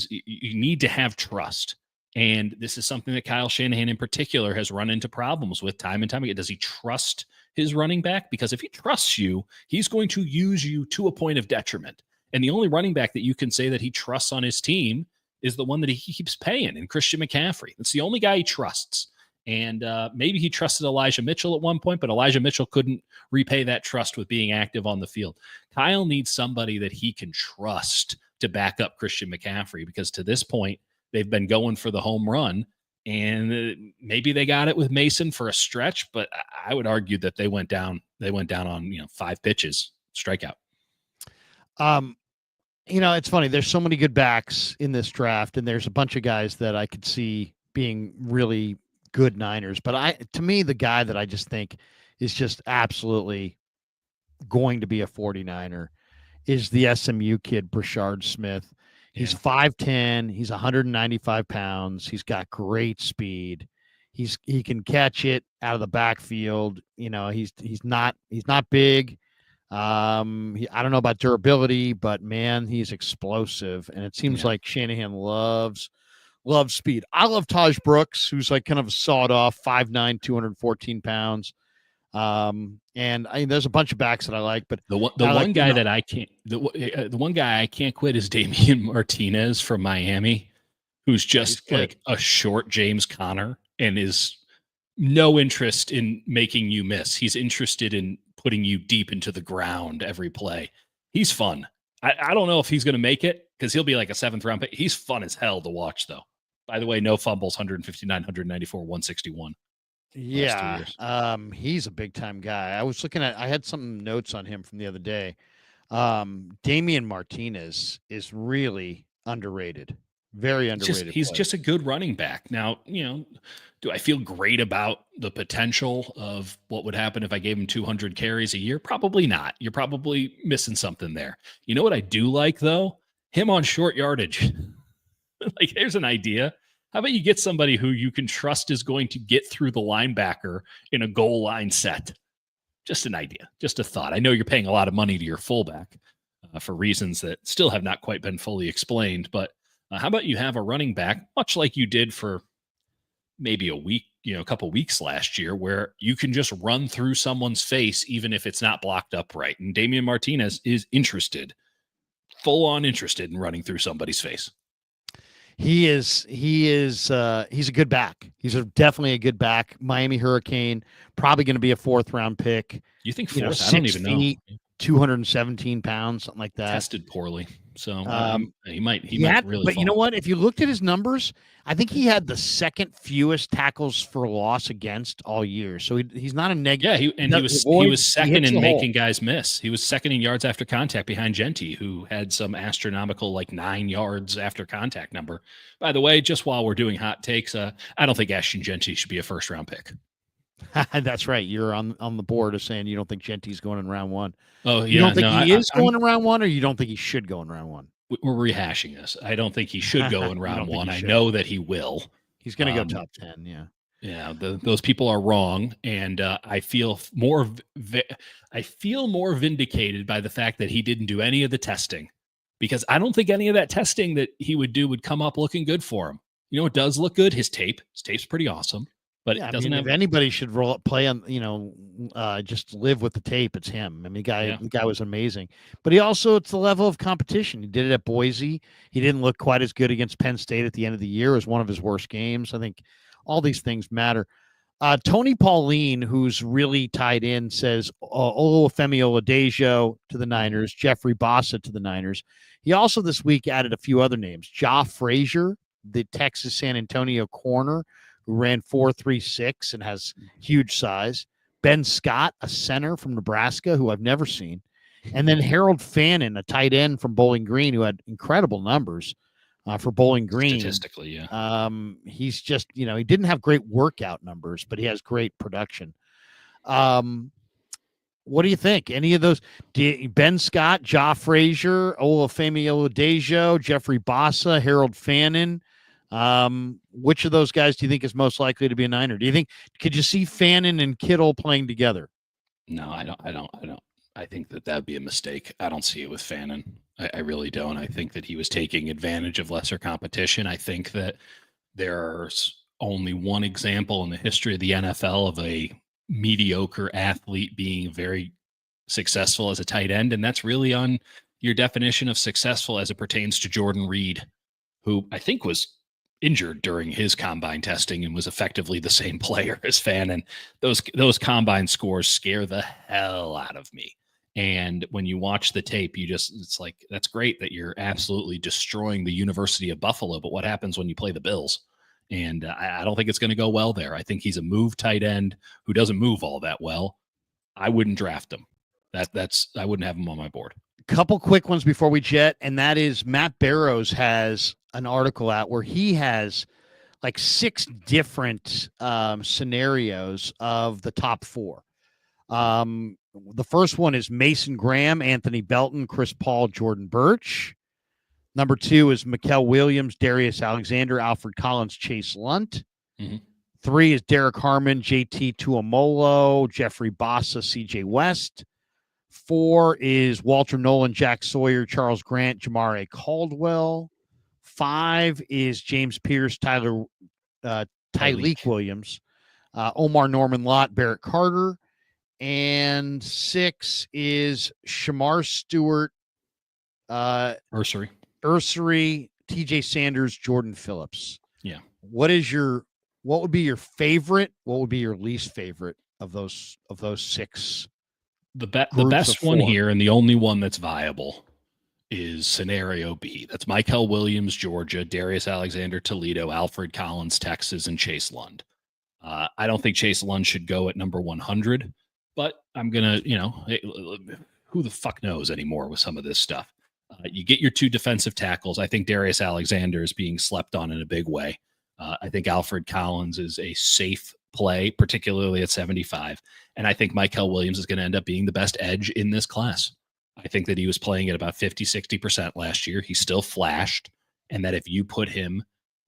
you need to have trust. And this is something that Kyle Shanahan in particular has run into problems with time and time again. Does he trust his running back? Because if he trusts you, he's going to use you to a point of detriment. And the only running back that you can say that he trusts on his team is the one that he keeps paying, and Christian McCaffrey. That's the only guy he trusts. And maybe he trusted Elijah Mitchell at one point, but Elijah Mitchell couldn't repay that trust with being active on the field. Kyle needs somebody that he can trust to back up Christian McCaffrey, because to this point, they've been going for the home run, and maybe they got it with Mason for a stretch, but I would argue that they went down on 5 pitches, strikeout. It's funny. There's so many good backs in this draft, and there's a bunch of guys that I could see being really good Niners. But to me, the guy that I just think is just absolutely going to be a 49er is the SMU kid, Brashard Smith. He's 5'10", he's 195 pounds. He's got great speed. He can catch it out of the backfield. He's not big. I don't know about durability, but man, he's explosive. And it seems like Shanahan loves speed. I love Taj Brooks, who's like kind of a sawed off 5'9", 214 pounds. And there's a bunch of backs that I like, but the one guy I can't quit is Damian Martinez from Miami, who's just like a short James Conner and is no interest in making you miss. He's interested in putting you deep into the ground every play. He's fun. I don't know if he's going to make it because he'll be like a 7th round pick. He's fun as hell to watch, though. By the way, no fumbles, 159, 194, 161. Yeah, he's a big time guy. I had some notes on him from the other day. Damian Martinez is really underrated, very underrated. He's just a good running back. Now, do I feel great about the potential of what would happen if I gave him 200 carries a year? Probably not. You're probably missing something there. You know what I do like though? Him on short yardage. Here's an idea. How about you get somebody who you can trust is going to get through the linebacker in a goal line set? Just an idea, just a thought. I know you're paying a lot of money to your fullback for reasons that still have not quite been fully explained, but how about you have a running back, much like you did for maybe a week, a couple weeks last year, where you can just run through someone's face, even if it's not blocked up right. And Damian Martinez is full on interested in running through somebody's face. He's a good back. He's definitely a good back. Miami Hurricane, probably going to be a 4th round pick. You think 4th? I don't even know. 217 pounds, something like that. Tested poorly. So he might really But fall. You know what? If you looked at his numbers, I think he had the 2nd fewest tackles for loss against all year. So he's not a negative. Yeah, he was 2nd in making guys miss. He was 2nd in yards after contact behind Genty, who had some astronomical 9 yards after contact number. By the way, just while we're doing hot takes, I don't think Ashton Genty should be a 1st round pick. That's right. You're on the board of saying you don't think Genty's going in round 1. Oh, yeah. You don't think he is going in round 1, or you don't think he should go in round 1? We're rehashing this. I don't think he should go in round 1. I know that he will. He's going to go top 10. Yeah. Yeah. Those people are wrong. And I feel more vindicated by the fact that he didn't do any of the testing because I don't think any of that testing that he would do would come up looking good for him. You know, it does look good. His tape's pretty awesome, but Yeah, it doesn't have if anybody should play on, just live with the tape, it's him. I mean, the guy was amazing, but it's the level of competition. He did it at Boise. He didn't look quite as good against Penn State at the end of the year. It was one of his worst games. I think all these things matter. Tony Pauline, who's really tied in, says Olufemi Oladejo to the Niners, Jeffrey Bossa to the Niners. He also this week added a few other names. Ja Frazier, the Texas San Antonio corner, who ran 4.36 and has huge size. Ben Scott, a center from Nebraska, who I've never seen. And then Harold Fannin, a tight end from Bowling Green, who had incredible numbers for Bowling Green. Statistically, yeah. He's just, he didn't have great workout numbers, but he has great production. What do you think? Any of those? Ben Scott, Ja Frazier, Olufemi Oladejo, Jeffrey Bossa, Harold Fannin. Which of those guys do you think is most likely to be a Niner? Could you see Fannin and Kittle playing together? No, I don't. I think that would be a mistake. I don't see it with Fannin. I really don't. I think that he was taking advantage of lesser competition. I think that there's only one example in the history of the NFL of a mediocre athlete being very successful as a tight end, and that's really on your definition of successful as it pertains to Jordan Reed, who I think was injured during his combine testing and was effectively the same player as Fannin. Those combine scores scare the hell out of me. And when you watch the tape, it's like, that's great that you're absolutely destroying the University of Buffalo, but what happens when you play the Bills? And I don't think it's going to go well there. I think he's a move tight end who doesn't move all that well. I wouldn't draft him. I wouldn't have him on my board. Couple quick ones before we jet, and that is Matt Barrows has an article out where he has like 6 different scenarios of the top 4. The first one is Mason Graham, Anthony Belton, Chris Paul, Jordan Birch. Number 2 is Mikael Williams, Darius Alexander, Alfred Collins, Chase Lunt. Mm-hmm. 3 is Derek Harmon, JT Tuamolo, Jeffrey Bossa, CJ West. 4 is Walter Nolan, Jack Sawyer, Charles Grant, Jamare Caldwell. 5 is James Pierce, Tyleik Williams, Omar Norman Lott, Barrett Carter. And 6 is Shamar Stewart, Ursery, TJ Sanders, Jordan Phillips. Yeah. What would be your favorite? What would be your least favorite of those 6? The best one here, and the only one that's viable, is scenario B. That's Mikael Williams, Georgia, Darius Alexander, Toledo, Alfred Collins, Texas, and Chase Lund. I don't think Chase Lund should go at number 100, but I'm going to, who the fuck knows anymore with some of this stuff. You get your 2 defensive tackles. I think Darius Alexander is being slept on in a big way. I think Alfred Collins is a safe play, particularly at 75. And I think Mikael Williams is going to end up being the best edge in this class. I think that he was playing at about 50-60% last year. He still flashed. And that if you put him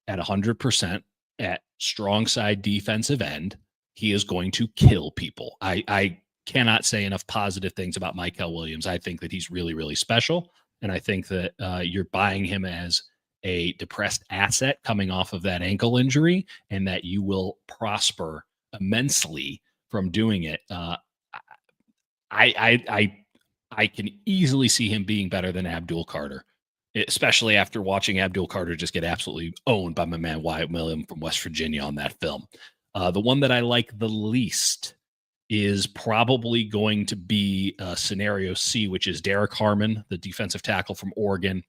at 100% at strong side defensive end, he is going to kill people. I cannot say enough positive things about Mikael Williams. I think that he's really, really special. And I think that you're buying him as a depressed asset coming off of that ankle injury, and that you will prosper immensely from doing it. I can easily see him being better than Abdul Carter, especially after watching Abdul Carter just get absolutely owned by my man Wyatt Millen from West Virginia on that film. The one that I like the least is probably going to be scenario C, which is Derek Harmon, the defensive tackle from Oregon.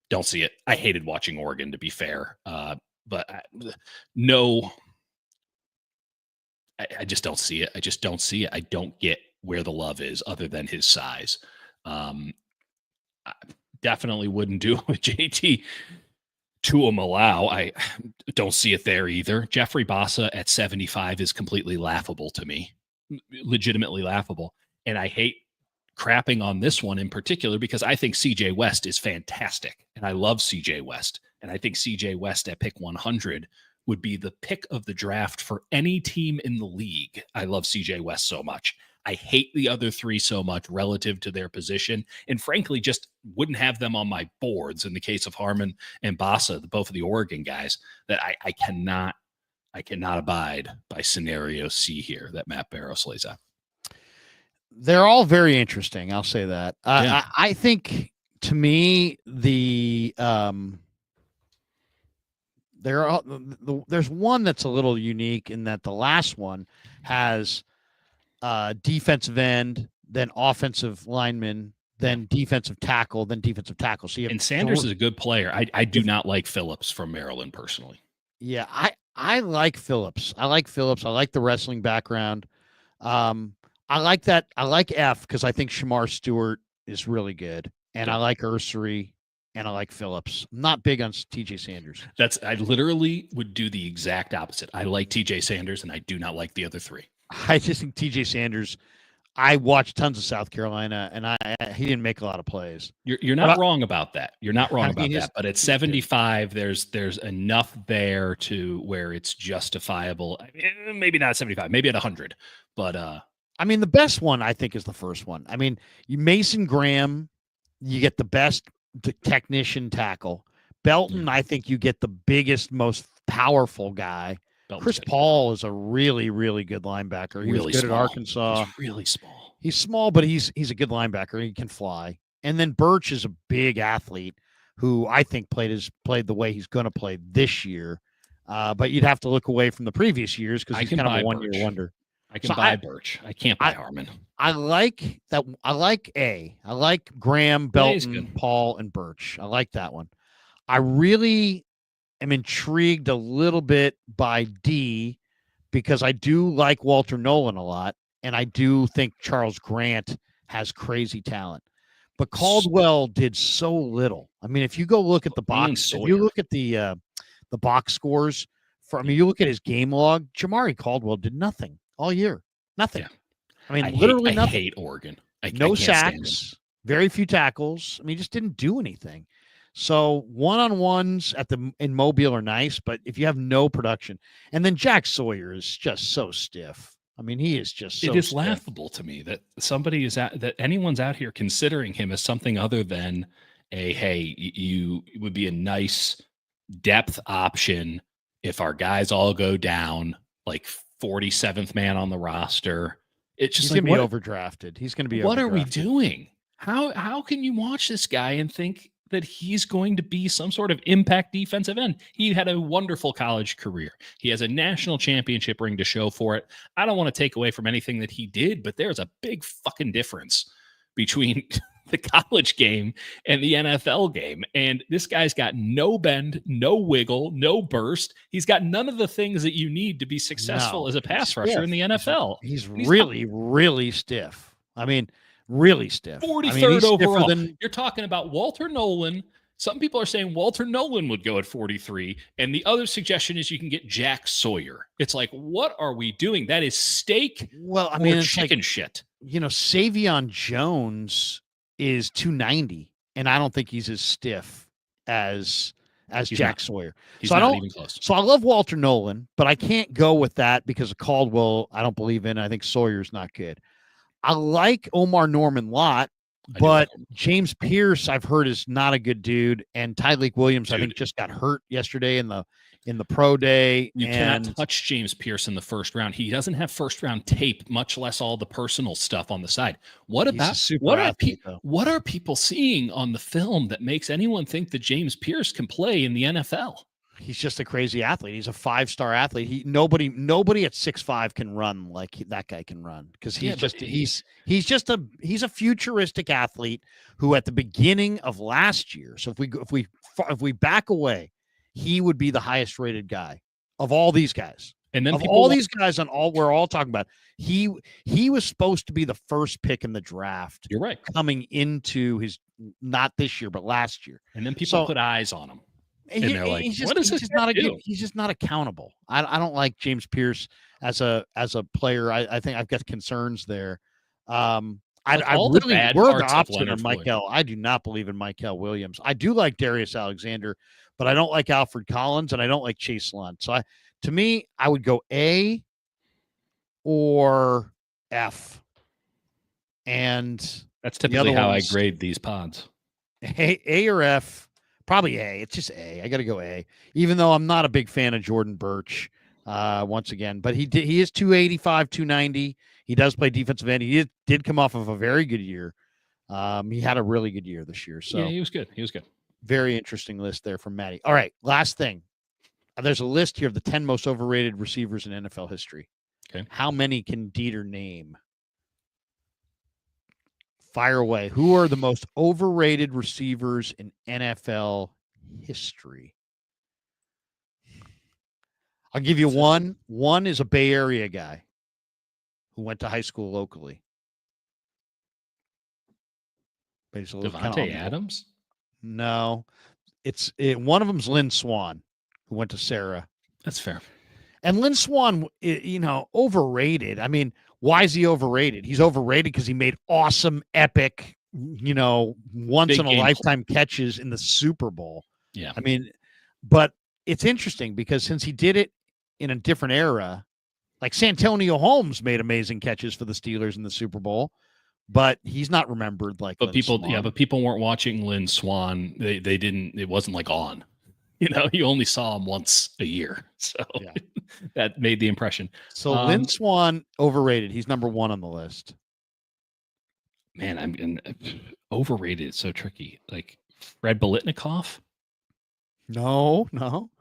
Don't see it. I hated watching Oregon, to be fair. But no, I just don't see it. I just don't see it. I don't get where the love is other than his size. I definitely wouldn't do it with JT Tuamolo. I don't see it there either. Jeffrey Bossa at 75 is completely laughable to me, legitimately laughable. And I hate crapping on this one in particular because I think CJ West is fantastic. And I love CJ West. And I think CJ West at pick 100 would be the pick of the draft for any team in the league. I love CJ West so much. I hate the other three so much relative to their position, and frankly, just wouldn't have them on my boards in the case of Harmon and Bassa, both of the Oregon guys, that I cannot abide by scenario C here that Matt Barrows lays out. They're all very interesting. I'll say that. Yeah. I think, to me, there's one that's a little unique in that the last one has defensive end, then offensive lineman, then defensive tackle, then defensive tackle. So and Sanders is a good player. I do not like Phillips from Maryland personally. Yeah, I like Phillips. I like the wrestling background. I like that. I like F because I think Shamar Stewart is really good, and I like Ursery, and I like Phillips. I'm not big on TJ Sanders. I literally would do the exact opposite. I like TJ Sanders, and I do not like the other three. I just think TJ Sanders. I watched tons of South Carolina, and he didn't make a lot of plays. You're not wrong about that. You're not wrong about that. But at 75, there's enough there to where it's justifiable. Maybe not at 75, maybe at 100. But I mean, the best one I think is the first one. I mean, Mason Graham, you get the best technician tackle. Belton, I think you get the biggest, most powerful guy. Chris Paul is a really, really good linebacker. He was good at Arkansas. He's really small. He's small, but he's a good linebacker. He can fly. And then Birch is a big athlete who I think played the way he's going to play this year. But you'd have to look away from the previous years because he's kind of a one-year wonder. I can buy Birch. I can't buy Harmon. I like that. I like A. I like Graham, Belton, Paul, and Birch. I like that one. I really am intrigued a little bit by D because I do like Walter Nolan a lot, and I do think Charles Grant has crazy talent. But Caldwell did so little. I mean, if you go look at the box, if you look at the box scores you look at his game log, Jamari Caldwell did nothing all year. Nothing. Yeah. I mean, literally nothing. I hate Oregon. No sacks, very few tackles. I mean, he just didn't do anything. So one-on-ones in Mobile are nice, but if you have no production, and then Jack Sawyer is just so stiff. I mean, he is just so It is stiff. laughable to me that that anyone's out here considering him as something other than you would be a nice depth option if our guys all go down, like 47th man on the roster. It's just he's going to be overdrafted. He's going to be What overdrafted. are we doing? How can you watch this guy and think that he's going to be some sort of impact defensive end? He had a wonderful college career. He has a national championship ring to show for it. I don't want to take away from anything that he did, but there's a big fucking difference between the college game and the NFL game. And this guy's got no bend, no wiggle, no burst. He's got none of the things that you need to be successful as a pass rusher in the NFL. He's really, really stiff. I mean, really stiff. 43rd overall. You're talking about Walter Nolan. Some people are saying Walter Nolan would go at 43. And the other suggestion is you can get Jack Sawyer. It's like, what are we doing? That is steak or chicken shit. You know, Savion Jones is 290, and I don't think he's as stiff as Jack Sawyer. He's not even close. So I love Walter Nolan, but I can't go with that because of Caldwell. I don't believe in. I think Sawyer's not good. I like Omar Norman Lott, but James Pierce I've heard is not a good dude, and Tyleik Williams I think just got hurt yesterday in the pro day. You cannot touch James Pierce in the first round. He doesn't have first round tape, much less all the personal stuff on the side. What are people seeing on the film that makes anyone think that James Pierce can play in the NFL? He's just a crazy athlete. He's a 5-star athlete. Nobody at 6'5" can run like that guy can run because he's a futuristic athlete who at the beginning of last year. So if we back away, he would be the highest rated guy of all these guys. And then these guys we're all talking about. He was supposed to be the first pick in the draft. You're right. Coming into his not this year but last year. And then people put eyes on him. And they're like, what is this? He's just not accountable. I don't like James Pierce as a player. I think I've got concerns there. I really we're the opposite of Michael. I do not believe in Michael Williams. I do like Darius Alexander, but I don't like Alfred Collins and I don't like Chase Lunt. So to me, I would go A or F And That's the typically other how I one's grade these pods. A or F. Probably A. It's just A. I got to go A. Even though I'm not a big fan of Jordan Birch, once again, but he is 285, 290. He does play defensive end. He did come off of a very good year. He had a really good year this year. So yeah, he was good. He was good. very interesting list there from Matty. All right, last thing. There's a list here of the 10 most overrated receivers in NFL history. Okay. How many can Dieter name? Fire away. Who are the most overrated receivers in NFL history? I'll give you one. One is a Bay Area guy who went to high school locally. Devontae Adams? No. One of them's Lynn Swan, who went to Sarah. That's fair. And Lynn Swan, overrated. I mean, why is he overrated? He's overrated because he made awesome, epic, once in a lifetime catches in the Super Bowl. Yeah. I mean, but it's interesting because since he did it in a different era, like Santonio Holmes made amazing catches for the Steelers in the Super Bowl, but he's not remembered like. But people weren't watching Lynn Swan. They didn't. It wasn't like on. You only saw him once a year, so yeah. That made the impression. So Lynn Swan overrated. He's number one on the list. Man, overrated. It's so tricky. Like Fred Biletnikoff. No.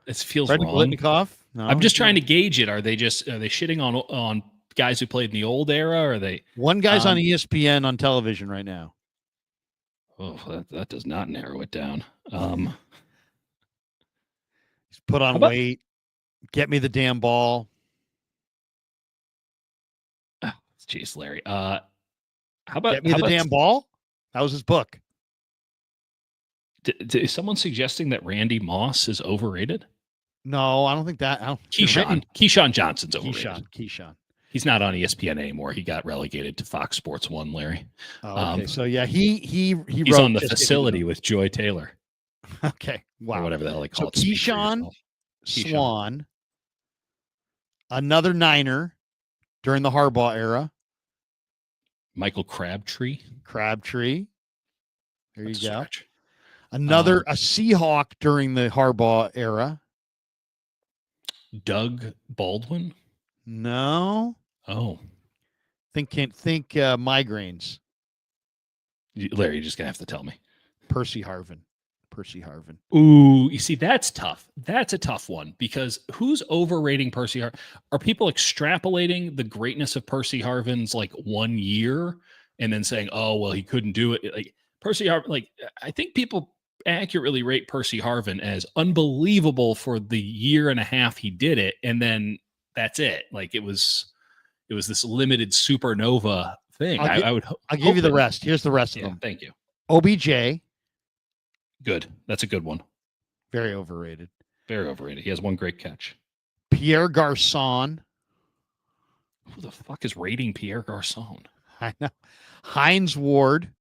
It feels Fred wrong. Biletnikoff. No, I'm just trying to gauge it. Are they shitting on guys who played in the old era? Or are they? One guy's on ESPN on television right now. Oh, that does not narrow it down. He's put on weight. Get me the damn ball. Jeez, Larry. How about Get me the damn ball? That was his book. Is someone suggesting that Randy Moss is overrated? No, I don't think that. Keyshawn Johnson's overrated. Keyshawn. He's not on ESPN anymore. He got relegated to Fox Sports 1, Larry. Oh, okay. So yeah, he's on the facility with Joy Taylor. Okay. Wow. Or whatever the hell they call it. Keyshawn Swan, another Niner during the Harbaugh era. Michael Crabtree. There you go. Another a Seahawk during the Harbaugh era. Doug Baldwin. No. Oh. Think migraines. Larry, you're just gonna have to tell me. Percy Harvin. Ooh, you see, that's tough. That's a tough one because who's overrating Percy Harvin? Are people extrapolating the greatness of Percy Harvin's like 1 year and then saying, oh, well, he couldn't do it? Like Percy Harvin, like I think people accurately rate Percy Harvin as unbelievable for the year and a half he did it, and then that's it. Like it was this limited supernova thing. I'll give you the rest. Here's the rest of them. Thank you. OBJ. Good. That's a good one. Very overrated. He has one great catch. Pierre Garçon. Who the fuck is rating Pierre Garçon? I know. Hines Ward,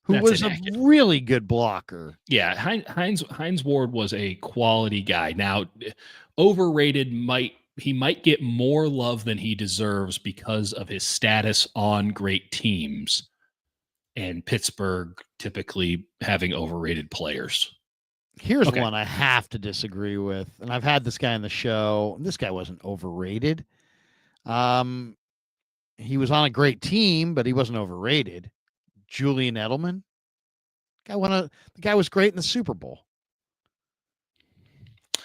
who was a really good blocker. Yeah, Hines Ward was a quality guy. Now, overrated he might get more love than he deserves because of his status on great teams. And Pittsburgh typically having overrated players. Here's one I have to disagree with. And I've had this guy on the show. This guy wasn't overrated. He was on a great team, but he wasn't overrated. Julian Edelman. The guy was great in the Super Bowl.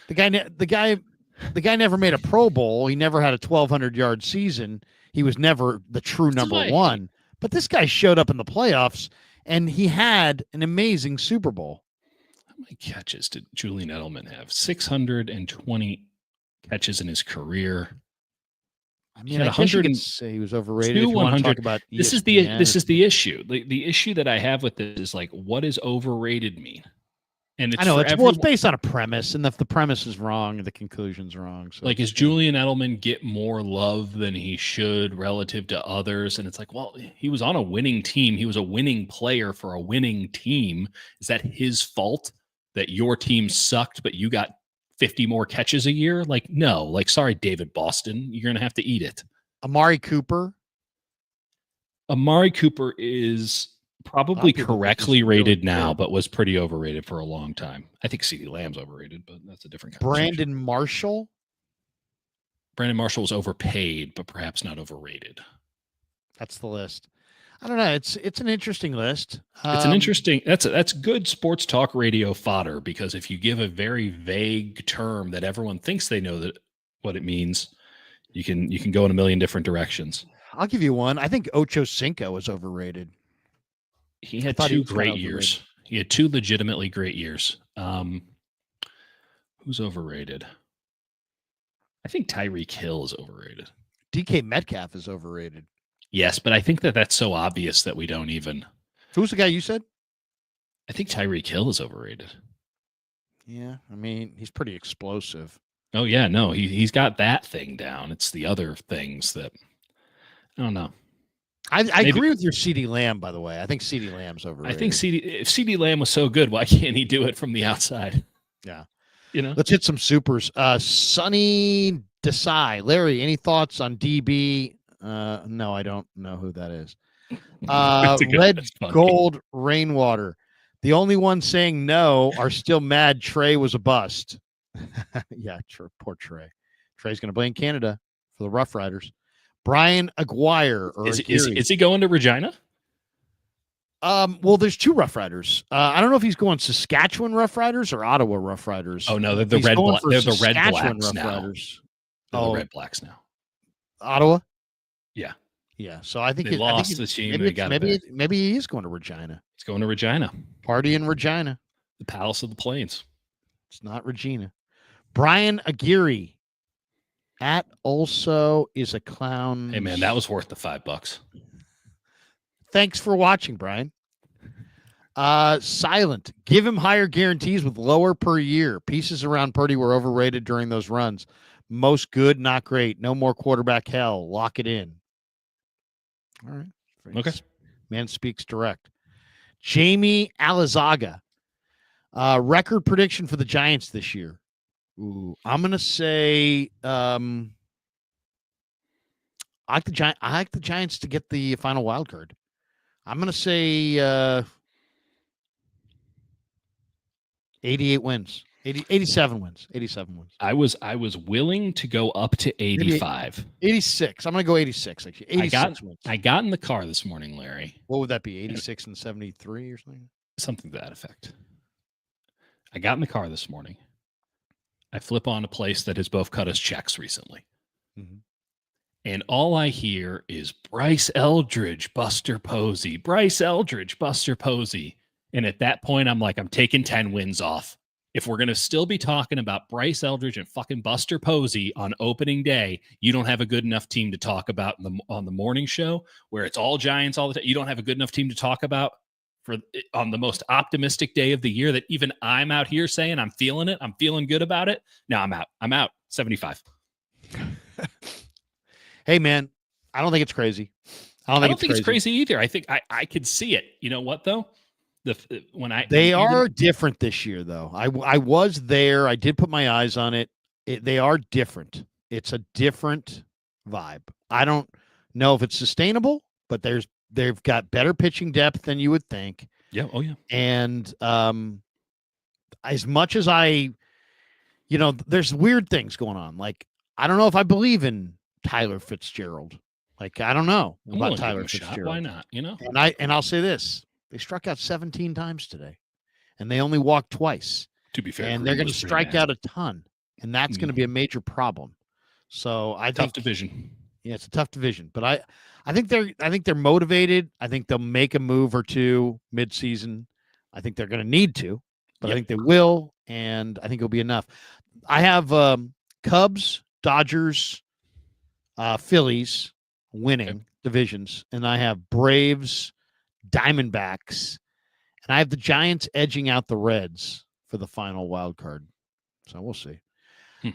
The guy never made a Pro Bowl. He never had a 1,200-yard season. He was never the true number one. But this guy showed up in the playoffs, and he had an amazing Super Bowl. How many catches did Julian Edelman have? 620 catches in his career. I mean, I guess you could say he was overrated. If you want to talk about ESPN. This is the issue. The issue that I have with this is like, what does overrated mean? And it's based on a premise, and if the premise is wrong, the conclusion's wrong. So like, is Julian Edelman get more love than he should relative to others? And it's like, well, he was on a winning team. He was a winning player for a winning team. Is that his fault that your team sucked, but you got 50 more catches a year? Like, no. Like, sorry, David Boston, you're gonna have to eat it. Amari Cooper. Amari Cooper is probably correctly rated now, but was pretty overrated for a long time. I think CeeDee Lamb's overrated, but that's a different conversation. Brandon Marshall was overpaid, but perhaps not overrated. That's the list. I don't know. It's an interesting list. It's an interesting. That's good sports talk radio fodder, because if you give a very vague term that everyone thinks they know what it means, you can go in a million different directions. I'll give you one. I think Ocho Cinco is overrated. He had 2 great years. He had 2 legitimately great years. Who's overrated? I think Tyreek Hill is overrated. DK Metcalf is overrated. Yes, but I think that's so obvious that we don't even. Who's the guy you said? I think Tyreek Hill is overrated. Yeah, I mean, he's pretty explosive. Oh, yeah, no, he's got that thing down. It's the other things that, I don't know. I agree with your CeeDee Lamb, by the way. I think CeeDee Lamb's overrated. I think if CeeDee Lamb was so good, why can't he do it from the outside? Yeah. Let's hit some supers. Sonny Desai. Larry, any thoughts on DB? No, I don't know who that is. Red Gold Rainwater. The only ones saying no are still mad Trey was a bust. Yeah, poor Trey. Trey's going to play in Canada for the Rough Riders. Brian Aguirre. Is he going to Regina? Well, there's 2 Rough Riders. I don't know if he's going Saskatchewan Rough Riders or Ottawa Rough Riders. Oh no, they're the Red Blacks now. Riders. The Red Blacks now. Ottawa. Yeah. So I think they lost the team. Maybe he is going to Regina. He's going to Regina. Party in Regina. The Palace of the Plains. It's not Regina. Brian Aguirre. At also is a clown. Hey man, that was worth the $5. Thanks for watching, Brian. Silent. Give him higher guarantees with lower per year. Pieces around Purdy were overrated during those runs. Most good, not great. No more quarterback hell. Lock it in. All right. Okay. Man speaks direct. Jamie Alizaga. Record prediction for the Giants this year. Ooh, I'm gonna say I like the Giants to get the final wild card. I'm gonna say 88 wins. 87 wins. 87 wins. I was willing to go up to 85. 86. I'm going to go 86, actually. 86 wins. I got in the car this morning, Larry. What would that be? 86 and 73 or something? Something to that effect. I got in the car this morning. I flip on a place that has both cut us checks recently. Mm-hmm. And all I hear is Bryce Eldridge, Buster Posey. Bryce Eldridge, Buster Posey. And at that point, I'm like, I'm taking 10 wins off. If we're going to still be talking about Bryce Eldridge and fucking Buster Posey on opening day, you don't have a good enough team to talk about on the morning show where it's all Giants all the time. You don't have a good enough team to talk about on the most optimistic day of the year that even I'm out here saying I'm feeling it. I'm feeling good about it. No, I'm out. I'm out. 75. Hey, man, I don't think it's crazy. I don't think it's crazy either. I think I could see it. You know what, though? They are different this year, though. I was there. I did put my eyes on it. They are different. It's a different vibe. I don't know if it's sustainable, but they've got better pitching depth than you would think. Yeah. Oh yeah. And as much as there's weird things going on. Like I don't know if I believe in Tyler Fitzgerald. Like I don't know about Tyler Fitzgerald. Why not? And I'll say this. They struck out 17 times today, and they only walked twice. To be fair, and they're going to strike out a ton, and that's going to be a major problem. So I think tough division. Yeah, it's a tough division, but I think they're motivated. I think they'll make a move or two mid-season. I think they're going to need to, but I think they will, and I think it'll be enough. I have Cubs, Dodgers, Phillies winning divisions, and I have Braves, Diamondbacks, and I have the Giants edging out the Reds for the final wild card. So we'll see.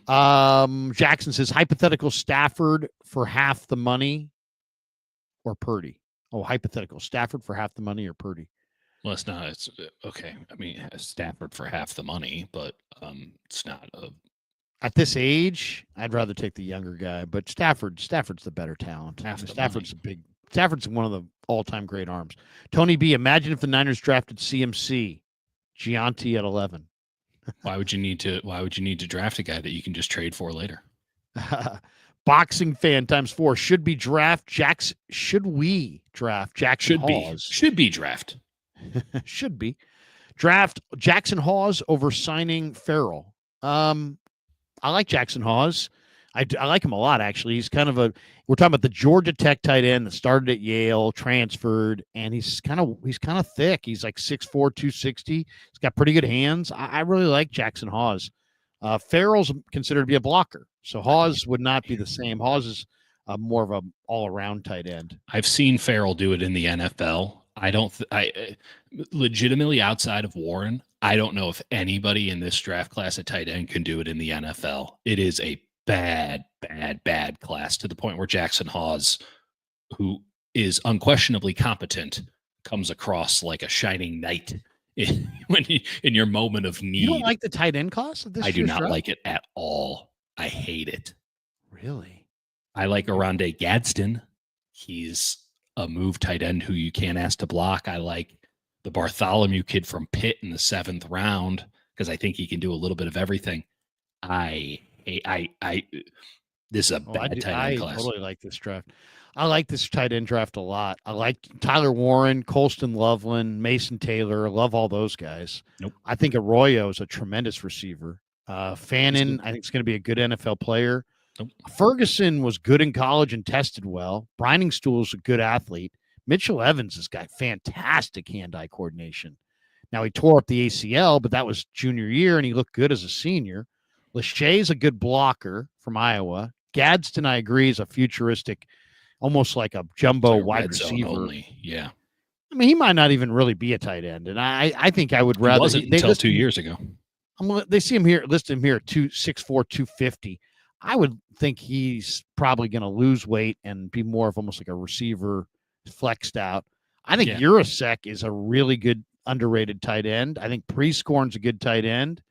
Jackson says hypothetical Stafford for half the money or Purdy. Oh, hypothetical Stafford for half the money or Purdy. Well, it's not. It's okay. I mean, Stafford for half the money, but it's not a. At this age, I'd rather take the younger guy, but Stafford's the better talent. Stafford's one of the all-time great arms. Tony B, imagine if the Niners drafted CMC, Gianti at 11. Why would you need to draft a guy that you can just trade for later? Boxing fan times 4. Should we draft Jackson Hawes? Should be draft. Should be. Draft Jackson Hawes over signing Farrell. I like Jackson Hawes. I like him a lot, actually. He's kind of we're talking about the Georgia Tech tight end that started at Yale, transferred, and he's kind of thick. He's like 6'4", 260. He's got pretty good hands. I really like Jackson Hawes. Farrell's considered to be a blocker, so Hawes would not be the same. Hawes is more of an all-around tight end. I've seen Farrell do it in the NFL. Legitimately outside of Warren, I don't know if anybody in this draft class at tight end can do it in the NFL. It is a bad class to the point where Jackson Hawes, who is unquestionably competent, comes across like a shining knight in your moment of need. You don't like the tight end class of this? I do not like it at all. I hate it. Really? I like Oronde Gadsden. He's a move tight end who you can't ask to block. I like the Bartholomew kid from Pitt in the 7th round because I think he can do a little bit of everything. This is a bad tight end class. I totally like this draft. I like this tight end draft a lot. I like Tyler Warren, Colston Loveland, Mason Taylor. Love all those guys. Nope. I think Arroyo is a tremendous receiver. Fannin, I think, is going to be a good NFL player. Nope. Ferguson was good in college and tested well. Briningstool is a good athlete. Mitchell Evans has got fantastic hand-eye coordination. Now, he tore up the ACL, but that was junior year, and he looked good as a senior. Lachey's a good blocker from Iowa. Gadsden, I agree, is a futuristic, almost like a jumbo wide receiver. Only. Yeah. I mean, he might not even really be a tight end, and I think I would rather. He wasn't until 2 years ago. They see him here, list him here at 6'4", 250. I would think he's probably going to lose weight and be more of almost like a receiver flexed out. I think Urasek is a really good underrated tight end. I think Prescorn's a good tight end.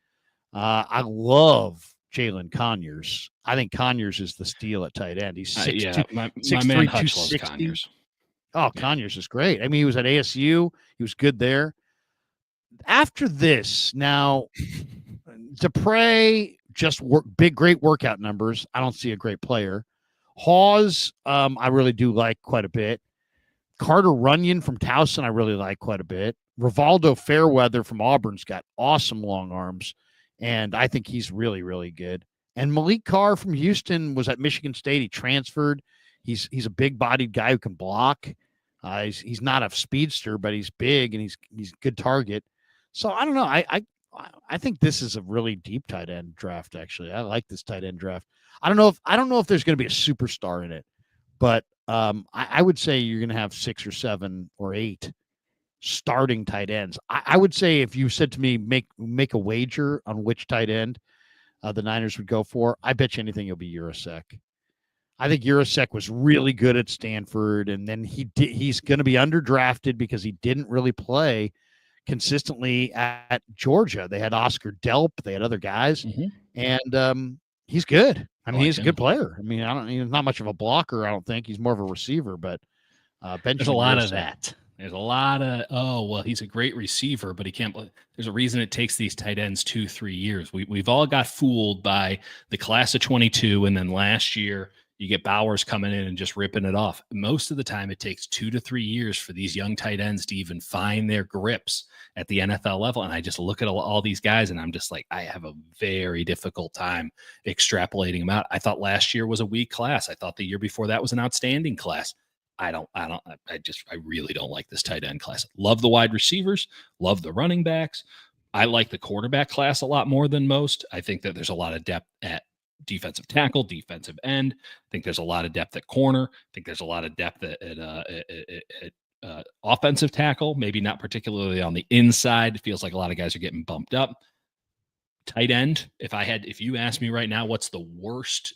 I love Jalen Conyers. I think Conyers is the steal at tight end. He's 6'2", my 6'3", man Hutch 260. loves Conyers. Oh, Conyers is great. I mean, he was at ASU. He was good there. After this, now, Dupre, just great workout numbers. I don't see a great player. Hawes, I really do like quite a bit. Carter Runyon from Towson, I really like quite a bit. Rivaldo Fairweather from Auburn's got awesome long arms, and I think he's really, really good. And Malik Carr from Houston was at Michigan State. He transferred. He's a big-bodied guy who can block. He's not a speedster, but he's big, and he's a good target. So I don't know. I think this is a really deep tight end draft, actually. I like this tight end draft. I don't know if there's going to be a superstar in it, but I would say you're going to have 6 or 7 or 8 starting tight ends. I would say if you said to me, make a wager on which tight end the Niners would go for, I bet you anything it'll be Urasek. I think Urasek was really good at Stanford, and then he's going to be underdrafted because he didn't really play consistently at Georgia. They had Oscar Delp, they had other guys, and he's good. I mean, he's a good player. I mean, he's not much of a blocker, I don't think. He's more of a receiver, but there's a lot of that. There's a lot of, he's a great receiver, but he can't play. There's a reason it takes these tight ends 2-3 years. We've all got fooled by the class of 22, and then last year you get Bowers coming in and just ripping it off. Most of the time it takes 2 to 3 years for these young tight ends to even find their grips at the NFL level. And I just look at all these guys and I'm just like, I have a very difficult time extrapolating them out. I thought last year was a weak class. I thought the year before that was an outstanding class. I really don't like this tight end class. Love the wide receivers, love the running backs. I like the quarterback class a lot more than most. I think that there's a lot of depth at defensive tackle, defensive end. I think there's a lot of depth at corner. I think there's a lot of depth at offensive tackle, maybe not particularly on the inside. It feels like a lot of guys are getting bumped up. Tight end, if you ask me right now, what's the worst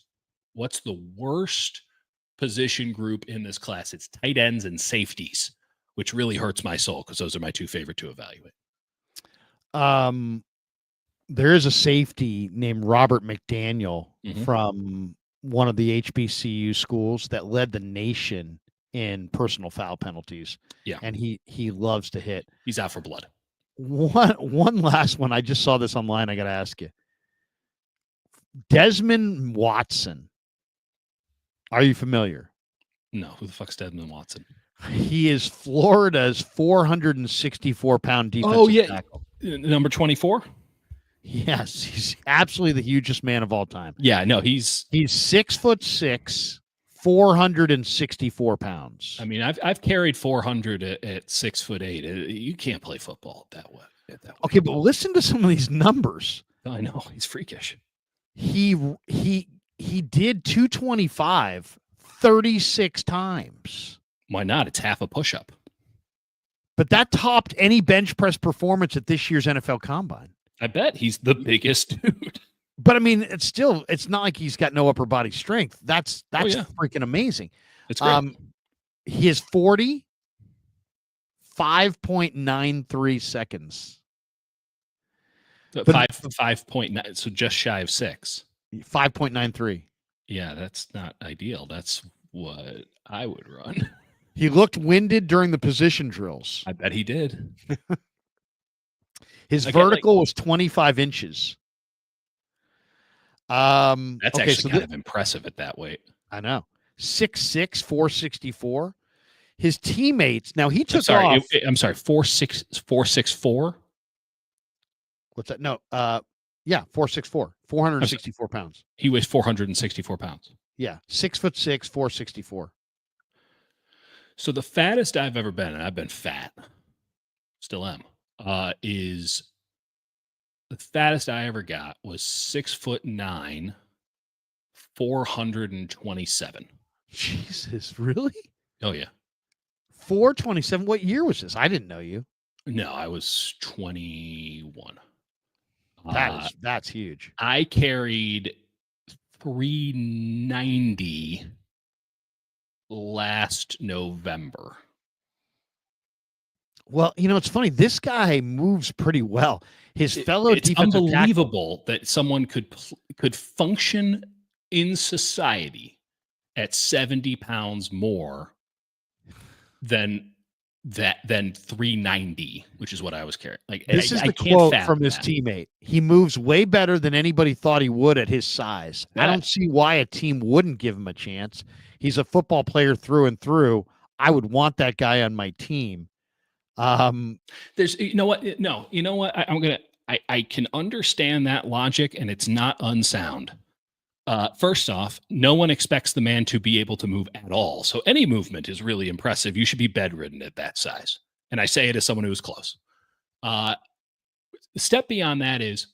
position group in this class? It's tight ends and safeties, which really hurts my soul because those are my two favorite to evaluate. There is a safety named Robert McDaniel from one of the HBCU schools that led the nation in personal foul penalties. Yeah. And he loves to hit. He's out for blood. One last one. I just saw this online. I got to ask you. Desmond Watson. Are you familiar? No, who the fuck's Desmond Watson? He is Florida's 464-pound defensive tackle. Number 24? Yes, he's absolutely the hugest man of all time. Yeah, no, he's 6'6", 464 pounds. I mean, I've carried 400 at 6'8". You can't play football that way. Okay, but listen to some of these numbers. I know he's freakish. He did 225 36 times. Why not? It's half a push-up. But that topped any bench press performance at this year's NFL Combine. I bet he's the biggest dude. But I mean, it's not like he's got no upper body strength. That's freaking amazing. It's great. He is 5.93 seconds. 5.9, so just shy of 6. 5.93. Yeah, that's not ideal. That's what I would run. He looked winded during the position drills. I bet he did. His vertical was 25 inches. That's actually kind of impressive at that weight. I know. 6'6", 464. His teammates. Now he took off. I'm sorry. 4'6", 4'6'4". What's that? No. Yeah, 4'6'4", 464 pounds. He weighs 464 pounds. Yeah, 6'6", 464. So the fattest I've ever been, and I've been fat, still am, is the fattest I ever got was 6'9", 427. Jesus, really? Oh yeah, 427. What year was this? I didn't know you. No, I was 21. That's huge. I carried 390 last November. Well, it's funny. This guy moves pretty well. His fellow it's defensive unbelievable that someone could function in society at 70 pounds more than 390, which is what I was carrying. Like, this is the quote from his teammate. He moves way better than anybody thought he would at his size. Yeah. I don't see why a team wouldn't give him a chance. He's a football player through and through. I would want that guy on my team. There's, you know what? No, you know what? I can understand that logic, and it's not unsound. First off, no one expects the man to be able to move at all. So any movement is really impressive. You should be bedridden at that size. And I say it as someone who's close. The step beyond that is,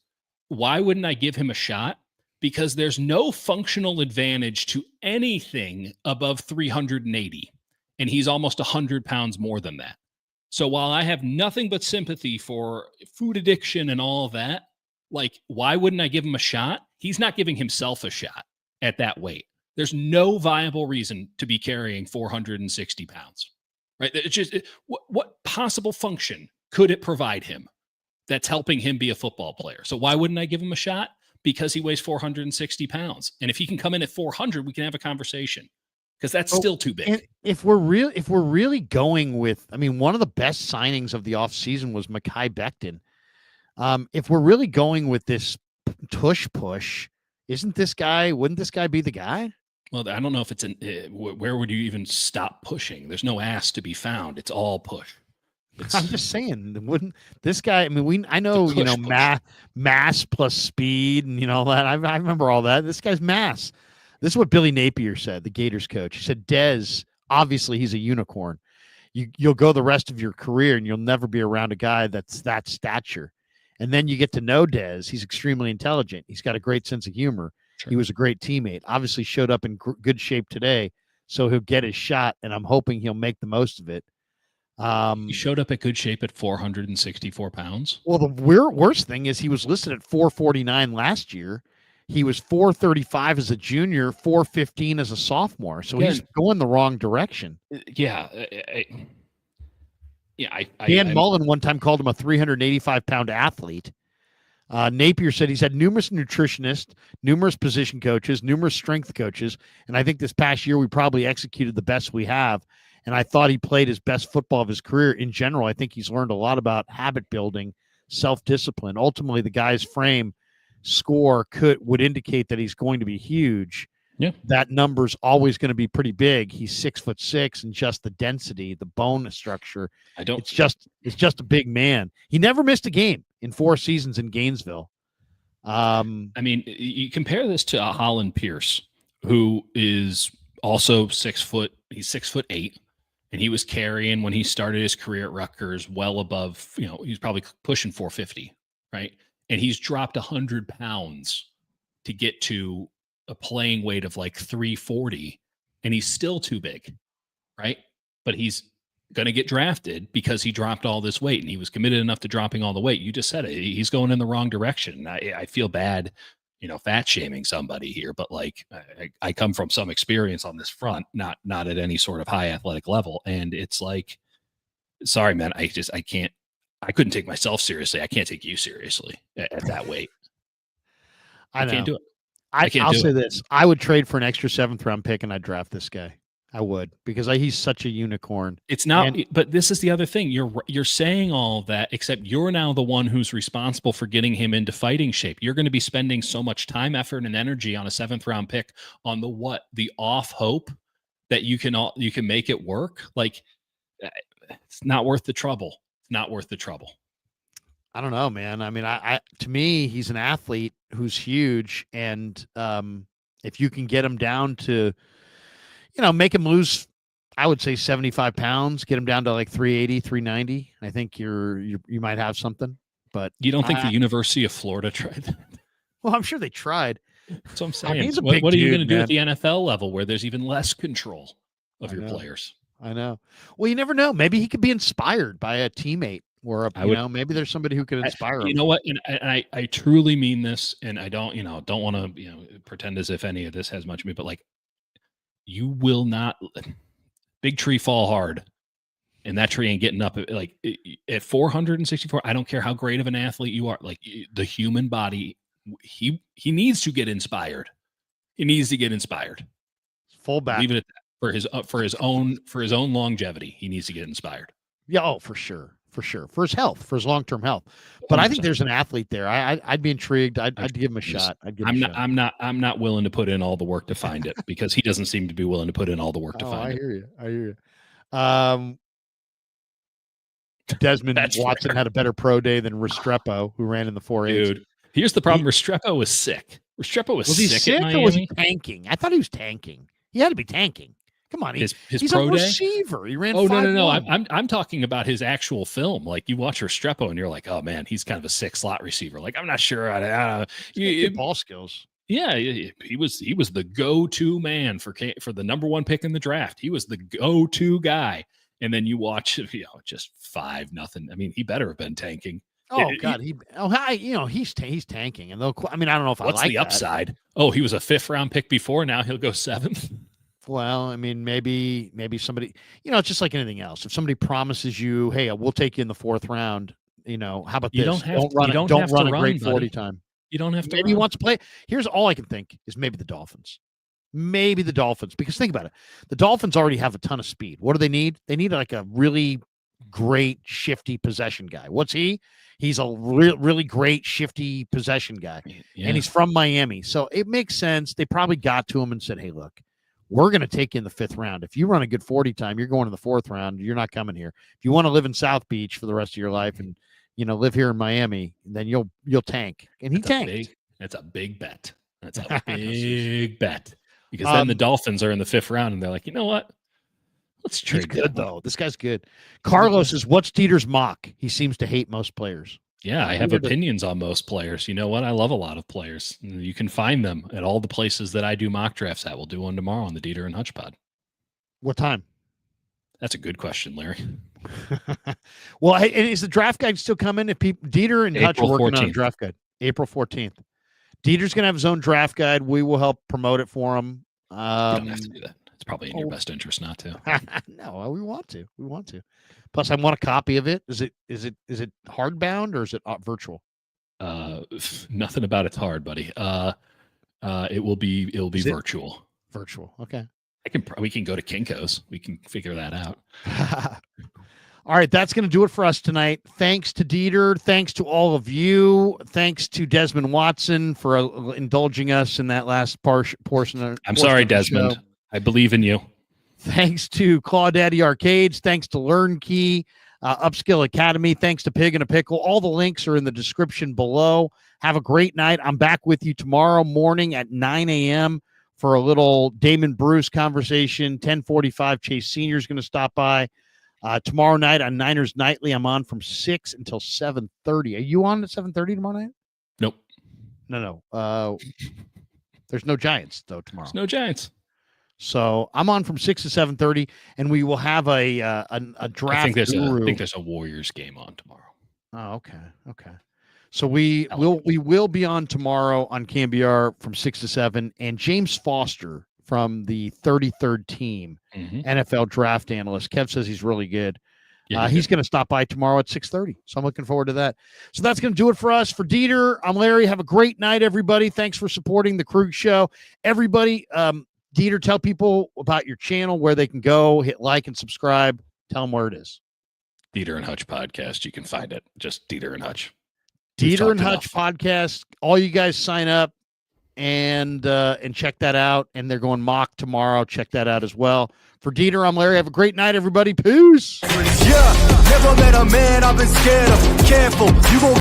why wouldn't I give him a shot? Because there's no functional advantage to anything above 380. And he's almost 100 pounds more than that. So while I have nothing but sympathy for food addiction and all of that, like, why wouldn't I give him a shot? He's not giving himself a shot at that weight. There's no viable reason to be carrying 460 pounds, right? It's just, what possible function could it provide him that's helping him be a football player? So why wouldn't I give him a shot? Because he weighs 460 pounds. And if he can come in at 400, we can have a conversation, because that's still too big. And if we're really going with, I mean, one of the best signings of the offseason was Mekhi Becton. If we're really going with this push, wouldn't this guy be the guy? Well, I don't know if it's where would you even stop pushing? There's no ass to be found. It's all push. I'm just saying, wouldn't this guy? I mean, I know, mass plus speed and all that. I remember all that. This guy's mass. This is what Billy Napier said, the Gators coach. He said, Dez, obviously he's a unicorn. You'll go the rest of your career and you'll never be around a guy that's that stature. And then you get to know Dez. He's extremely intelligent. He's got a great sense of humor. Sure. He was a great teammate. Obviously showed up in good shape today, so he'll get his shot, and I'm hoping he'll make the most of it. He showed up at good shape at 464 pounds. Well, the worst thing is he was listed at 449 last year. He was 435 as a junior, 415 as a sophomore. So he's going the wrong direction. Yeah. Dan Mullen one time called him a 385-pound athlete. Napier said he's had numerous nutritionists, numerous position coaches, numerous strength coaches, and I think this past year we probably executed the best we have. And I thought he played his best football of his career in general. I think he's learned a lot about habit building, self-discipline. Ultimately, the guy's frame score would indicate that he's going to be huge. Yeah. That number's always going to be pretty big. He's 6'6", and just the density, the bone structure. It's just a big man. He never missed a game in 4 seasons in Gainesville. I mean, you compare this to Holland Pierce, who is also 6 foot. He's 6'8", and he was carrying when he started his career at Rutgers well above, he's probably pushing 450, right? And he's dropped 100 pounds to get to a playing weight of like 340, and he's still too big, right? But he's going to get drafted because he dropped all this weight, and he was committed enough to dropping all the weight. You just said it. He's going in the wrong direction. I feel bad, fat shaming somebody here, but like I come from some experience on this front, not at any sort of high athletic level. And it's like, sorry, man, I couldn't take myself seriously. I can't take you seriously at that weight. I can't do it. I'll say this. I would trade for an extra 7th round pick and I'd draft this guy. I would, because he's such a unicorn. It's not, but this is the other thing. You're saying all of that, except you're now the one who's responsible for getting him into fighting shape. You're going to be spending so much time, effort, and energy on a 7th round pick on the off hope that you can make it work. Like, it's not worth the trouble. It's not worth the trouble. I don't know, man. I mean, to me, he's an athlete who's huge, and if you can get him down to, make him lose, I would say 75 pounds, get him down to like 380, 390. I think you might have something. But you don't think the University of Florida tried that? Well, I'm sure they tried. That's what I'm saying. He's a what big are you dude, going to do man. at the NFL level where there's even less control of your players? I know. Well, you never know. Maybe he could be inspired by a teammate. Or maybe there's somebody who could inspire him. You know what? And I truly mean this, and I don't want to pretend as if any of this has much of me, but like, you will not big tree fall hard, and that tree ain't getting up. Like at 464, I don't care how great of an athlete you are. Like the human body, he needs to get inspired. He needs to get inspired. Full back. Leave it at that. For his own longevity, he needs to get inspired. Yeah, for sure. For his health, for his long-term health. But 100%. I think there's an athlete there. I'd be intrigued. I'd give him a shot. I'm not willing to put in all the work to find it because he doesn't seem to be willing to put in all the work to find it. I hear you. Desmond Watson had a better pro day than Restrepo, who ran in the 4.8. Dude, here's the problem. Restrepo was sick. Restrepo was he sick sick at Miami? Or was he tanking? I thought he was tanking. He had to be tanking. Come on, his he's pro a day? receiver. He ran. No. I'm talking about his actual film. Like you watch Restrepo and you're like, oh man, he's kind of a 6 slot receiver. Like I'm not sure. Ball skills. Yeah, he was the go-to man for the number 1 pick in the draft. He was the go-to guy. And then you watch, just 5-0. I mean, he better have been tanking. Oh God, he's tanking, and I don't know if I like what's the upside. Oh, he was a 5th round pick before. Now he'll go 7th. Well, I mean, maybe somebody, it's just like anything else. If somebody promises you, hey, we'll take you in the 4th round, how about this? Don't run a great 40 time. You don't have to. Maybe he wants to play. Here's all I can think is maybe the Dolphins. Because think about it. The Dolphins already have a ton of speed. What do they need? They need like a really great shifty possession guy. What's he? He's a really great shifty possession guy. Yeah. And he's from Miami. So it makes sense. They probably got to him and said, hey, look, we're going to take you in the 5th round. If you run a good 40 time, you're going to the 4th round. You're not coming here. If you want to live in South Beach for the rest of your life and, live here in Miami, then you'll tank. And he tanked. That's a big bet. That's a big bet. Because then the Dolphins are in the 5th round and they're like, you know what? Let's trade. He's good, though. This guy's good. Carlos is, what's Dieter's mock? He seems to hate most players. Yeah, I have opinions on most players. You know what? I love a lot of players. You can find them at all the places that I do mock drafts at. We'll do one tomorrow on the Dieter and Hutch pod. What time? That's a good question, Larry. Well, hey, is the draft guide still coming? If Dieter and Hutch are working 14th. On a draft guide, April 14th. Dieter's going to have his own draft guide. We will help promote it for him. You don't have to do that. It's probably in your best interest not to. No, we want to. Plus, I want a copy of it. Is it hardbound or is it virtual? Nothing about it's hard, buddy. It'll be virtual. Virtual. Okay. We can go to Kinko's. We can figure that out. All right, that's going to do it for us tonight. Thanks to Dieter. Thanks to all of you. Thanks to Desmond Watson for indulging us in that last portion. I'm sorry, Desmond. Show. I believe in you. Thanks to Clawdaddy Arcades. Thanks to LearnKey, Upskill Academy. Thanks to Pig and a Pickle. All the links are in the description below. Have a great night. I'm back with you tomorrow morning at 9 a.m. for a little Damon Bruce conversation. 10:45, Chase Sr. is going to stop by. Tomorrow night on Niners Nightly, I'm on from 6 until 7:30. Are you on at 7:30 tomorrow night? Nope. No. There's no Giants, though, tomorrow. There's no Giants. So I'm on from 6 to 7:30, and we will have a draft. I think there's a Warriors game on tomorrow. Oh, okay. So we will be on tomorrow on KMBR from 6 to 7, and James Foster from the 33rd team, NFL draft analyst. Kev says he's really good. Yeah, he's going to stop by tomorrow at 6:30. So I'm looking forward to that. So that's going to do it for us. For Dieter, I'm Larry. Have a great night, everybody. Thanks for supporting the Krueg Show. Everybody, Dieter, tell people about your channel, where they can go, hit like and subscribe. Tell them where it is. Dieter and Hutch podcast. You can find it. Just Dieter and Hutch. Dieter and Hutch podcast. All you guys sign up and check that out. And they're going mock tomorrow. Check that out as well. For Dieter, I'm Larry. Have a great night, everybody. Peace. Yeah, never met a man I've been scared of. Careful, you gon'